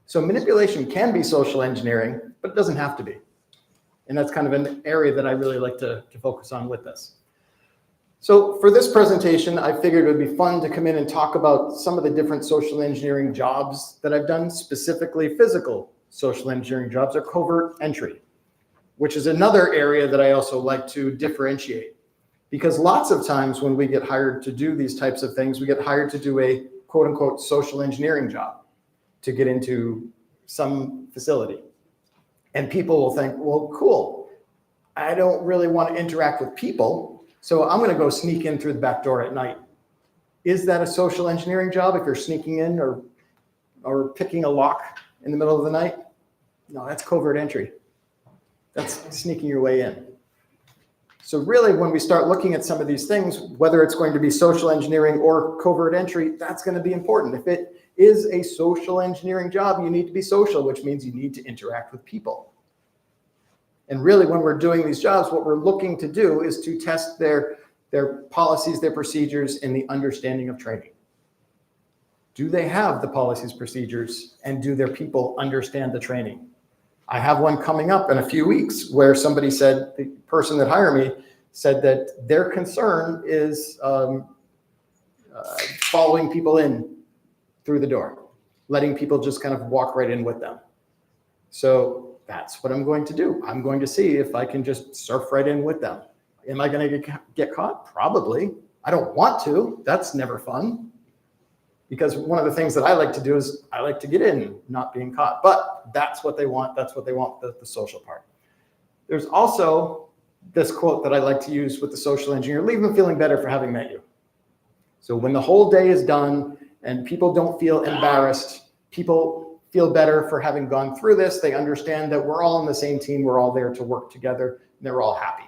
So manipulation can be social engineering, but it doesn't have to be. And that's kind of an area that I really like to focus on with this. So for this presentation, I figured it would be fun to come in and talk about some of the different social engineering jobs that I've done, specifically physical social engineering jobs or covert entry, which is another area that I also like to differentiate. Because lots of times when we get hired to do these types of things, we get hired to do a quote unquote social engineering job to get into some facility. And people will think, well, cool, I don't really want to interact with people, so I'm going to go sneak in through the back door at night. Is that a social engineering job if you're sneaking in or picking a lock in the middle of the night? No, that's covert entry. That's sneaking your way in. So really, when we start looking at some of these things, whether it's going to be social engineering or covert entry, that's going to be important. If it is a social engineering job, you need to be social, which means you need to interact with people. And really, when we're doing these jobs, what we're looking to do is to test their policies, their procedures, and the understanding of training. Do they have the policies, procedures, and do their people understand the training? I have one coming up in a few weeks where somebody said, the person that hired me said that their concern is following people in through the door, letting people just kind of walk right in with them. So that's what I'm going to do. I'm going to see if I can just surf right in with them. Am I going to get caught? Probably. I don't want to. That's never fun. Because one of the things that I like to do is I like to get in, not being caught. But that's what they want. That's what they want, the social part. There's also this quote that I like to use with the social engineer: leave them feeling better for having met you. So when the whole day is done and people don't feel embarrassed, people feel better for having gone through this. They understand that we're all on the same team. We're all there to work together, and they're all happy.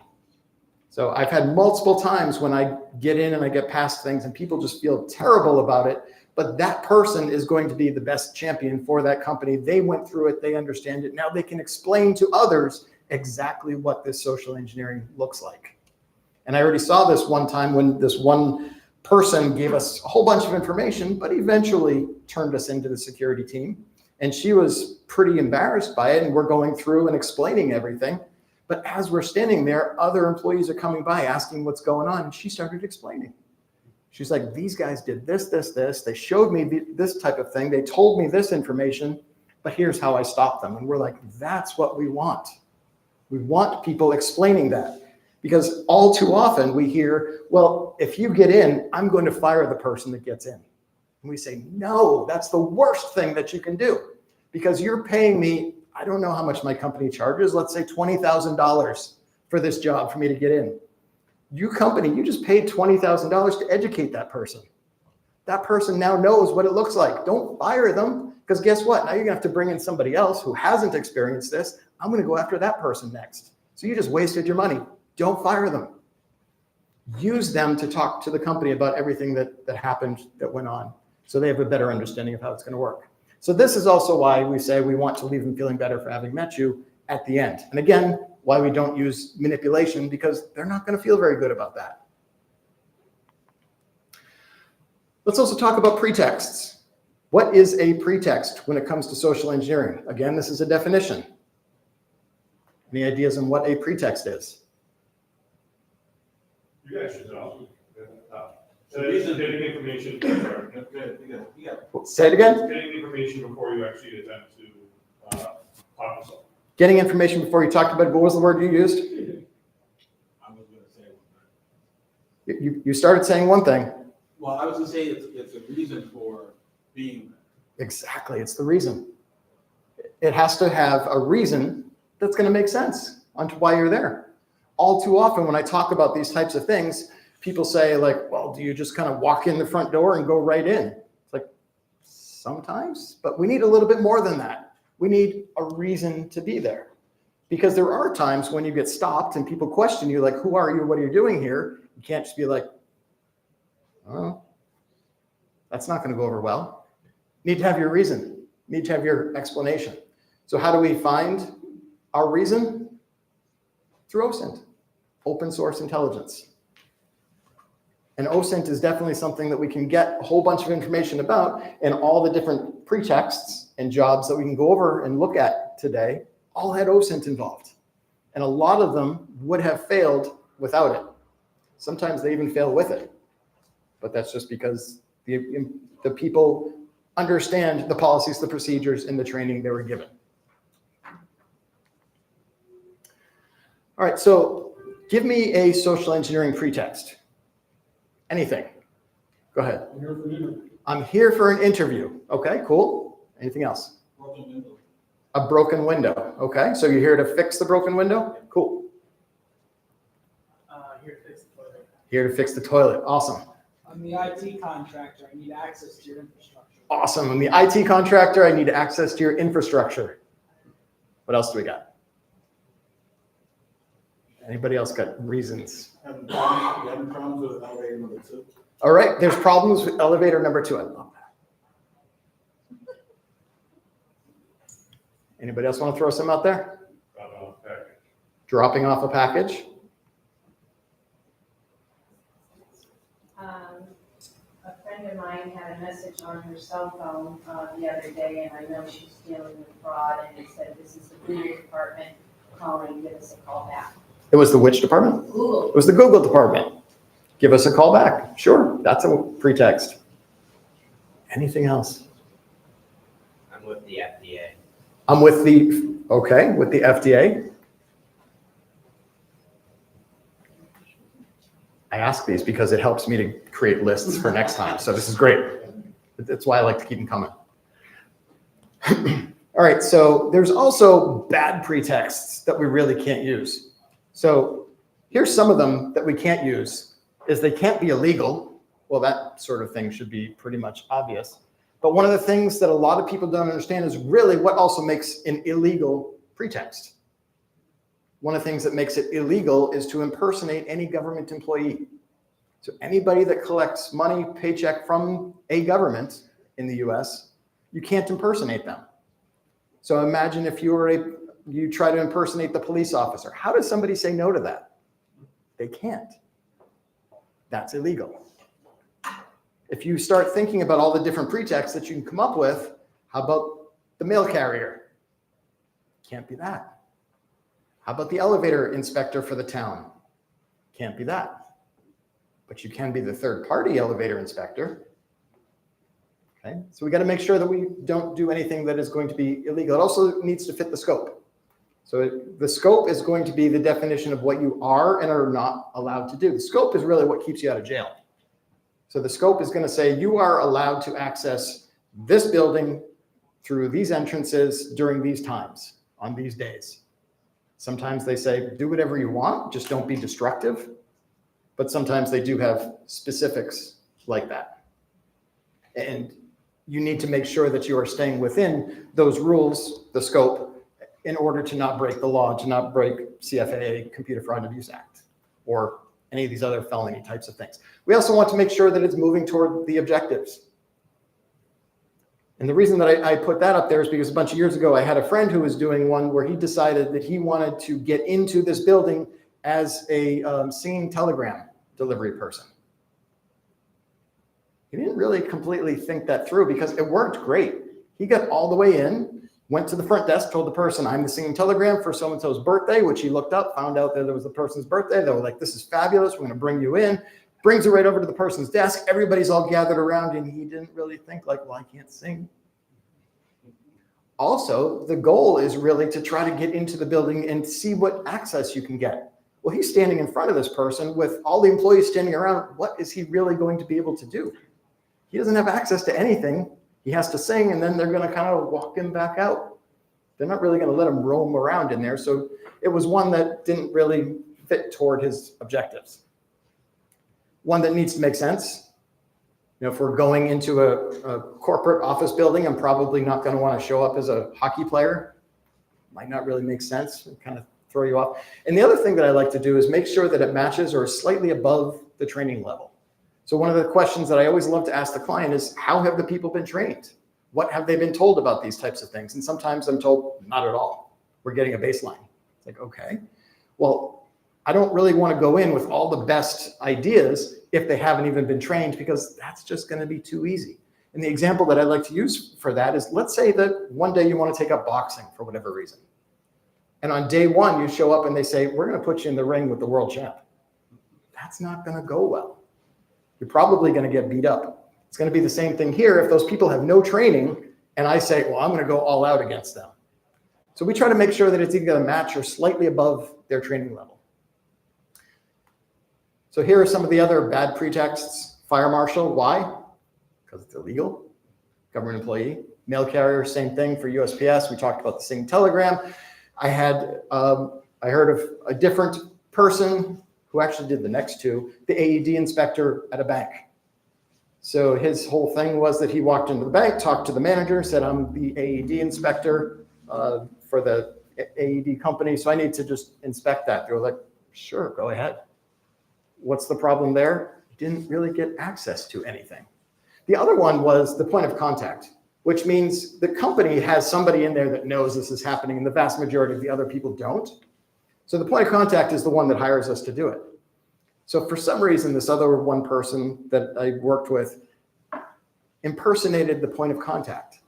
So I've had multiple times when I get in and I get past things and people just feel terrible about it. But that person is going to be the best champion for that company. They went through it. They understand it. Now they can explain to others exactly what this social engineering looks like. And I already saw this one time when this one person gave us a whole bunch of information, but eventually turned us into the security team. And she was pretty embarrassed by it. And we're going through and explaining everything. But as we're standing there, other employees are coming by asking what's going on. And she started explaining. She's like, these guys did this, this, this. They showed me this type of thing. They told me this information, but here's how I stopped them. And we're like, that's what we want. We want people explaining that. Because all too often we hear, well, if you get in, I'm going to fire the person that gets in. And we say, no, that's the worst thing that you can do. Because you're paying me I don't know how much my company charges. Let's say $20,000 for this job for me to get in. You company, you just paid $20,000 to educate that person. That person now knows what it looks like. Don't fire them, because guess what? Now you're gonna have to bring in somebody else who hasn't experienced this. I'm gonna go after that person next. So you just wasted your money. Don't fire them. Use them to talk to the company about everything that happened, that went on, so they have a better understanding of how it's gonna work. So this is also why we say we want to leave them feeling better for having met you at the end. And again, why we don't use manipulation, because they're not gonna feel very good about that. Let's also talk about pretexts. What is a pretext when it comes to social engineering? Again, this is a definition. Any ideas on what a pretext is? You guys should know. So this is getting information. Say it again? Getting information before you actually attempt to talk to someone. Getting information before you talked about it. What was the word you used? I was gonna say one thing. You started saying one thing. Well, I was gonna say it's a reason for being there. Exactly, it's the reason. It has to have a reason that's gonna make sense on why you're there. All too often when I talk about these types of things, people say like, well, do you just kind of walk in the front door and go right in? It's like, sometimes, but we need a little bit more than that. We need a reason to be there. Because there are times when you get stopped and people question you like, who are you, what are you doing here? You can't just be like, oh, that's not gonna go over well. You need to have your reason, you need to have your explanation. So how do we find our reason? Through OSINT, open source intelligence. And OSINT is definitely something that we can get a whole bunch of information about, and all the different pretexts and jobs that we can go over and look at today all had OSINT involved. And a lot of them would have failed without it. Sometimes they even fail with it. But that's just because the people understand the policies, the procedures, and the training they were given. All right, so give me a social engineering pretext. Anything. Go ahead. I'm here for an interview. Okay, cool. Anything else? Broken window. A broken window. Okay, so you're here to fix the broken window? Cool. Here to fix the toilet. Here to fix the toilet. Awesome. I'm the IT contractor. I need access to your infrastructure. Awesome. I'm the IT contractor. I need access to your infrastructure. What else do we got? Anybody else got reasons? Having problems with elevator number 2. All right, there's problems with elevator number 2. I love that. Anybody else want to throw some out there? Dropping off a package. A friend of mine had a message on her cell phone the other day, and I know she's dealing with fraud, and it said, this is the Google department calling, give us a call back. It was the which department? Google. It was the Google department. Give us a call back. Sure, that's a pretext. Anything else? I'm with the FDA. I'm with the, okay, with the FDA. I ask these because it helps me to create lists for next time. So this is great. That's why I like to keep them coming. All right, so there's also bad pretexts that we really can't use. So here's some of them that we can't use. Is they can't be illegal. Well, that sort of thing should be pretty much obvious. But one of the things that a lot of people don't understand is really what also makes an illegal pretext. One of the things that makes it illegal is to impersonate any government employee. So anybody that collects money, paycheck from a government in the US, you can't impersonate them. So imagine if you try to impersonate the police officer. How does somebody say no to that? They can't. That's illegal. If you start thinking about all the different pretexts that you can come up with, how about the mail carrier? Can't be that. How about the elevator inspector for the town? Can't be that. But you can be the third-party elevator inspector. Okay, so we got to make sure that we don't do anything that is going to be illegal. It also needs to fit the scope. So the scope is going to be the definition of what you are and are not allowed to do. The scope is really what keeps you out of jail. So the scope is going to say you are allowed to access this building through these entrances during these times. on these days. Sometimes they say, do whatever you want, just don't be destructive. But sometimes they do have specifics like that. And you need to make sure that you are staying within those rules, the scope, in order to not break the law, to not break CFAA, Computer Fraud and Abuse Act, or any of these other felony types of things. We also want to make sure that it's moving toward the objectives. And the reason that I put that up there is because a bunch of years ago, I had a friend who was doing one where he decided that he wanted to get into this building as a singing telegram delivery person. He didn't really completely think that through because it worked great. He got all the way in, went to the front desk, told the person, I'm the singing telegram for so-and-so's birthday, which he looked up, found out that it was the person's birthday. They were like, this is fabulous. We're going to bring you in. Brings it right over to the person's desk. Everybody's all gathered around, and he didn't really think like, well, I can't sing. Also, the goal is really to try to get into the building and see what access you can get. Well, he's standing in front of this person with all the employees standing around. What is he really going to be able to do? He doesn't have access to anything. He has to sing, and then they're going to kind of walk him back out. They're not really going to let him roam around in there. So it was one that didn't really fit toward his objectives. One that needs to make sense. You know, if we're going into a corporate office building, I'm probably not going to want to show up as a hockey player. Might not really make sense. It kind of throw you off. And the other thing that I like to do is make sure that it matches or is slightly above the training level. So one of the questions that I always love to ask the client is, how have the people been trained? What have they been told about these types of things? And sometimes I'm told, not at all. We're getting a baseline. It's like, okay, well, I don't really want to go in with all the best ideas if they haven't even been trained, because that's just going to be too easy. And the example that I like to use for that is, let's say that one day you want to take up boxing for whatever reason. And on day one, you show up and they say, we're going to put you in the ring with the world champ. That's not going to go well. You're probably going to get beat up. It's going to be the same thing here if those people have no training and I say, well, I'm going to go all out against them. So we try to make sure that it's either going to match or slightly above their training level. So here are some of the other bad pretexts. Fire marshal, why? Because it's illegal. Government employee. Mail carrier, same thing for USPS. We talked about the singing telegram. I heard of a different person who actually did the next two, the AED inspector at a bank. So his whole thing was that he walked into the bank, talked to the manager, said, I'm the AED inspector for the AED company, so I need to just inspect that. They were like, sure, go ahead. What's the problem there? He didn't really get access to anything. The other one was the point of contact, which means the company has somebody in there that knows this is happening, and the vast majority of the other people don't. So the point of contact is the one that hires us to do it. So for some reason, this other one person that I worked with impersonated the point of contact.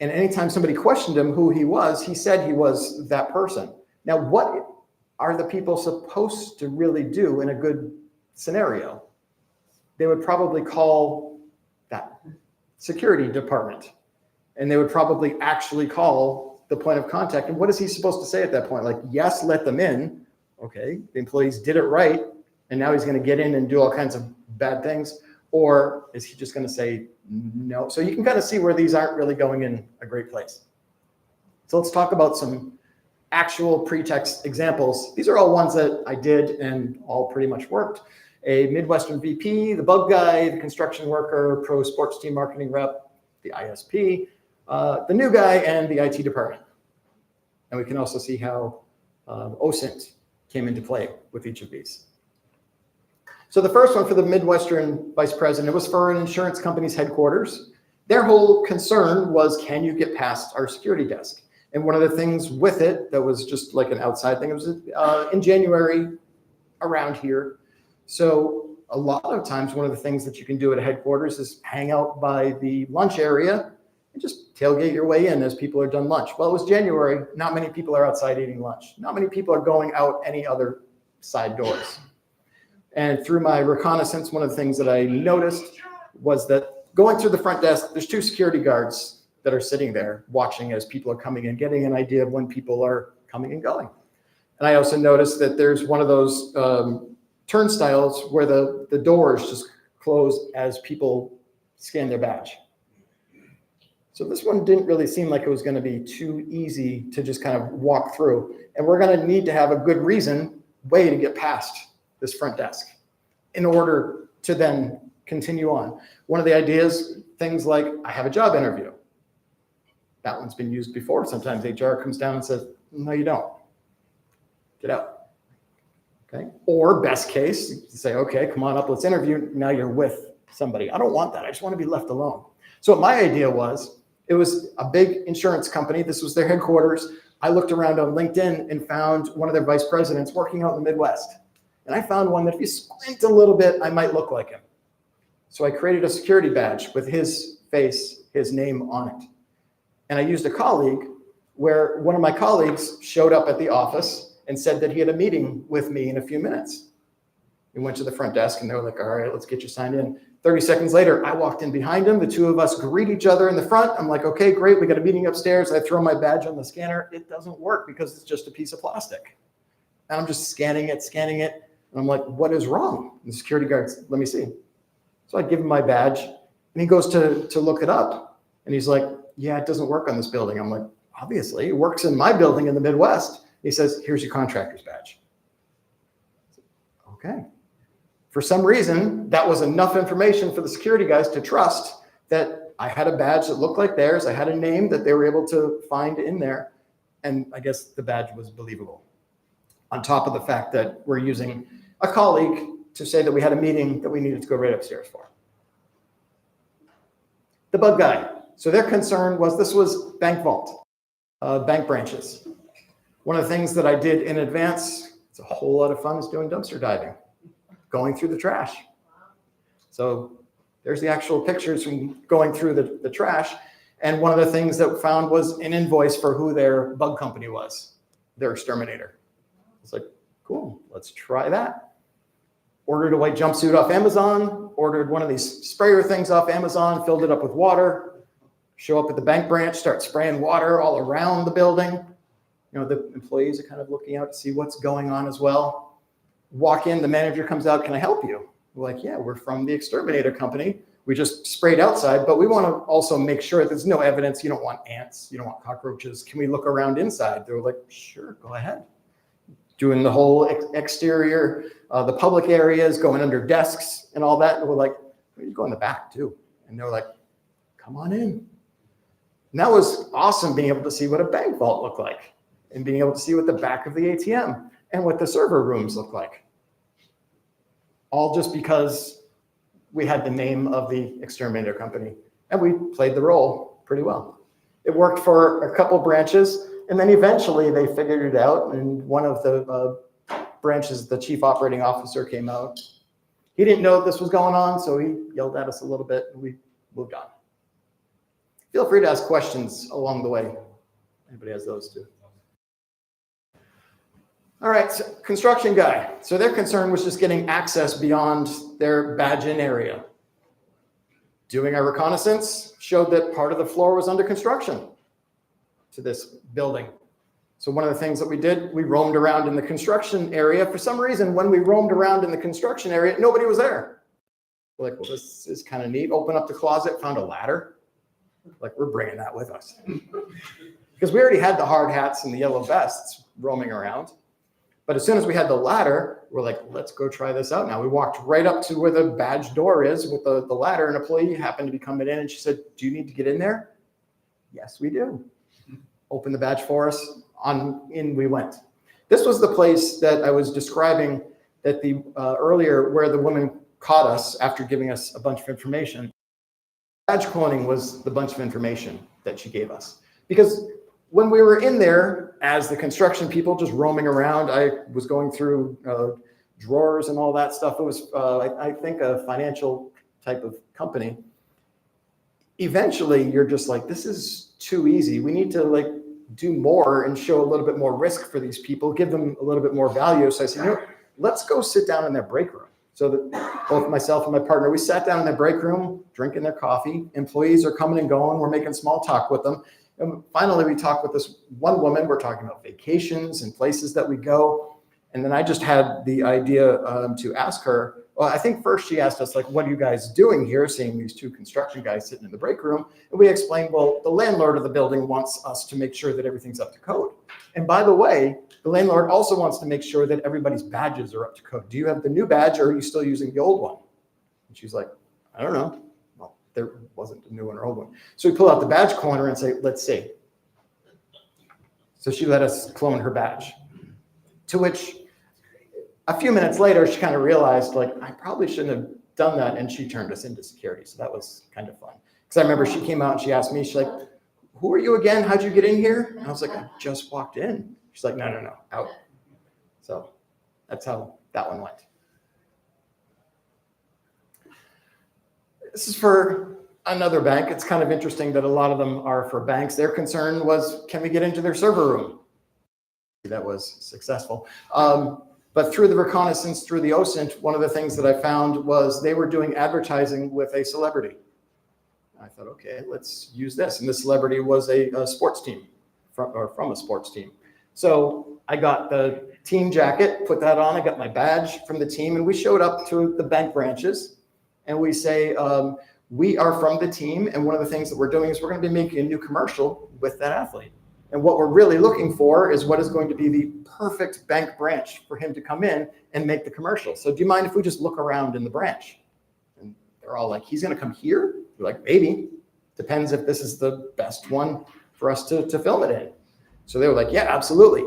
And anytime somebody questioned him who he was, he said he was that person. Now, what are the people supposed to really do in a good scenario? They would probably call that security department, and they would probably actually call the point of contact. And what is he supposed to say at that point? Like, yes, let them in. Okay, the employees did it right, and now he's going to get in and do all kinds of bad things. Or is he just going to say no? So you can kind of see where these aren't really going in a great place. So let's talk about some actual pretext examples. These are all ones that I did and all pretty much worked. A Midwestern VP, the bug guy, the construction worker, pro sports team marketing rep, the ISP, the new guy, and the IT department. And we can also see how OSINT came into play with each of these. So the first one for the Midwestern vice president was for an insurance company's headquarters. Their whole concern was, can you get past our security desk? And one of the things with it that was just like an outside thing, it was in January around here. So a lot of times, one of the things that you can do at a headquarters is hang out by the lunch area and just tailgate your way in as people are done lunch. Well, it was January. Not many people are outside eating lunch. Not many people are going out any other side doors. And through my reconnaissance, one of the things that I noticed was that going through the front desk, there's 2 security guards that are sitting there watching as people are coming in, getting an idea of when people are coming and going. And I also noticed that there's one of those turnstiles where the doors just close as people scan their badge. So this one didn't really seem like it was going to be too easy to just kind of walk through. And we're going to need to have a good way to get past this front desk in order to then continue on. One of the ideas, things like, I have a job interview. That one's been used before. Sometimes HR comes down and says, no, you don't. Get out. Okay. Or best case, you say, okay, come on up, let's interview. Now you're with somebody. I don't want that. I just want to be left alone. So what my idea was, it was a big insurance company. This was their headquarters. I looked around on LinkedIn and found one of their vice presidents working out in the Midwest. And I found one that if you squint a little bit, I might look like him. So I created a security badge with his face, his name on it. And I used a colleague where one of my colleagues showed up at the office and said that he had a meeting with me in a few minutes. We went to the front desk and they were like, all right, let's get you signed in. 30 seconds later, I walked in behind him. The two of us greet each other in the front. I'm like, okay, great. We got a meeting upstairs. I throw my badge on the scanner. It doesn't work because it's just a piece of plastic. And I'm just scanning it. And I'm like, what is wrong? And the security guards, let me see. So I give him my badge and he goes to look it up. And he's like, yeah, it doesn't work on this building. I'm like, obviously, it works in my building in the Midwest. He says, here's your contractor's badge. Okay. For some reason, that was enough information for the security guys to trust that I had a badge that looked like theirs. I had a name that they were able to find in there. And I guess the badge was believable. On top of the fact that we're using a colleague to say that we had a meeting that we needed to go right upstairs for. The bug guy. So their concern was this was bank vault, bank branches. One of the things that I did in advance, it's a whole lot of fun, is doing dumpster diving, going through the trash. So there's the actual pictures from going through the trash. And one of the things that we found was an invoice for who their bug company was, their exterminator. It's like, cool, let's try that. Ordered a white jumpsuit off Amazon, ordered one of these sprayer things off Amazon, filled it up with water, show up at the bank branch, start spraying water all around the building. You know, the employees are kind of looking out to see what's going on as well. Walk in, the manager comes out, can I help you? We're like, yeah, we're from the exterminator company. We just sprayed outside, but we want to also make sure there's no evidence. You don't want ants, you don't want cockroaches. Can we look around inside? They were like, sure, go ahead. Doing the whole exterior, the public areas, going under desks and all that. And we're like, you go in the back too. And they were like, come on in. And that was awesome, being able to see what a bank vault looked like and being able to see what the back of the ATM and what the server rooms look like. All just because we had the name of the exterminator company and we played the role pretty well. It worked for a couple branches. And then eventually they figured it out, and one of the branches, the chief operating officer, came out. He didn't know this was going on, so he yelled at us a little bit, and we moved on. Feel free to ask questions along the way. Anybody has those too? All right, so construction guy. So their concern was just getting access beyond their badge-in area. Doing our reconnaissance showed that part of the floor was under construction to this building. So one of the things that we did, we roamed around in the construction area. For some reason, when we roamed around in the construction area, nobody was there. We're like, well, this is kind of neat. Open up the closet, found a ladder. Like, we're bringing that with us. Because we already had the hard hats and the yellow vests roaming around. But as soon as we had the ladder, we're like, let's go try this out now. We walked right up to where the badge door is with the ladder. An employee happened to be coming in and she said, do you need to get in there? Yes, we do. Open the badge for us, in we went. This was the place that I was describing that earlier, where the woman caught us after giving us a bunch of information. Badge cloning was the bunch of information that she gave us. Because when we were in there, as the construction people just roaming around, I was going through drawers and all that stuff. It was, I think, a financial type of company. Eventually, you're just like, this is too easy. We need to do more and show a little bit more risk for these people, give them a little bit more value. So I said, let's go sit down in their break room. So that both myself and my partner, we sat down in their break room, drinking their coffee. Employees are coming and going. We're making small talk with them. And finally, we talked with this one woman. We're talking about vacations and places that we go. And then I just had the idea to ask her, Well, I think first she asked us, like, what are you guys doing here, seeing these two construction guys sitting in the break room? And we explained, well, the landlord of the building wants us to make sure that everything's up to code. And by the way, the landlord also wants to make sure that everybody's badges are up to code. Do you have the new badge or are you still using the old one? And she's like, I don't know. Well, there wasn't a new one or old one. So we pull out the badge cloner and say, let's see. So she let us clone her badge. To which a few minutes later, she kind of realized, like, I probably shouldn't have done that. And she turned us into security. So that was kind of fun. Because I remember she came out and she asked me, she's like, who are you again? How'd you get in here? And I was like, I just walked in. She's like, no, out. So that's how that one went. This is for another bank. It's kind of interesting that a lot of them are for banks. Their concern was, can we get into their server room? That was successful. But through the reconnaissance, through the OSINT, one of the things that I found was they were doing advertising with a celebrity. I thought, okay, let's use this. And the celebrity was a sports team, from a sports team. So I got the team jacket, put that on. I got my badge from the team, and we showed up to the bank branches. And we say, we are from the team. And one of the things that we're doing is we're going to be making a new commercial with that athlete. And what we're really looking for is what is going to be the perfect bank branch for him to come in and make the commercial. So do you mind if we just look around in the branch? And they're all like, he's going to come here? We're like, maybe. Depends if this is the best one for us to film it in. So they were like, yeah, absolutely.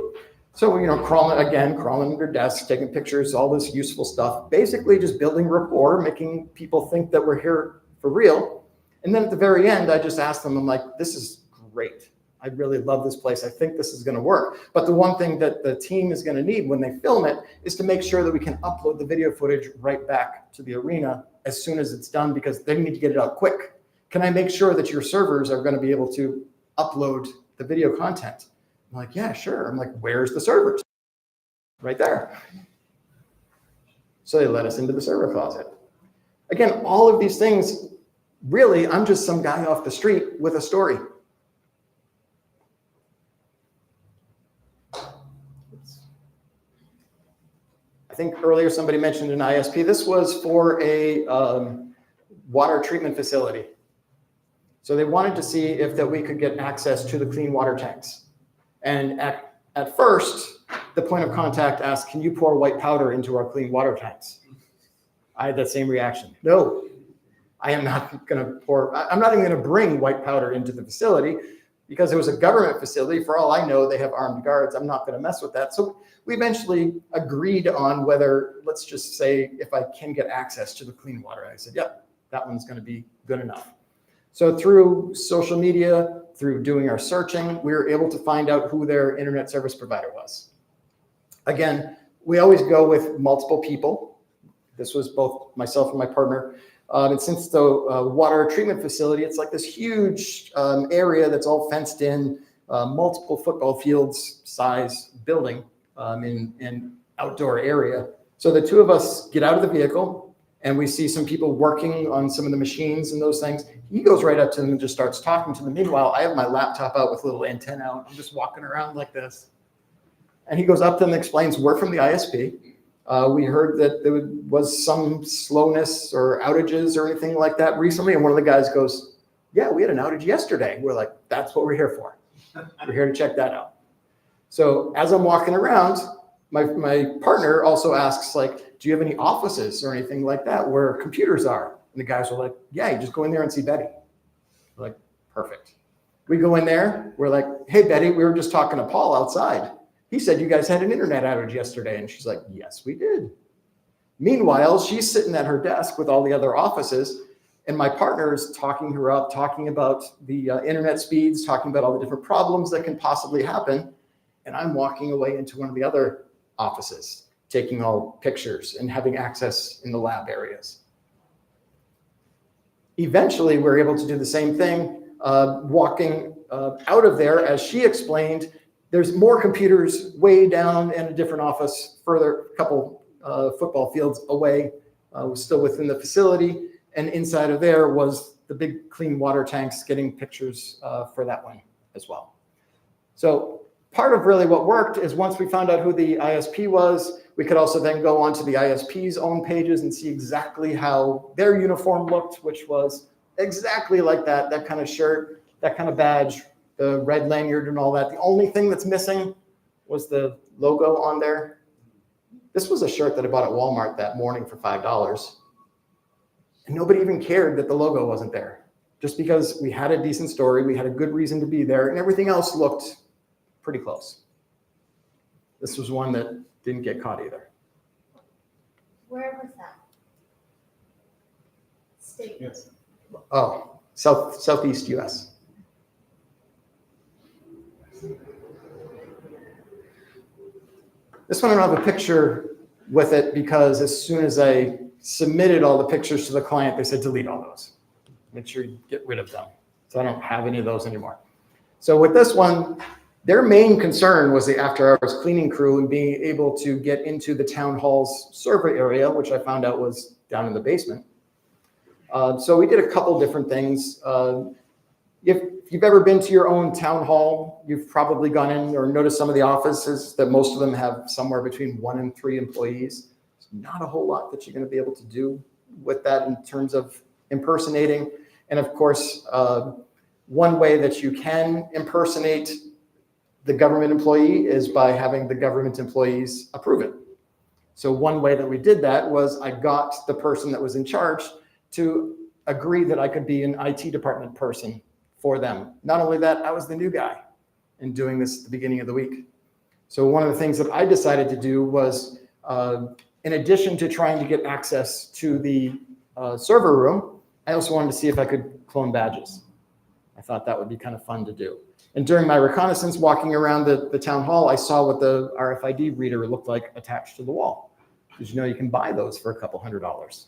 So, crawling under desks, taking pictures, all this useful stuff, basically just building rapport, making people think that we're here for real. And then at the very end, I just asked them, I'm like, this is great. I really love this place. I think this is going to work. But the one thing that the team is going to need when they film it is to make sure that we can upload the video footage right back to the arena as soon as it's done, because they need to get it out quick. Can I make sure that your servers are going to be able to upload the video content? I'm like, yeah, sure. I'm like, where's the servers? Right there. So they let us into the server closet. Again, all of these things, really, I'm just some guy off the street with a story. I think earlier somebody mentioned an ISP. This was for a water treatment facility. So they wanted to see if that we could get access to the clean water tanks. And at first, the point of contact asked, can you pour white powder into our clean water tanks? I had that same reaction. No, I am not going to pour, I'm not even going to bring white powder into the facility, because it was a government facility. For all I know, they have armed guards. I'm not going to mess with that. So we eventually agreed on whether, let's just say, if I can get access to the clean water. I said, yep, that one's going to be good enough. So through social media, through doing our searching, we were able to find out who their internet service provider was. Again, we always go with multiple people. This was both myself and my partner. And since the water treatment facility, it's like this huge area that's all fenced in, multiple football fields size building in outdoor area. So the two of us get out of the vehicle and we see some people working on some of the machines and those things. He goes right up to them and just starts talking to them. Meanwhile, I have my laptop out with a little antenna out. I'm just walking around like this. And he goes up to them and explains, we're from the ISP. We heard that there was some slowness or outages or anything like that recently. And one of the guys goes, yeah, we had an outage yesterday. We're like, that's what we're here for. We're here to check that out. So as I'm walking around, my partner also asks, like, do you have any offices or anything like that where computers are? And the guys were like, yeah, you just go in there and see Betty. We're like, perfect. We go in there. We're like, hey, Betty, we were just talking to Paul outside. He said you guys had an internet outage yesterday. And she's like, yes, we did. Meanwhile, she's sitting at her desk with all the other offices. And my partner is talking her up, talking about the internet speeds, talking about all the different problems that can possibly happen. And I'm walking away into one of the other offices, taking all pictures and having access in the lab areas. Eventually, we're able to do the same thing, walking out of there. As she explained, there's more computers way down in a different office, further, a couple football fields away, still within the facility. And inside of there was the big clean water tanks, getting pictures for that one as well. So part of really what worked is once we found out who the ISP was, We could also then go onto the ISP's own pages and see exactly how their uniform looked, which was exactly like that kind of shirt, that kind of badge, the red lanyard and all that. The only thing that's missing was the logo on there. This was a shirt that I bought at Walmart that morning for $5. And nobody even cared that the logo wasn't there. Just because we had a decent story, we had a good reason to be there, and everything else looked pretty close. This was one that didn't get caught either. Where was that? State. Yes. Oh, Southeast US. This one I don't have a picture with it because as soon as I submitted all the pictures to the client, they said delete all those. Make sure you get rid of them. So I don't have any of those anymore. So with this one, their main concern was the after-hours cleaning crew and being able to get into the town hall's server area, which I found out was down in the basement. So we did a couple different things. If you've ever been to your own town hall, you've probably gone in or noticed some of the offices that most of them have somewhere between 1 and 3 employees. There's not a whole lot that you're going to be able to do with that in terms of impersonating. And of course, one way that you can impersonate the government employee is by having the government employees approve it. So one way that we did that was I got the person that was in charge to agree that I could be an IT department person for them. Not only that, I was the new guy in doing this at the beginning of the week. So one of the things that I decided to do was, in addition to trying to get access to the server room, I also wanted to see if I could clone badges. I thought that would be kind of fun to do. And during my reconnaissance, walking around the town hall, I saw what the RFID reader looked like attached to the wall. Did you know you can buy those for a couple $100s?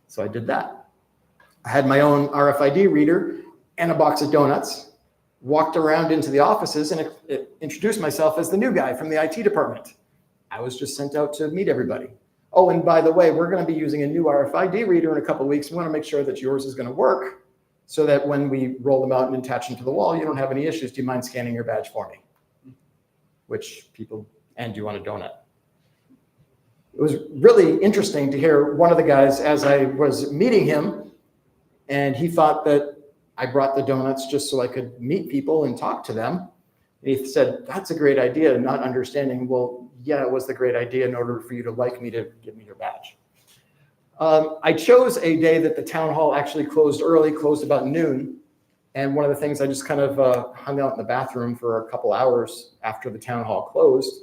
So I did that. I had my own RFID reader and a box of donuts, walked around into the offices and introduced myself as the new guy from the IT department. I was just sent out to meet everybody. Oh, and by the way, we're going to be using a new RFID reader in a couple of weeks. We want to make sure that yours is going to work so that when we roll them out and attach them to the wall, you don't have any issues. Do you mind scanning your badge for me? Which people, and do you want a donut? It was really interesting to hear one of the guys as I was meeting him, and he thought that I brought the donuts just so I could meet people and talk to them. And he said, that's a great idea, not understanding, well, yeah, it was the great idea in order for you to like me to give me your badge. I chose a day that the town hall actually closed early, closed about noon. And one of the things I just kind of hung out in the bathroom for a couple hours after the town hall closed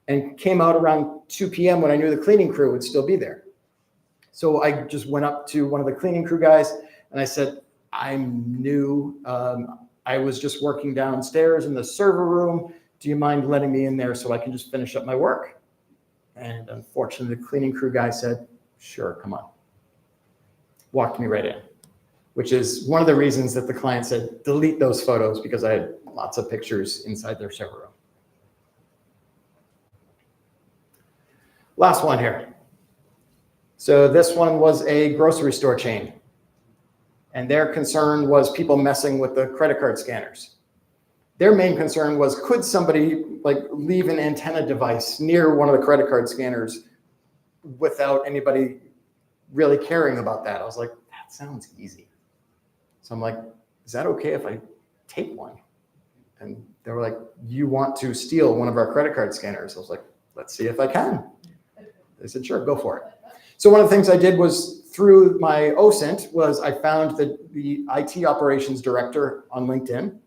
and came out around 2 p.m. when I knew the cleaning crew would still be there. So I just went up to one of the cleaning crew guys and I said, I'm new. I was just working downstairs in the server room. Do you mind letting me in there so I can just finish up my work? And unfortunately, the cleaning crew guy said, sure, come on. Walked me right in, which is one of the reasons that the client said, delete those photos, because I had lots of pictures inside their server room. Last one here. So this one was a grocery store chain. And their concern was people messing with the credit card scanners. Their main concern was, could somebody leave an antenna device near one of the credit card scanners without anybody really caring about that? I was like, that sounds easy. So I'm like, is that okay if I take one? And they were like, you want to steal one of our credit card scanners? I was like, let's see if I can. They said, sure, go for it. So one of the things I did was, through my OSINT, was I found the IT operations director on LinkedIn,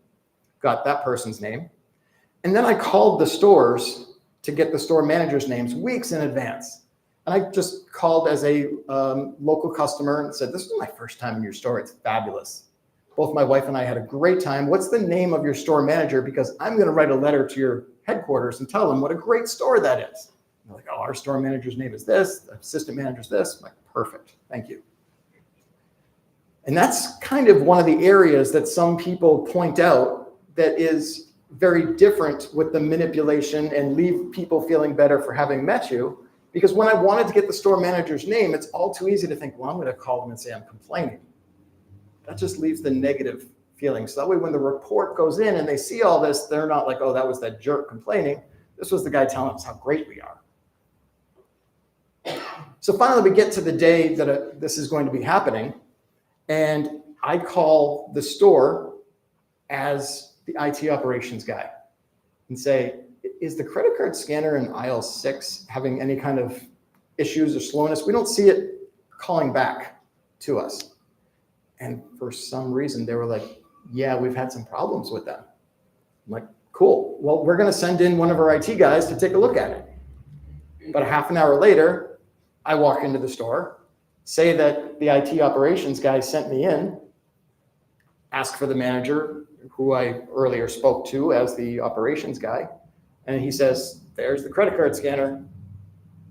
got that person's name, and then I called the stores to get the store managers' names weeks in advance. And I just called as a local customer and said, this is my first time in your store. It's fabulous. Both my wife and I had a great time. What's the name of your store manager? Because I'm going to write a letter to your headquarters and tell them what a great store that is. And they're like, oh, our store manager's name is this, the assistant manager's this. I'm like, perfect, thank you. And that's kind of one of the areas that some people point out that is very different with the manipulation and leave people feeling better for having met you. Because when I wanted to get the store manager's name, it's all too easy to think, well, I'm going to call them and say I'm complaining. That just leaves the negative feeling. So that way when the report goes in and they see all this, they're not like, oh, that was that jerk complaining. This was the guy telling us how great we are. So finally, we get to the day that this is going to be happening, and I call the store as the IT operations guy and say, is the credit card scanner in aisle 6 having any kind of issues or slowness? We don't see it calling back to us. And for some reason, they were like, yeah, we've had some problems with them. I'm like, cool. Well, we're going to send in one of our IT guys to take a look at it. But a half an hour later, I walk into the store, say that the IT operations guy sent me in, ask for the manager, who I earlier spoke to as the operations guy, and he says, there's the credit card scanner. I'm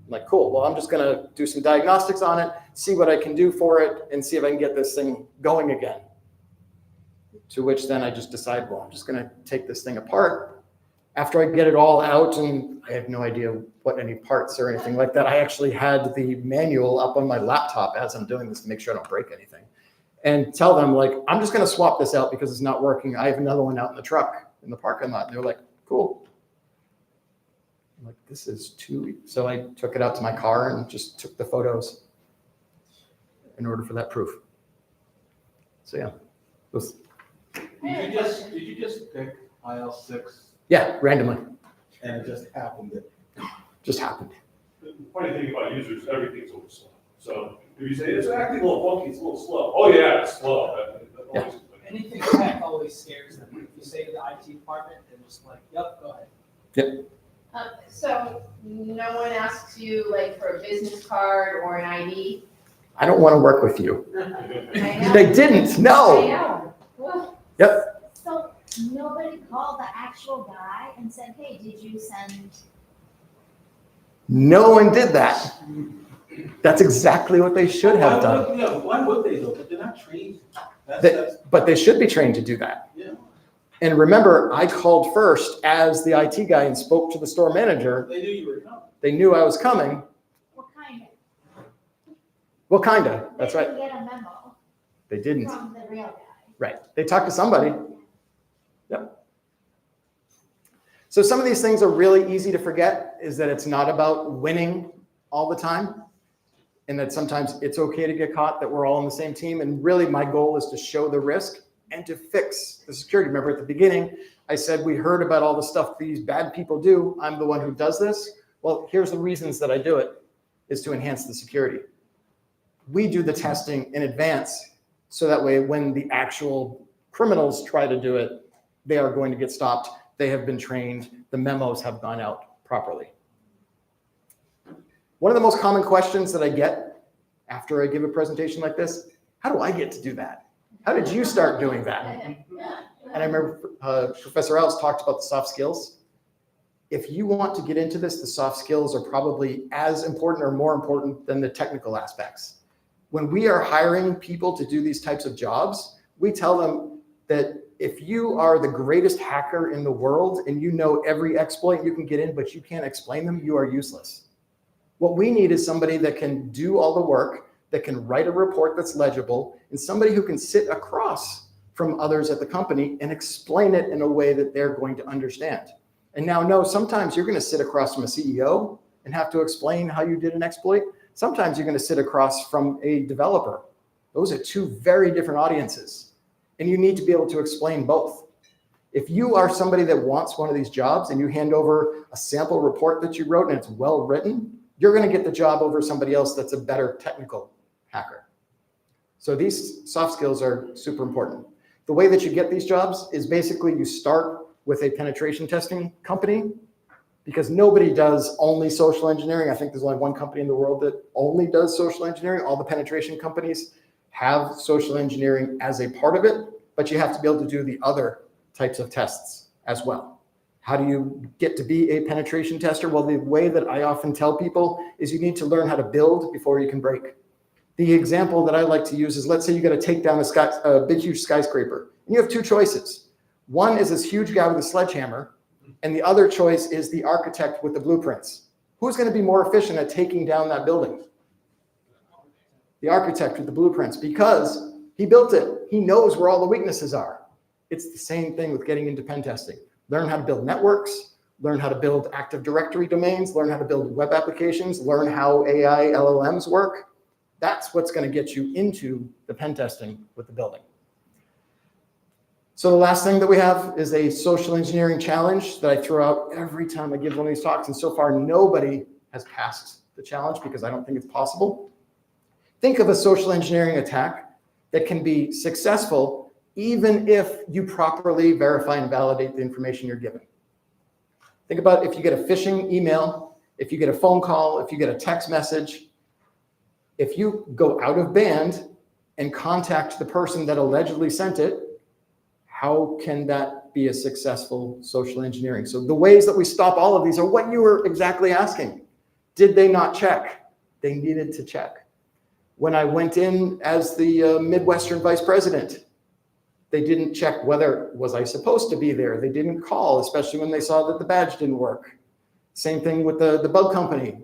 like, cool. Well, I'm just going to do some diagnostics on it, see what I can do for it, and see if I can get this thing going again. To which then I just decide, well, I'm just going to take this thing apart. After I get it all out, and I have no idea what any parts or anything like that, I actually had the manual up on my laptop as I'm doing this to make sure I don't break anything. And tell them, like, I'm just going to swap this out because it's not working. I have another one out in the truck in the parking lot. And they're like, cool. I'm like, this is too. So I took it out to my car and just took the photos in order for that proof. So yeah, it was. Did you just pick aisle 6? Yeah, randomly. And it just happened that. Just happened. The funny thing about users, everything's a little slow. So if you say, it's acting a little funky, it's a little slow. Oh yeah, it's slow. Yeah. Anything tech always scares them. If you say to the IT department, they're just like, yep, go ahead. Yep. So no one asks you like for a business card or an ID? I don't want to work with you. I know. They didn't. No. I know. Well, Yep. So nobody called the actual guy and said, hey, did you send? No one did that. That's exactly what they should have done. Yeah, why would they though? But they're not trained. That's, But they should be trained to do that. yeah. And remember, I called first as the IT guy and spoke to the store manager. They knew you were coming. They knew I was coming. What kind of? Well, kinda. That's They right. didn't get a memo They didn't. from the real guy. Right. They talked to somebody. Yep. So some of these things are really easy to forget, is that it's not about winning all the time, and that sometimes it's okay to get caught, that we're all on the same team. And really my goal is to show the risk and to fix the security. Remember at the beginning, I said we heard about all the stuff these bad people do. I'm the one who does this. Well, here's the reasons that I do it, is to enhance the security. We do the testing in advance, so that way when the actual criminals try to do it, they are going to get stopped. They have been trained. The memos have gone out properly. One of the most common questions that I get after I give a presentation like this, how do I get to do that? How did you start doing that? And I remember Professor Ellis talked about the soft skills. If you want to get into this, the soft skills are probably as important or more important than the technical aspects. When we are hiring people to do these types of jobs, we tell them that if you are the greatest hacker in the world and you know every exploit you can get in, but you can't explain them, you are useless. What we need is somebody that can do all the work, that can write a report that's legible, and somebody who can sit across from others at the company and explain it in a way that they're going to understand. And now, no, sometimes you're going to sit across from a CEO and have to explain how you did an exploit. Sometimes you're going to sit across from a developer. Those are two very different audiences. And you need to be able to explain both. If you are somebody that wants one of these jobs and you hand over a sample report that you wrote and it's well written, you're going to get the job over somebody else that's a better technical hacker. So these soft skills are super important. The way that you get these jobs is basically you start with a penetration testing company, because nobody does only social engineering. I think there's only one company in the world that only does social engineering. All the penetration companies have social engineering as a part of it, but you have to be able to do the other types of tests as well. How do you get to be a penetration tester? Well, the way that I often tell people is you need to learn how to build before you can break. The example that I like to use is, let's say you got to take down a big, huge skyscraper, and you have two choices. One is this huge guy with a sledgehammer, and the other choice is the architect with the blueprints. Who's going to be more efficient at taking down that building? The architect with the blueprints, because he built it. He knows where all the weaknesses are. It's the same thing with getting into pen testing. Learn how to build networks, learn how to build Active Directory domains, learn how to build web applications, learn how AI LLMs work. That's what's going to get you into the pen testing with the building. So the last thing that we have is a social engineering challenge that I throw out every time I give one of these talks, and so far nobody has passed the challenge because I don't think it's possible. Think of a social engineering attack that can be successful even if you properly verify and validate the information you're given. Think about if you get a phishing email, if you get a phone call, if you get a text message, if you go out of band and contact the person that allegedly sent it, how can that be a successful social engineering? So the ways that we stop all of these are what you were exactly asking. Did they not check? They needed to check. When I went in as the Midwestern vice president, they didn't check whether was I supposed to be there. They didn't call, especially when they saw that the badge didn't work. Same thing with the bug company.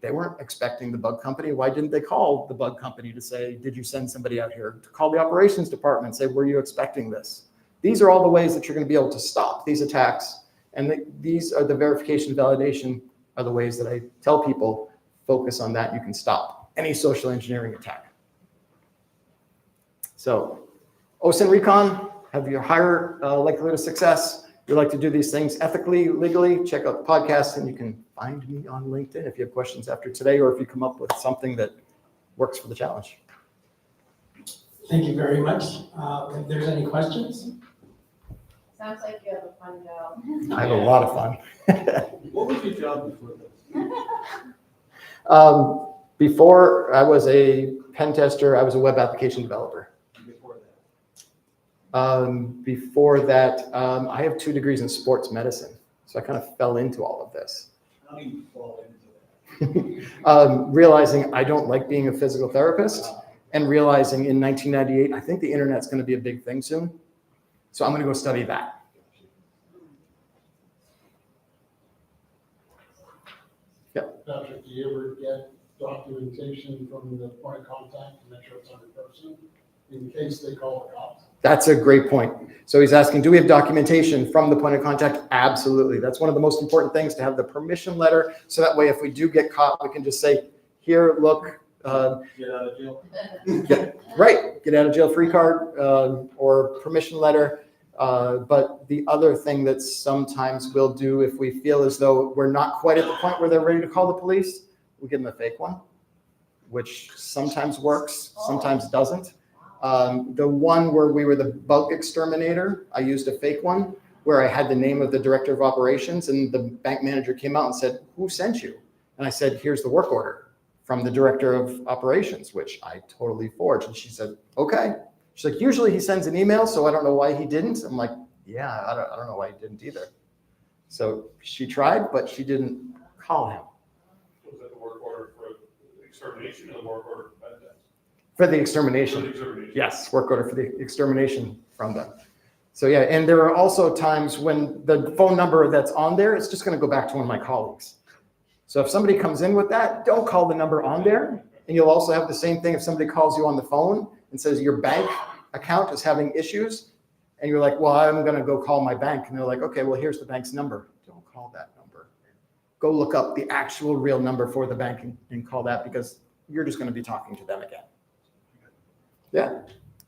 They weren't expecting the bug company. Why didn't they call the bug company to say, did you send somebody out here? To call the operations department and say, were you expecting this? These are all the ways that you're going to be able to stop these attacks. And these are the verification validation are the ways that I tell people, focus on that. You can stop any social engineering attack. So OSINT Recon, have your higher likelihood of success. If you like to do these things ethically, legally, check out the podcast, and you can find me on LinkedIn if you have questions after today, or if you come up with something that works for the challenge. Thank you very much. If there's any questions? Sounds like you have a fun job. I have a lot of fun. What was your job before this? Before I was a pen tester, I was a web application developer. Before that, I have 2 degrees in sports medicine, so I kind of fell into all of this. How do you fall into that? Realizing I don't like being a physical therapist, and realizing in 1998, I think the internet's going to be a big thing soon, so I'm going to go study that. Yep. Patrick, do you ever get documentation from the point of contact to make sure it's 100% in case they call the cops? That's a great point. So he's asking, do we have documentation from the point of contact? Absolutely. That's one of the most important things, to have the permission letter. So that way, if we do get caught, we can just say, here, look. Get out of jail. Right. Get out of jail free card or permission letter. But the other thing that sometimes we'll do if we feel as though we're not quite at the point where they're ready to call the police, we give them a fake one, which sometimes works, sometimes doesn't. The one where we were the bug exterminator, I used a fake one where I had the name of the director of operations, and the bank manager came out and said, who sent you? And I said, here's the work order from the director of operations, which I totally forged. And she said, okay. She's like, usually he sends an email, so I don't know why he didn't. I'm like, yeah, I don't know why he didn't either. So she tried, but she didn't call him. Was that the work order for extermination or the work order for bad test? For the extermination. For the extermination. Yes, work order for the extermination from them. So yeah, and there are also times when the phone number that's on there, it's just going to go back to one of my colleagues. So if somebody comes in with that, don't call the number on there. And you'll also have the same thing if somebody calls you on the phone and says your bank account is having issues, and you're like, well, I'm going to go call my bank. And they're like, okay, well, here's the bank's number. Don't call that number. Go look up the actual real number for the bank and call that, because you're just going to be talking to them again. Yeah.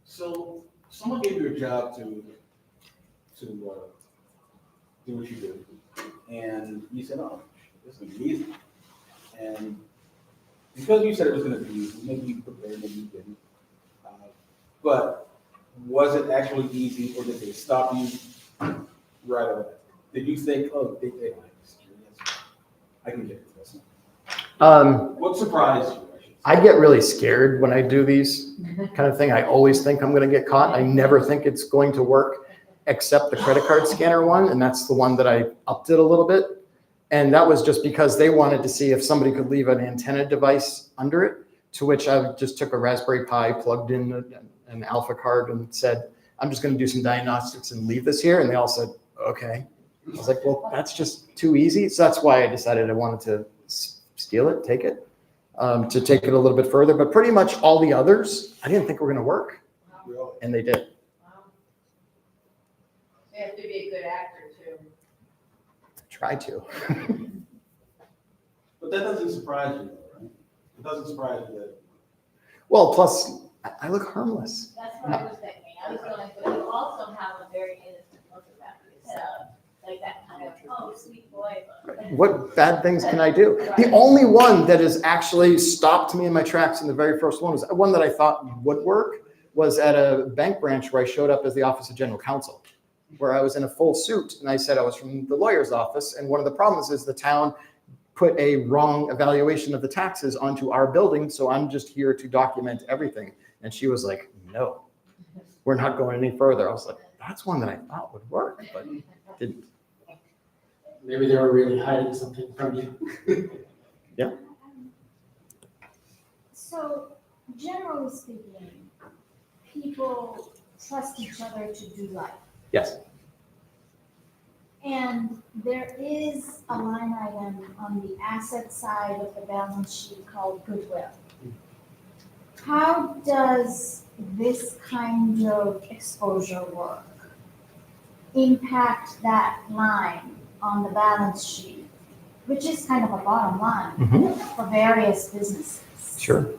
So someone gave you a job to do what you do, and you said, oh, this is going to be easy. And because you said it was going to be easy, maybe you prepared, maybe you didn't. But was it actually easy, or did they stop you right away? Did you think, oh, they like this? I can get this. What surprised you? I get really scared when I do these kind of thing. I always think I'm going to get caught. I never think it's going to work, except the credit card scanner one, and that's the one that I upped it a little bit. And that was just because they wanted to see if somebody could leave an antenna device under it, to which I just took a Raspberry Pi, plugged in an Alpha card, and said, I'm just going to do some diagnostics and leave this here. And they all said, okay. I was like, well, that's just too easy. So that's why I decided I wanted to steal it, take it, to take it a little bit further. But pretty much all the others, I didn't think were going to work. And they did. You have to be a good actor too. try to. But that doesn't surprise you, though, right? It doesn't surprise you that. Well, plus, I look harmless. That's what I was thinking. I was going, but you also have a very innocent look about yourself. Like that kind of, oh, sweet boy look. What bad things can I do? The only one that has actually stopped me in my tracks in the very first one was one that I thought would work, was at a bank branch where I showed up as the Office of General Counsel, where I was in a full suit and I said I was from the lawyer's office. And one of the problems is the town put a wrong evaluation of the taxes onto our building, so I'm just here to document everything. And she was like, no, we're not going any further. I was like, that's one that I thought would work, but didn't. Maybe they were really hiding something from you. Yeah. So generally speaking, people trust each other to do life. Yes. And there is a line item on the asset side of the balance sheet called goodwill. How does this kind of exposure work? Impact that line on the balance sheet, which is kind of a bottom line for various businesses. Sure.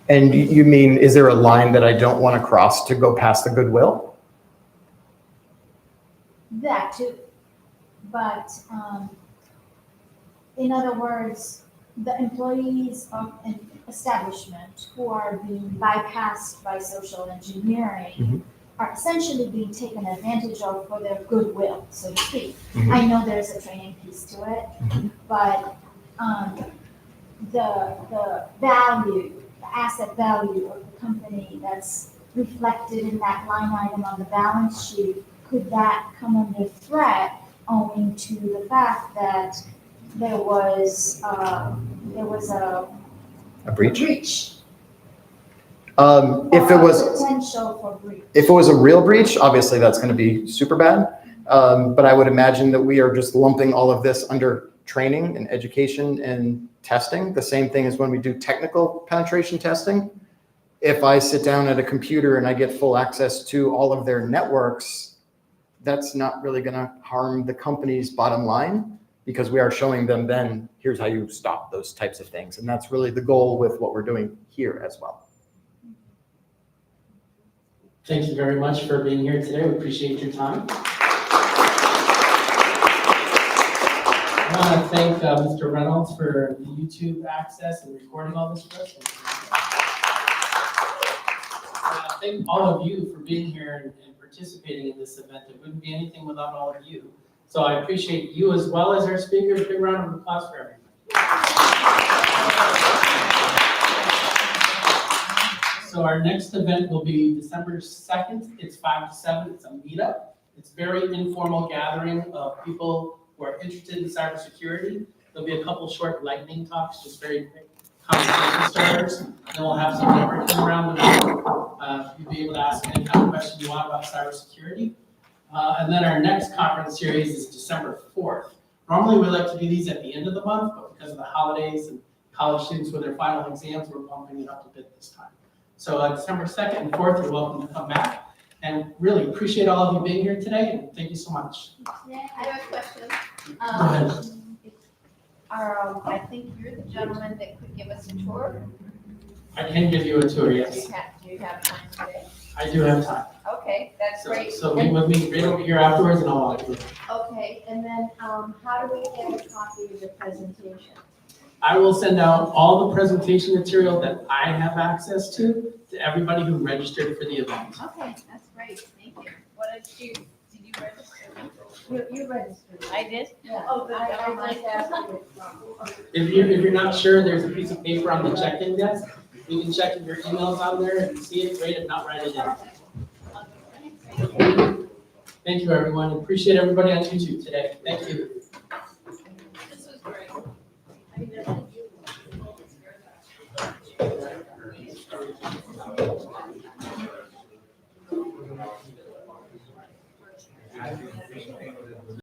And you mean, is there a line that I don't want to cross to go past the goodwill? That too. But in other words, the employees of an establishment who are being bypassed by social engineering are essentially being taken advantage of for their goodwill, so to speak. I know there's a training piece to it, but the value, the asset value of the company that's reflected in that line item on the balance sheet, could that come under threat owing to the fact that there was a breach? If it was Potential for breach. If it was a real breach, obviously that's going to be super bad. But I would imagine that we are just lumping all of this under training and education and testing. The same thing as when we do technical penetration testing. If I sit down at a computer and I get full access to all of their networks, that's not really going to harm the company's bottom line, because we are showing them then, here's how you stop those types of things. And that's really the goal with what we're doing here as well. Thank you very much for being here today. We appreciate your time. I want to thank Mr. Reynolds for the YouTube access and recording all this for us. Thank all of you for being here and participating in this event. It wouldn't be anything without all of you. So I appreciate you as well as our speakers. Big round of applause for everyone. So our next event will be December 2nd. It's 5 to 7. It's a meetup. It's a very informal gathering of people who are interested in cybersecurity. There'll be a couple short lightning talks, just very quick conversation starters. Then we'll have some networking around the room. You'll be able to ask any kind of question you want about cybersecurity. And then our next conference series is December 4th. Normally we like to do these at the end of the month, but because of the holidays and college students with their final exams, we're bumping it up a bit this time. So December 2nd and 4th, you're welcome to come back. And really appreciate all of you being here today, and thank you so much. I have a question. ahead. I think you're the gentleman that could give us a tour. I can give you a tour, yes. Do you have time today? I do have time. Okay, that's great. So meet with me right over here afterwards, and I'll walk you. Okay, and then how do we get a copy of the presentation? I will send out all the presentation material that I have access to everybody who registered for the event. Okay, that's great, thank you. What did you register? You registered. I did? Yeah. Oh, good. I just asked you. If you're not sure, there's a piece of paper on the check-in desk. You can check if your email's on there. If you see it, great. If not, write it in. Thank you, everyone. Appreciate everybody on YouTube today. Thank you. This was great.